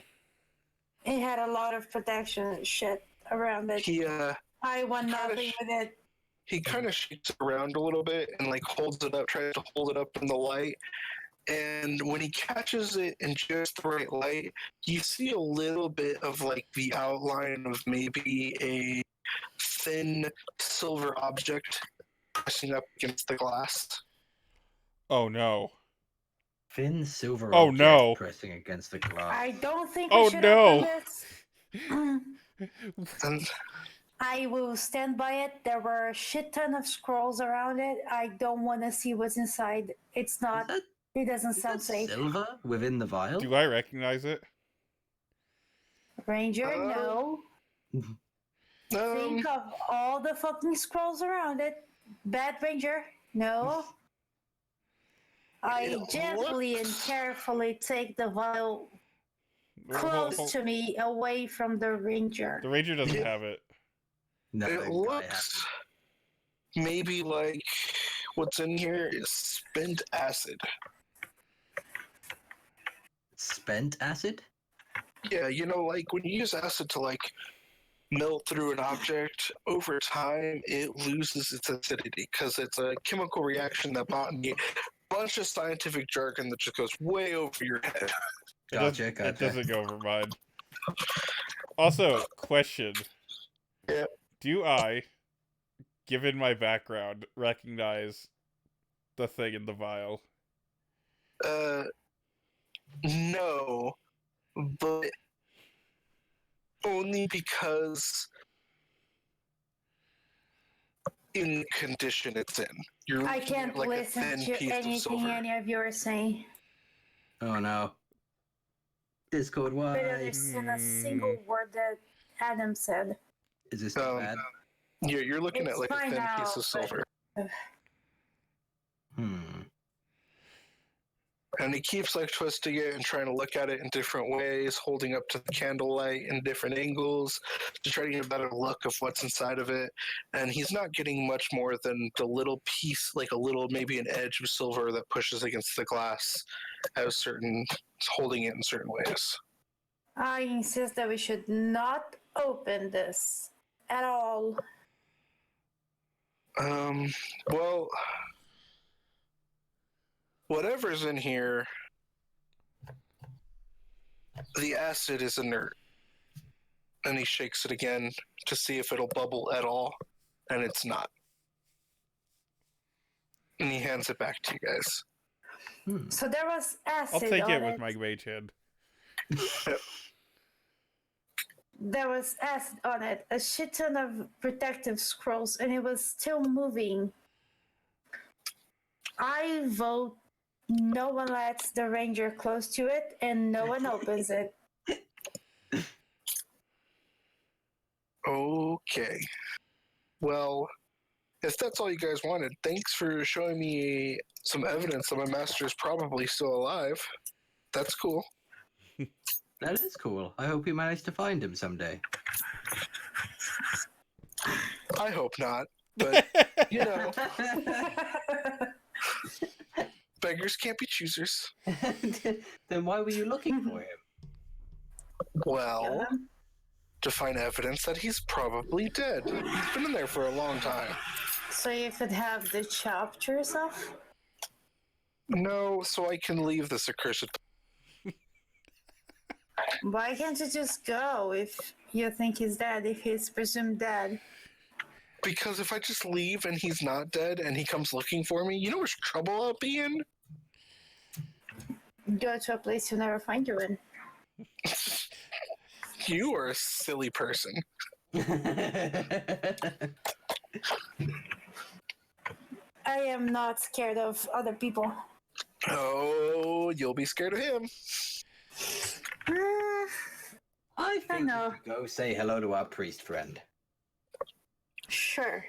It had a lot of protection shit around it. I want nothing with it. He kind of shakes it around a little bit and like holds it up, tries to hold it up in the light. And when he catches it in just the right light, you see a little bit of like the outline of maybe a thin silver object pressing up against the glass. Oh no. Thin silver Oh, object no. pressing against the glass. I don't think Oh, we should no. open this. And I will stand by it. There were a shit ton of scrolls around it. I don't want to see what's inside. It's not. It doesn't Is sound that safe. silver within the vial? Do I recognize it? Ranger, no. Think of all the fucking scrolls around it. Bad Ranger, no. I gently and carefully take the vial close to me, away from the Ranger. The Ranger doesn't have it. No, it the guy looks maybe like what's in here is spent acid. Spent acid? Yeah, you know, like when you use acid to like melt through an object, over time it loses its acidity because it's a chemical reaction that botany, bunch of scientific jargon that just goes way over your head. Gotcha. It doesn't go over mine. Also, question. Yeah. Do I, given my background, recognize the thing in the vial? No, but only because in condition it's in. You're I looking can't at, like, a listen thin to piece of anything silver. any of you are saying. Oh no. Discord, I why? don't understand a single word that Adam said. Is this too bad? You're looking It's at like a fine thin now, piece of silver. And he keeps like twisting it and trying to look at it in different ways, holding up to the candlelight in different angles to try to get a better look of what's inside of it. And he's not getting much more than the little piece, like a little, maybe an edge of silver that pushes against the glass as certain, holding it in certain ways. I insist that we should not open this at all. Well, whatever's in here, the acid is inert. And he shakes it again to see if it'll bubble at all, and it's not. And he hands it back to you guys. So there was I'll acid take on it with my mage hand. There was acid on it, a shit ton of protective scrolls, and it was still moving. I vote no one lets the ranger close to it, and no one opens it. Okay. Well, if that's all you guys wanted, thanks for showing me some evidence that my master is probably still alive. That's cool. That is cool. I hope you manage to find him someday. I hope not, but, you know, beggars can't be choosers. Then why were you looking for him? Well, to find evidence that he's probably dead. He's been in there for a long time. So you could have the chapters off? No, so I can leave this accursed. Why can't you just go if you think he's dead, if he's presumed dead? Because if I just leave and he's not dead and he comes looking for me, you know which trouble I'll be in? Go to a place you'll never find you in. You are a silly person. I am not scared of other people. Oh, you'll be scared of him. I think know. we should go say hello to our priest friend. Sure.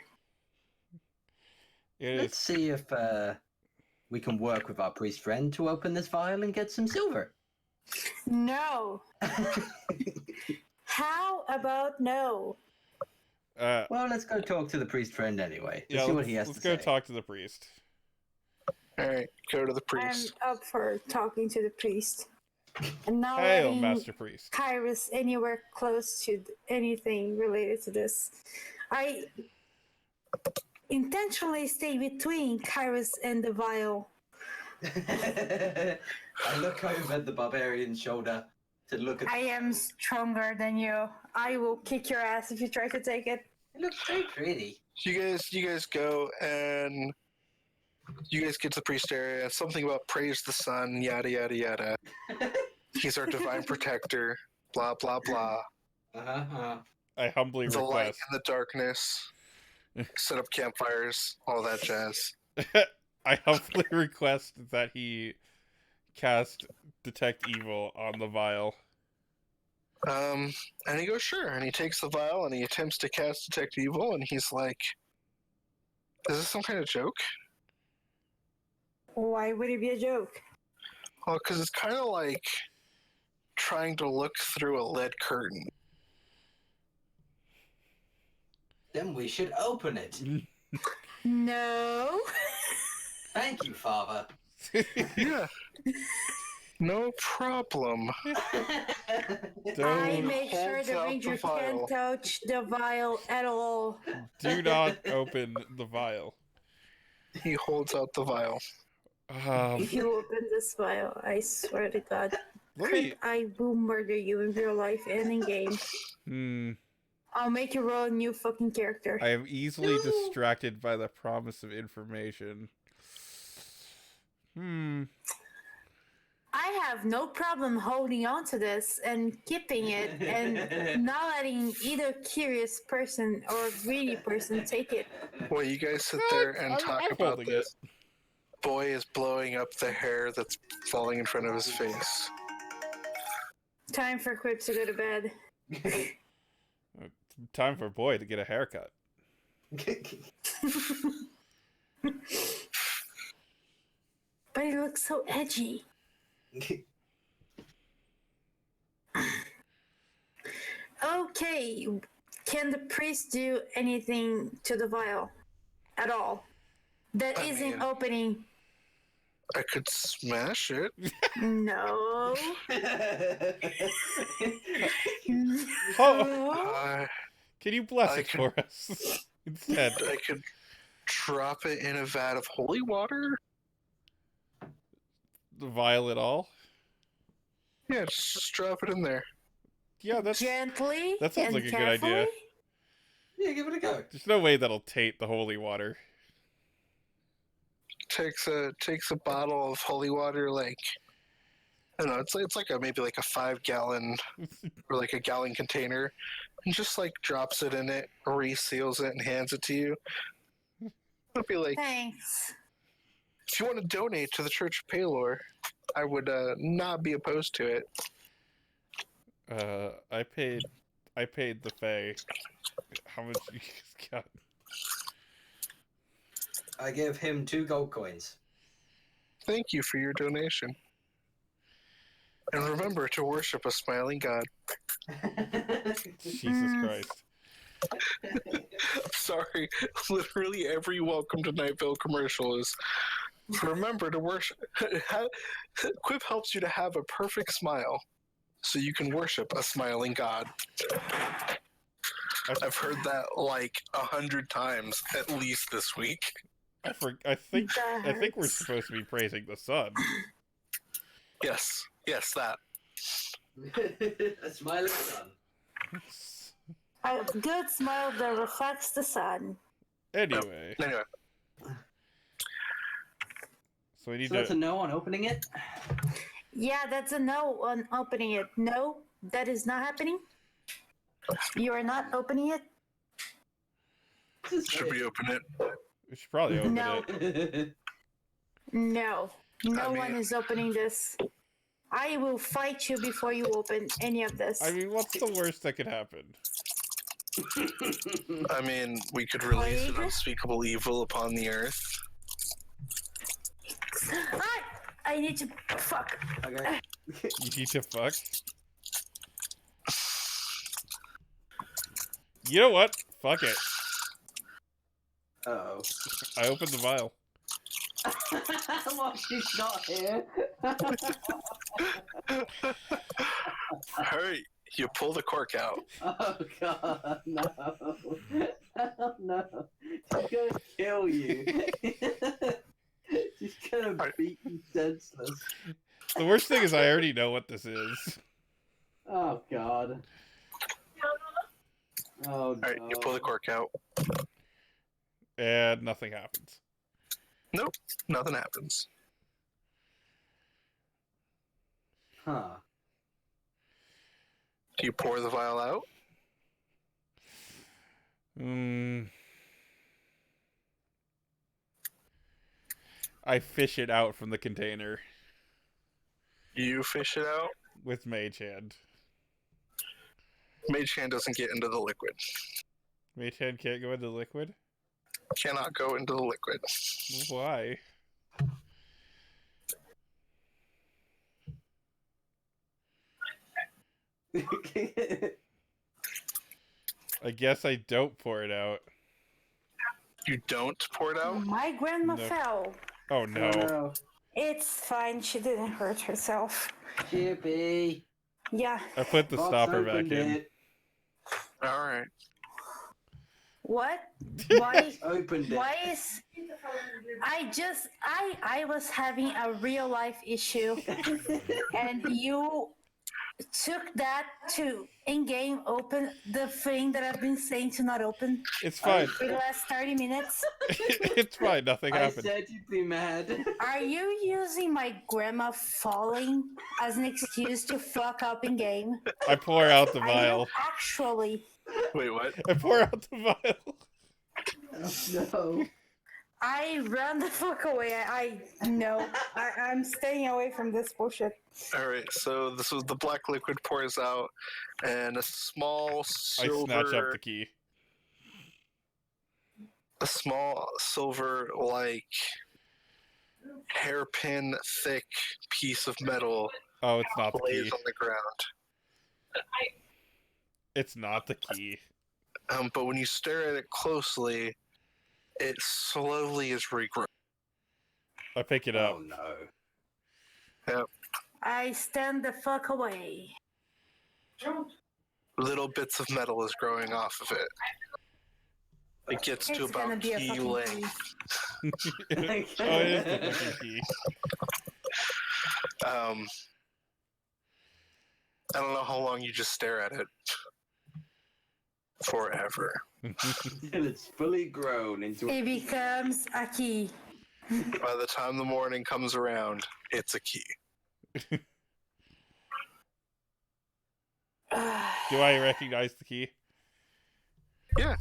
Let's see if we can work with our priest friend to open this vial and get some silver. No. How about no? Well, let's go talk to the priest friend anyway. Yeah, See what he has let's to go say. talk to the priest. Alright, go to the I'm priest. up for talking to the priest. And not Hail, letting Master Priest. Kyrus anywhere close to anything related to this. I intentionally stay between Kyrus and the vial. I look over at the barbarian's shoulder to look at. I am stronger than you. I will kick your ass if you try to take it. It looks so pretty. You guys go and you guys get to the priest area. Something about praise the sun, yada yada yada. He's our divine protector. Blah blah blah. I humbly The light request. in the darkness. Set up campfires, all that jazz. I humbly request that he cast Detect Evil on the vial. And he goes, sure. And he takes the vial and he attempts to cast Detect Evil, and he's like, is this some kind of joke? Why would it be a joke? Well, because it's kind of like trying to look through a lead curtain. Then we should open it. No. Thank you, Father. Yeah. No problem. I make sure Holds the out ranger the vial. can't touch the vial at all. Do not open the vial. He holds out the vial. If you open this vial, I swear to God, Let me. I will murder you in real life and in game. I'll make you roll a new fucking character. I am easily distracted by the promise of information. I have no problem holding on to this and keeping it and not letting either curious person or greedy person take it. Well, you guys sit there and talk I'm about holding this. Boy is blowing up the hair that's falling in front of his face. Time for Crip to go to bed. Time for boy to get a haircut. But it looks so edgy. Okay, can the priest do anything to the vial at all that I isn't mean- opening? I could smash it. No. Oh, I can you bless I it can- for us instead? I could drop it in a vat of holy water. The vial at all? Yeah, just drop it in there. Yeah, that Gently sounds and like a good carefully. idea. Yeah, give it a go. There's no way that'll taint the holy water. Takes a bottle of holy water, like I don't know, it's like maybe like a 5-gallon or like a gallon container, and just like drops it in it, reseals it, and hands it to you. It'll be like, Thanks. if you want to donate to the Church of Palor, I would not be opposed to it. I paid the Fae. How much you guys got? I give him 2 gold coins. Thank you for your donation. And remember to worship a smiling God. Jesus Christ. Sorry, literally every Welcome to Night Vale commercial is remember to worship. Quip helps you to have a perfect smile so you can worship a smiling God. I've heard that like 100 times at least this week. I think we're hurts. supposed to be praising the sun. Yes, that. A smiling sun. A good smile that reflects the sun. Anyway, Anyway, so we need So that's a to. no on opening it? Yeah, that's a no on opening it. No, that is not happening. You are not opening it. should we open it? We should probably open No. it. No. No I mean- one is opening this. I will fight you before you open any of this. I mean, what's the worst that could happen? I mean, we could release an Plague? unspeakable evil upon the earth. I need to fuck. Okay. You need to fuck. You know what? Fuck it. Uh-oh. I opened the vial. Well, she's not here. Hurry, you pull the cork out. Oh god, no. Oh no. She's gonna kill you. She's gonna beat you senseless. The worst thing is I already know what this is. Oh god. Oh no. Alright, you pull the cork out. And nothing happens. Nope, nothing happens. Huh. Do you pour the vial out? I fish it out from the container You fish it out? with Mage Hand. Mage Hand doesn't get into the liquid. Mage Hand can't go into liquid? Cannot go into the liquid. Why? I guess I don't pour it out. You don't pour it out? My grandma No. fell. Oh no. No. It's fine. She didn't hurt herself. Chippy. Yeah. I put the Fox stopper back opened in. it. Alright. What? Why? Opened it. Why is? I was having a real life issue, and you took that to in-game open the thing that I've been saying to not open It's fine. for the last 30 minutes? It's fine. Nothing I happened. said you'd be mad. Are you using my grandma falling as an excuse to fuck up in-game? I pour out the Are you vial. actually? Wait, what? I pour out the vial. No. I run the fuck away. I'm staying away from this bullshit. All right, so this was the black liquid pours out, and a small I silver, snatch up the key. a small silver like hairpin thick piece of metal Oh, it's not the lays key. on the ground. It's not the key. But when you stare at it closely, it slowly is regrowing. I pick it up. Oh no. I stand the fuck away. Little bits of metal is growing off of it. It gets to It's gonna about be a key fucking length. Oh, it is the fucking key. I don't know how long you just stare at it. Forever. Until it's fully grown into It becomes a key. By the time the morning comes around, it's a key. Do I recognize the key? Of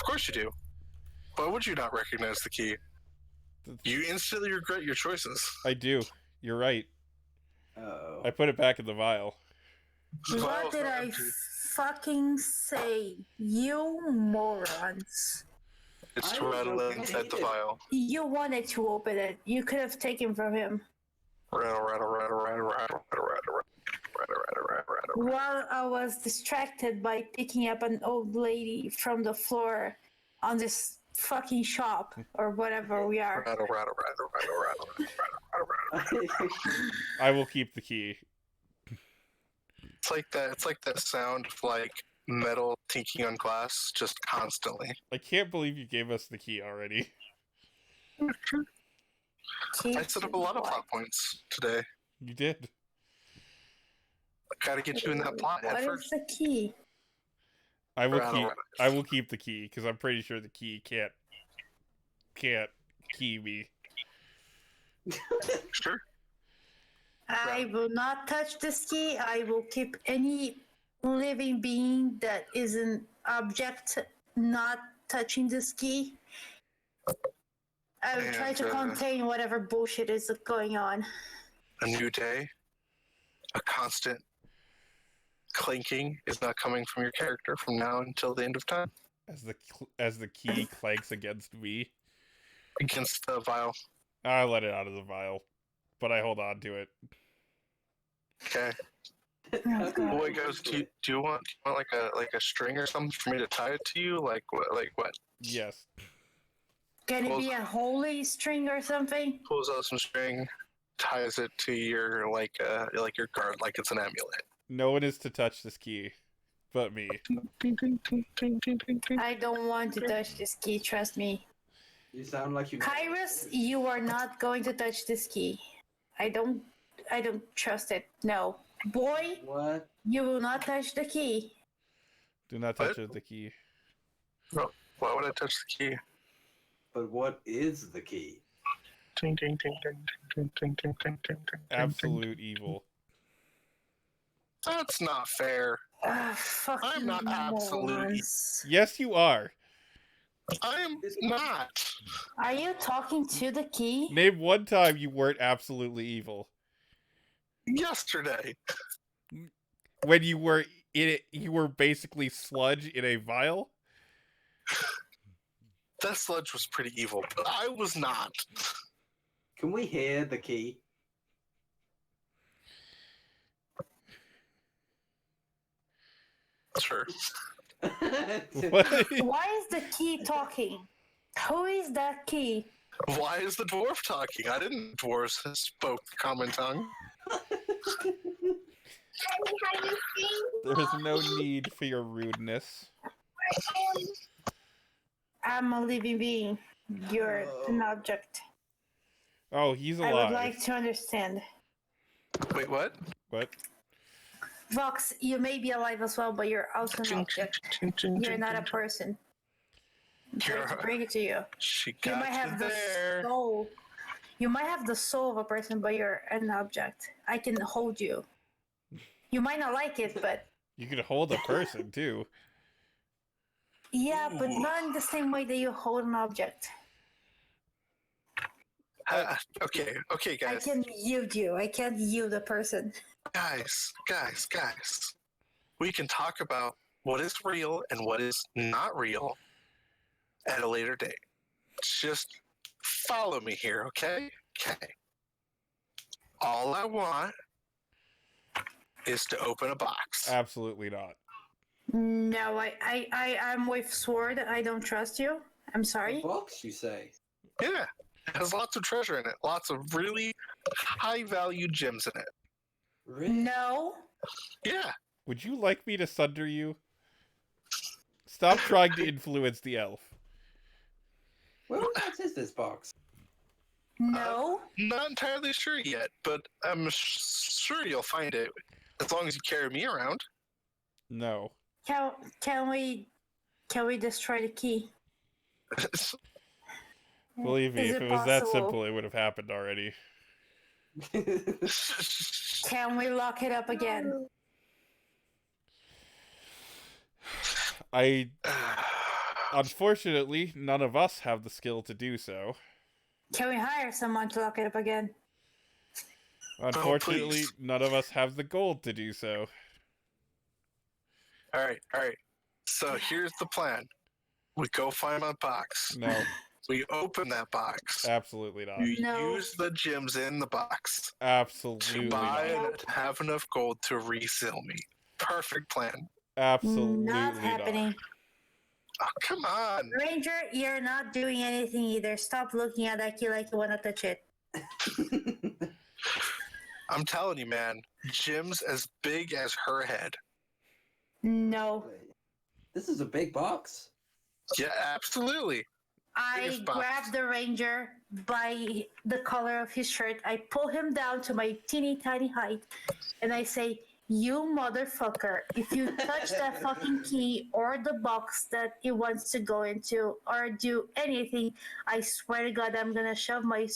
course you do. Why would you not recognize the key? You instantly regret your choices. I do. You're right. Oh. I put it back in the vial. What did I fucking say? You morons. It's I don't rattling know inside the either. vial. You wanted to open it. You could have taken from him. Rattle, rattle, rattle, rattle, rattle, rattle, rattle, rattle, rattle, rattle, rattle. While I was distracted by picking up an old lady from the floor on this fucking shop or whatever we are. Rattle, rattle, rattle, rattle, rattle, rattle, rattle, rattle. I will keep the key. It's like that. It's like that sound of like metal tinking on glass, just constantly. I can't believe you gave us the key already. I set up a lot of plot points today. You did. Gotta get you in that plot What at is first. the key? I will Rattle, keep. rattle. I will keep the key because I'm pretty sure the key can't key me. Sure. I will not touch this key. I will keep any living being that is an object not touching this key. I will try to And, contain whatever bullshit is going on. A new day. A constant clinking is not coming from your character from now until the end of time. As the key clanks against me, Against the vial. I let it out of the vial, but I hold on to it. Okay. Oh, God. Boy goes. Do you want like a string or something for me to tie it to you? Like what? Like what? Yes. Can it be a holy string or something? Pulls out some string, ties it to your like your guard, like it's an amulet. No one is to touch this key, but me. I don't want to touch this key, trust me. You sound like you. Kyrus, you are not going to touch this key. I don't trust it. No. Boy, What? you will not touch the key. Do not touch the key. Why would I touch the key? But what is the key? Ting, ting, ting, ting, ting, ting, ting, ting, ting, ting, Absolute evil. That's not fair. Fucking I'm not absolute. morons. Yes, you are. I am not. Are you talking to the key? Name one time you weren't absolutely evil. Yesterday. When you were in it, you were basically sludge in a vial. That sludge was pretty evil, but I was not. Can we hear the key? Sure. What? Why is the key talking? Who is that key? Why is the dwarf talking? I didn't. Dwarves spoke common tongue. There is no need for your rudeness. I'm a living being. You're an object. Oh, he's I alive. would like to understand. Wait, what? What? Vox, you may be alive as well, but you're also an object. You're not a person. I'm sorry to bring it to you. She You got might have the there. soul. You might have the soul of a person, but you're an object. I can hold you. You might not like it, but You could hold a person too. yeah, but Ooh. not in the same way that you hold an object. Okay, I guys. can yield you. I can't yield a person. Guys. We can talk about what is real and what is not real at a later date. Just follow me here, okay? Okay. All I want is to open a box. Absolutely not. No, I'm with Sword. I don't trust you. I'm A sorry. box, you say? Yeah. It has lots of treasure in it. Lots of really high value gems in it. Really? No. Yeah. Would you like me to sunder you? Stop trying to influence the elf. Whereabouts is this box? No. Not entirely sure yet, but I'm sure you'll find it as long as you carry me around. No. Can we destroy the key? Believe me, Is if it it was that possible? simple, it would have happened already. Can we lock it up again? Unfortunately, none of us have the skill to do so. Can we hire someone to lock it up again? Unfortunately, please. none of us have the gold to do so. All right. So here's the plan. We go find my box. No, We open that box. absolutely not. You No. use the gems in the box to Absolutely buy not. and have enough gold to reseal me. Perfect plan. Absolutely Not happening. Oh, come on. Ranger, you're not doing anything either. Stop looking at that key like you want to touch it. I'm telling you, man. Gems as big as her head. No. This is a big box. Yeah, absolutely. I Biggest box. grab the Ranger by the collar of his shirt. I pull him down to my teeny tiny height, and I say, "You motherfucker, if you touch that fucking key or the box that it wants to go into or do anything, I swear to God, I'm gonna shove my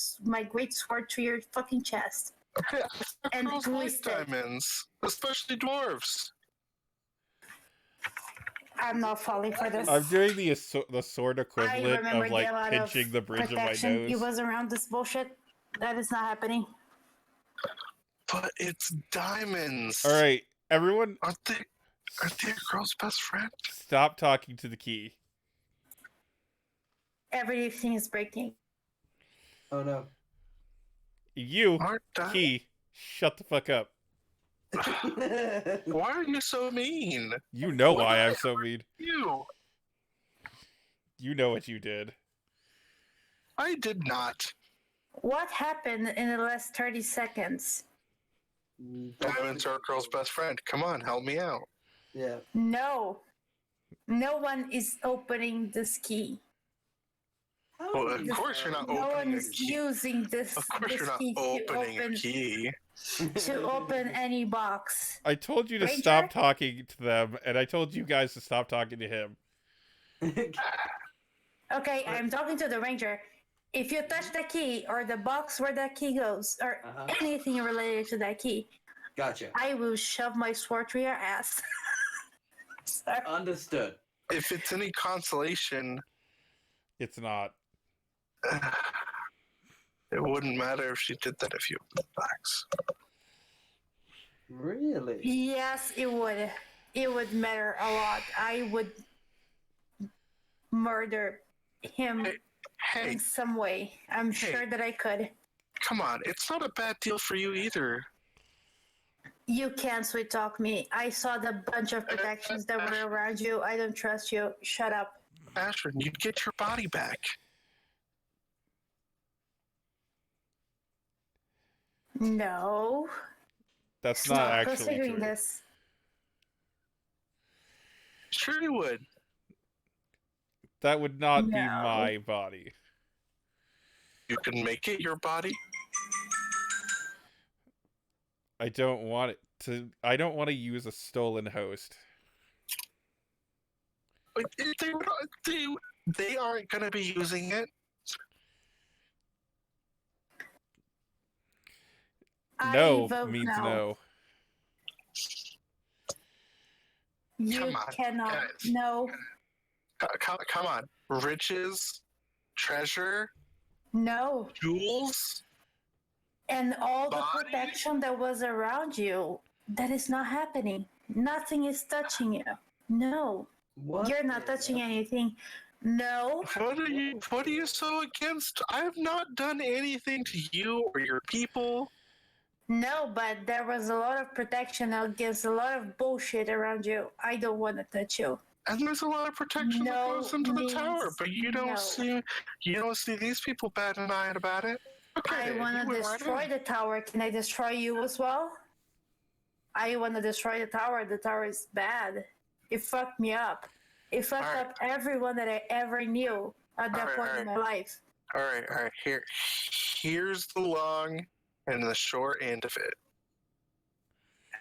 great sword through your fucking chest." Yeah, And girls like twist it. diamonds, especially dwarves. I'm not falling for this. I'm doing the sword I equivalent remember of the like amount pinching of the bridge protection of my it nose. was around this bullshit. That is not happening. But it's diamonds. All right, everyone, Aren't they a girl's best friend? stop talking to the key. Everything is breaking. Oh no. You, Aren't key, shut the fuck up. Why are you so mean? You know What why the I'm hell so mean. You. You know what you did. I did not. What happened in the last 30 seconds? Diamonds are a girl's best friend. Come on, help me out. Yeah. No. No one is opening this key. Well, of course you're not No one opening a is key. using this, Of course this you're not key opening a key. to open any box. I told you to Ranger? stop talking to them, and I told you guys to stop talking to him. Okay, I'm talking to the Ranger. If you touch the key or the box where that key goes or anything related to that key, Gotcha. I will shove my sword through your ass. Sorry. Understood. If it's any consolation, It's not. it wouldn't matter if she did that if you opened the box. Really? Yes, it would. It would matter a lot. I would murder him Hey, in some way. I'm sure that I could. come on. It's not a bad deal for you either. You can't sweet talk me. I saw the bunch of protections that were around you. I don't trust you. Shut up. Ashton, you'd get your body back. No. That's It's not not actually considering true. this. Sure you would. That would not be No. my body. You can make it your body. I don't want it to. I don't want to use a stolen host. But they aren't going to be using it. No I vote means no. no. You Come on, cannot. guys. No. Come on. Riches, treasure, No. jewels. And all the Body? protection that was around you, that is not happening. Nothing is touching you. No. What? You're not touching anything. No. What are you so against? I have not done anything to you or your people. No, but there was a lot of protection against a lot of bullshit around you. I don't want to touch you. And there's a lot of protection that No goes into the means tower, but you don't no. see these people batting an eye about it. Okay, I want you to went right destroy in. the tower. Can I destroy you as well? I want to destroy the tower. The tower is bad. It fucked me up. It fucked Alright. up everyone that I ever knew at that point in my life. All right. Here's the long and the short end of it.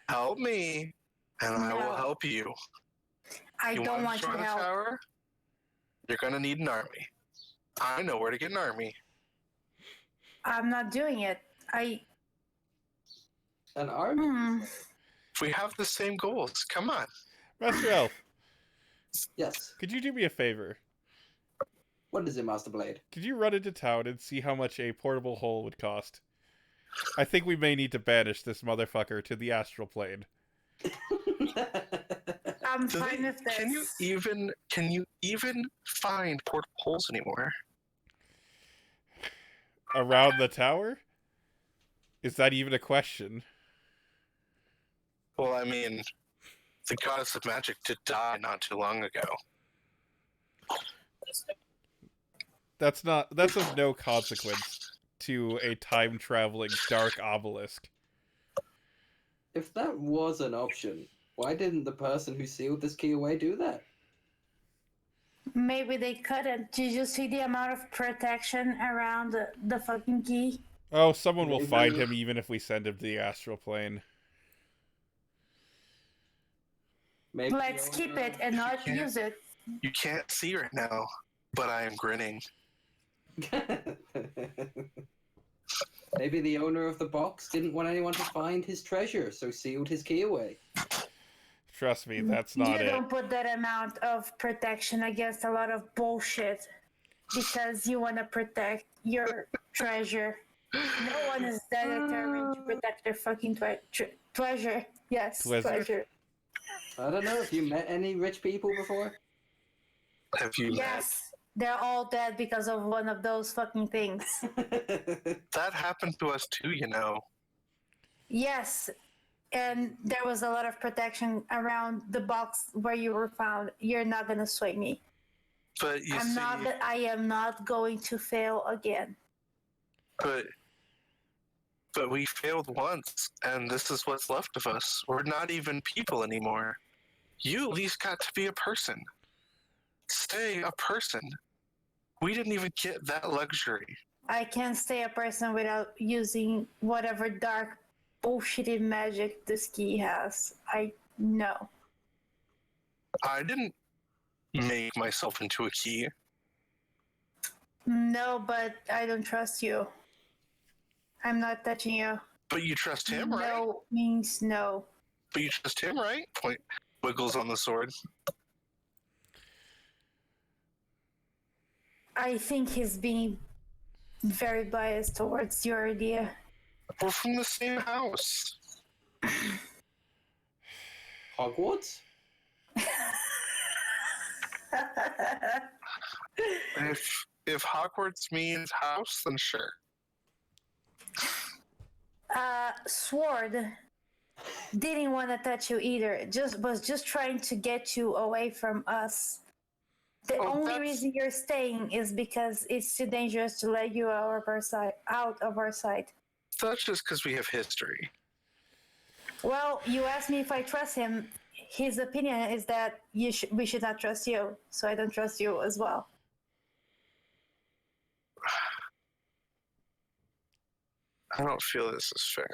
Help me, and I will No. help you. I You don't want want to your destroy the help. tower? You're gonna need an army. I know where to get an army. I'm not doing it. An army? If we have the same goals, come on. Master Elf, Yes. could you do me a favor? What is it, Master Blade? Could you run into town and see how much a portable hole would cost? I think we may need to banish this motherfucker to the astral plane. I'm fine with this. Can you even find portable holes anymore? Around the tower? Is that even a question? Well, I mean, the goddess of magic did die not too long ago. That's of no consequence to a time-traveling dark obelisk. If that was an option, why didn't the person who sealed this key away do that? Maybe they couldn't. Did you see the amount of protection around the fucking key? Oh, someone will Maybe- find him even if we send him to the astral plane. Maybe Let's keep it and not can't- use it. You can't see right now, but I am grinning. Maybe the owner of the box didn't want anyone to find his treasure, so sealed his key away. Trust me, that's not You it. don't put that amount of protection against a lot of bullshit because you want to protect your treasure. No one is that determined to protect their fucking treasure. Yes, Pleasure. treasure. I don't know, have you met any rich people before? Have you Yes, they're all dead because of one of those fucking things. met? That happened to us too, you know. Yes, and there was a lot of protection around the box where you were found. You're not gonna sway me. But you see, I am not going to fail again. but we failed once, and this is what's left of us. We're not even people anymore. You at least got to be a person. Stay a person. We didn't even get that luxury. I can't stay a person without using whatever dark bullshitty magic this key has. I know. I didn't make myself into a key. No, but I don't trust you. I'm not touching you. But you trust him, right? No means no. But you trust him, right? Point wiggles on the sword. I think he's being very biased towards your idea. We're from the same house. Hogwarts? If Hogwarts means house, then sure. Sword didn't want to touch you either. Was just trying to get you away from us. The Oh, only that's- reason you're staying is because it's too dangerous to let you out of our sight. That's just because we have history. Well, you asked me if I trust him. His opinion is that we should not trust you, so I don't trust you as well. I don't feel this is fair.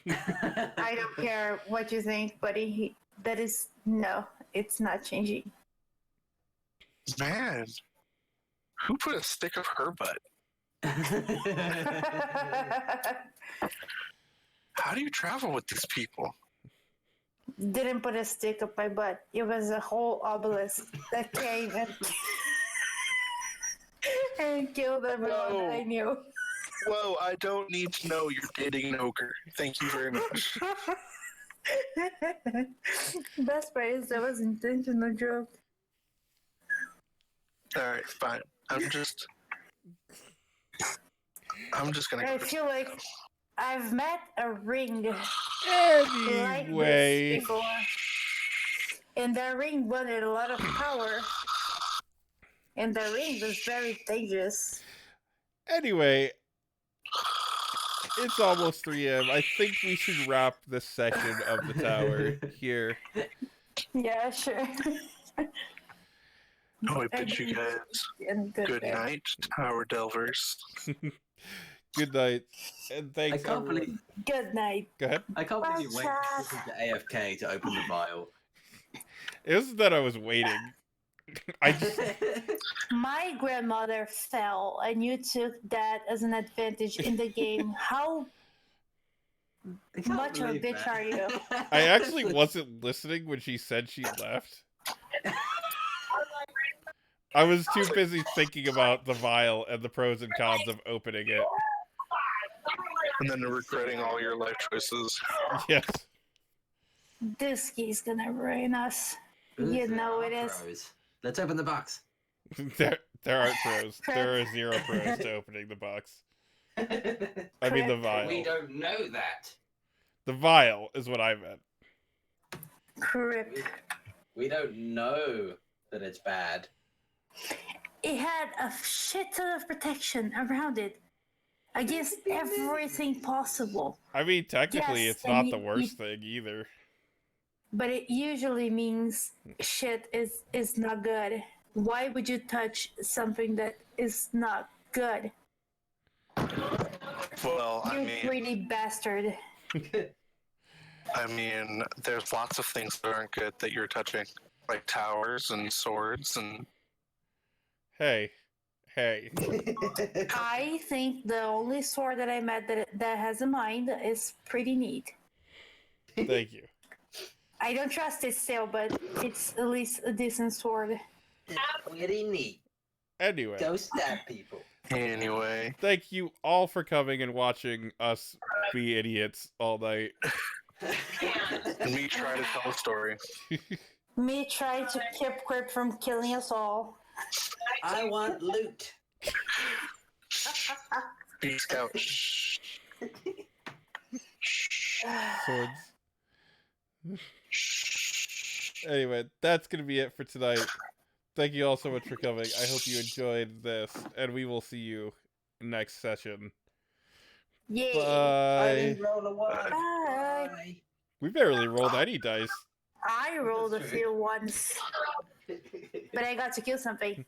I don't care what you think, buddy. That is no, it's not changing. Man, who put a stick of her butt? How do you travel with these people? Didn't put a stick up my butt. It was a whole obelisk that came and killed everyone that I knew. Whoa, I don't need to know you're dating an ogre. Thank you very much. Best part is that was intentional joke. Alright, fine. I'm just gonna I go. feel like I've met a ring like Anyway, this before. And that ring wanted a lot of power. And the ring was very dangerous. anyway, it's almost 3 a.m. I think we should wrap this section of the tower here. Yeah, sure. Oh, I bid you guys good night, Tower Delvers. Good night, and I thanks can't everyone. believe Good night. Go ahead. I can't believe you Bye, went chat. to AFK to open the vial. It wasn't that I was waiting. I just My grandmother fell, and you took that as an advantage in the game. How I can't much of a believe bitch that. are you? I actually wasn't listening when she said she left. I was too busy thinking about the vial and the pros and cons of opening it. And then regretting all your life choices. Yes. This key's gonna ruin us. Ooh, You there know are it is. pros. Let's open the box. There aren't pros. There are 0 pros to opening the box. I mean the vial. We don't know that. The vial is what I meant. Crip. We don't know that it's bad. It had a shit ton of protection around it against everything possible. I mean, technically, Yes, it's and not the worst thing either. But it usually means shit is not good. Why would you touch something that is not good? Well, You greedy bastard. I mean, there's lots of things that aren't good that you're touching, like towers and swords and. Hey. I think the only sword that I met that has a mind is pretty neat. Thank you. I don't trust it still, but it's at least a decent sword. Pretty neat. Anyway. Go stab people. Anyway. Thank you all for coming and watching us be idiots all night. And me try to tell a story. Me try to keep Crip from killing us all. I want loot. Be Scout. Swords. Anyway, that's going to be it for tonight. Thank you all so much for coming. I hope you enjoyed this, and we will see you next session. Yeah. Bye. I didn't roll a one. Bye. We barely rolled any dice. I rolled a few once, but I got to kill something.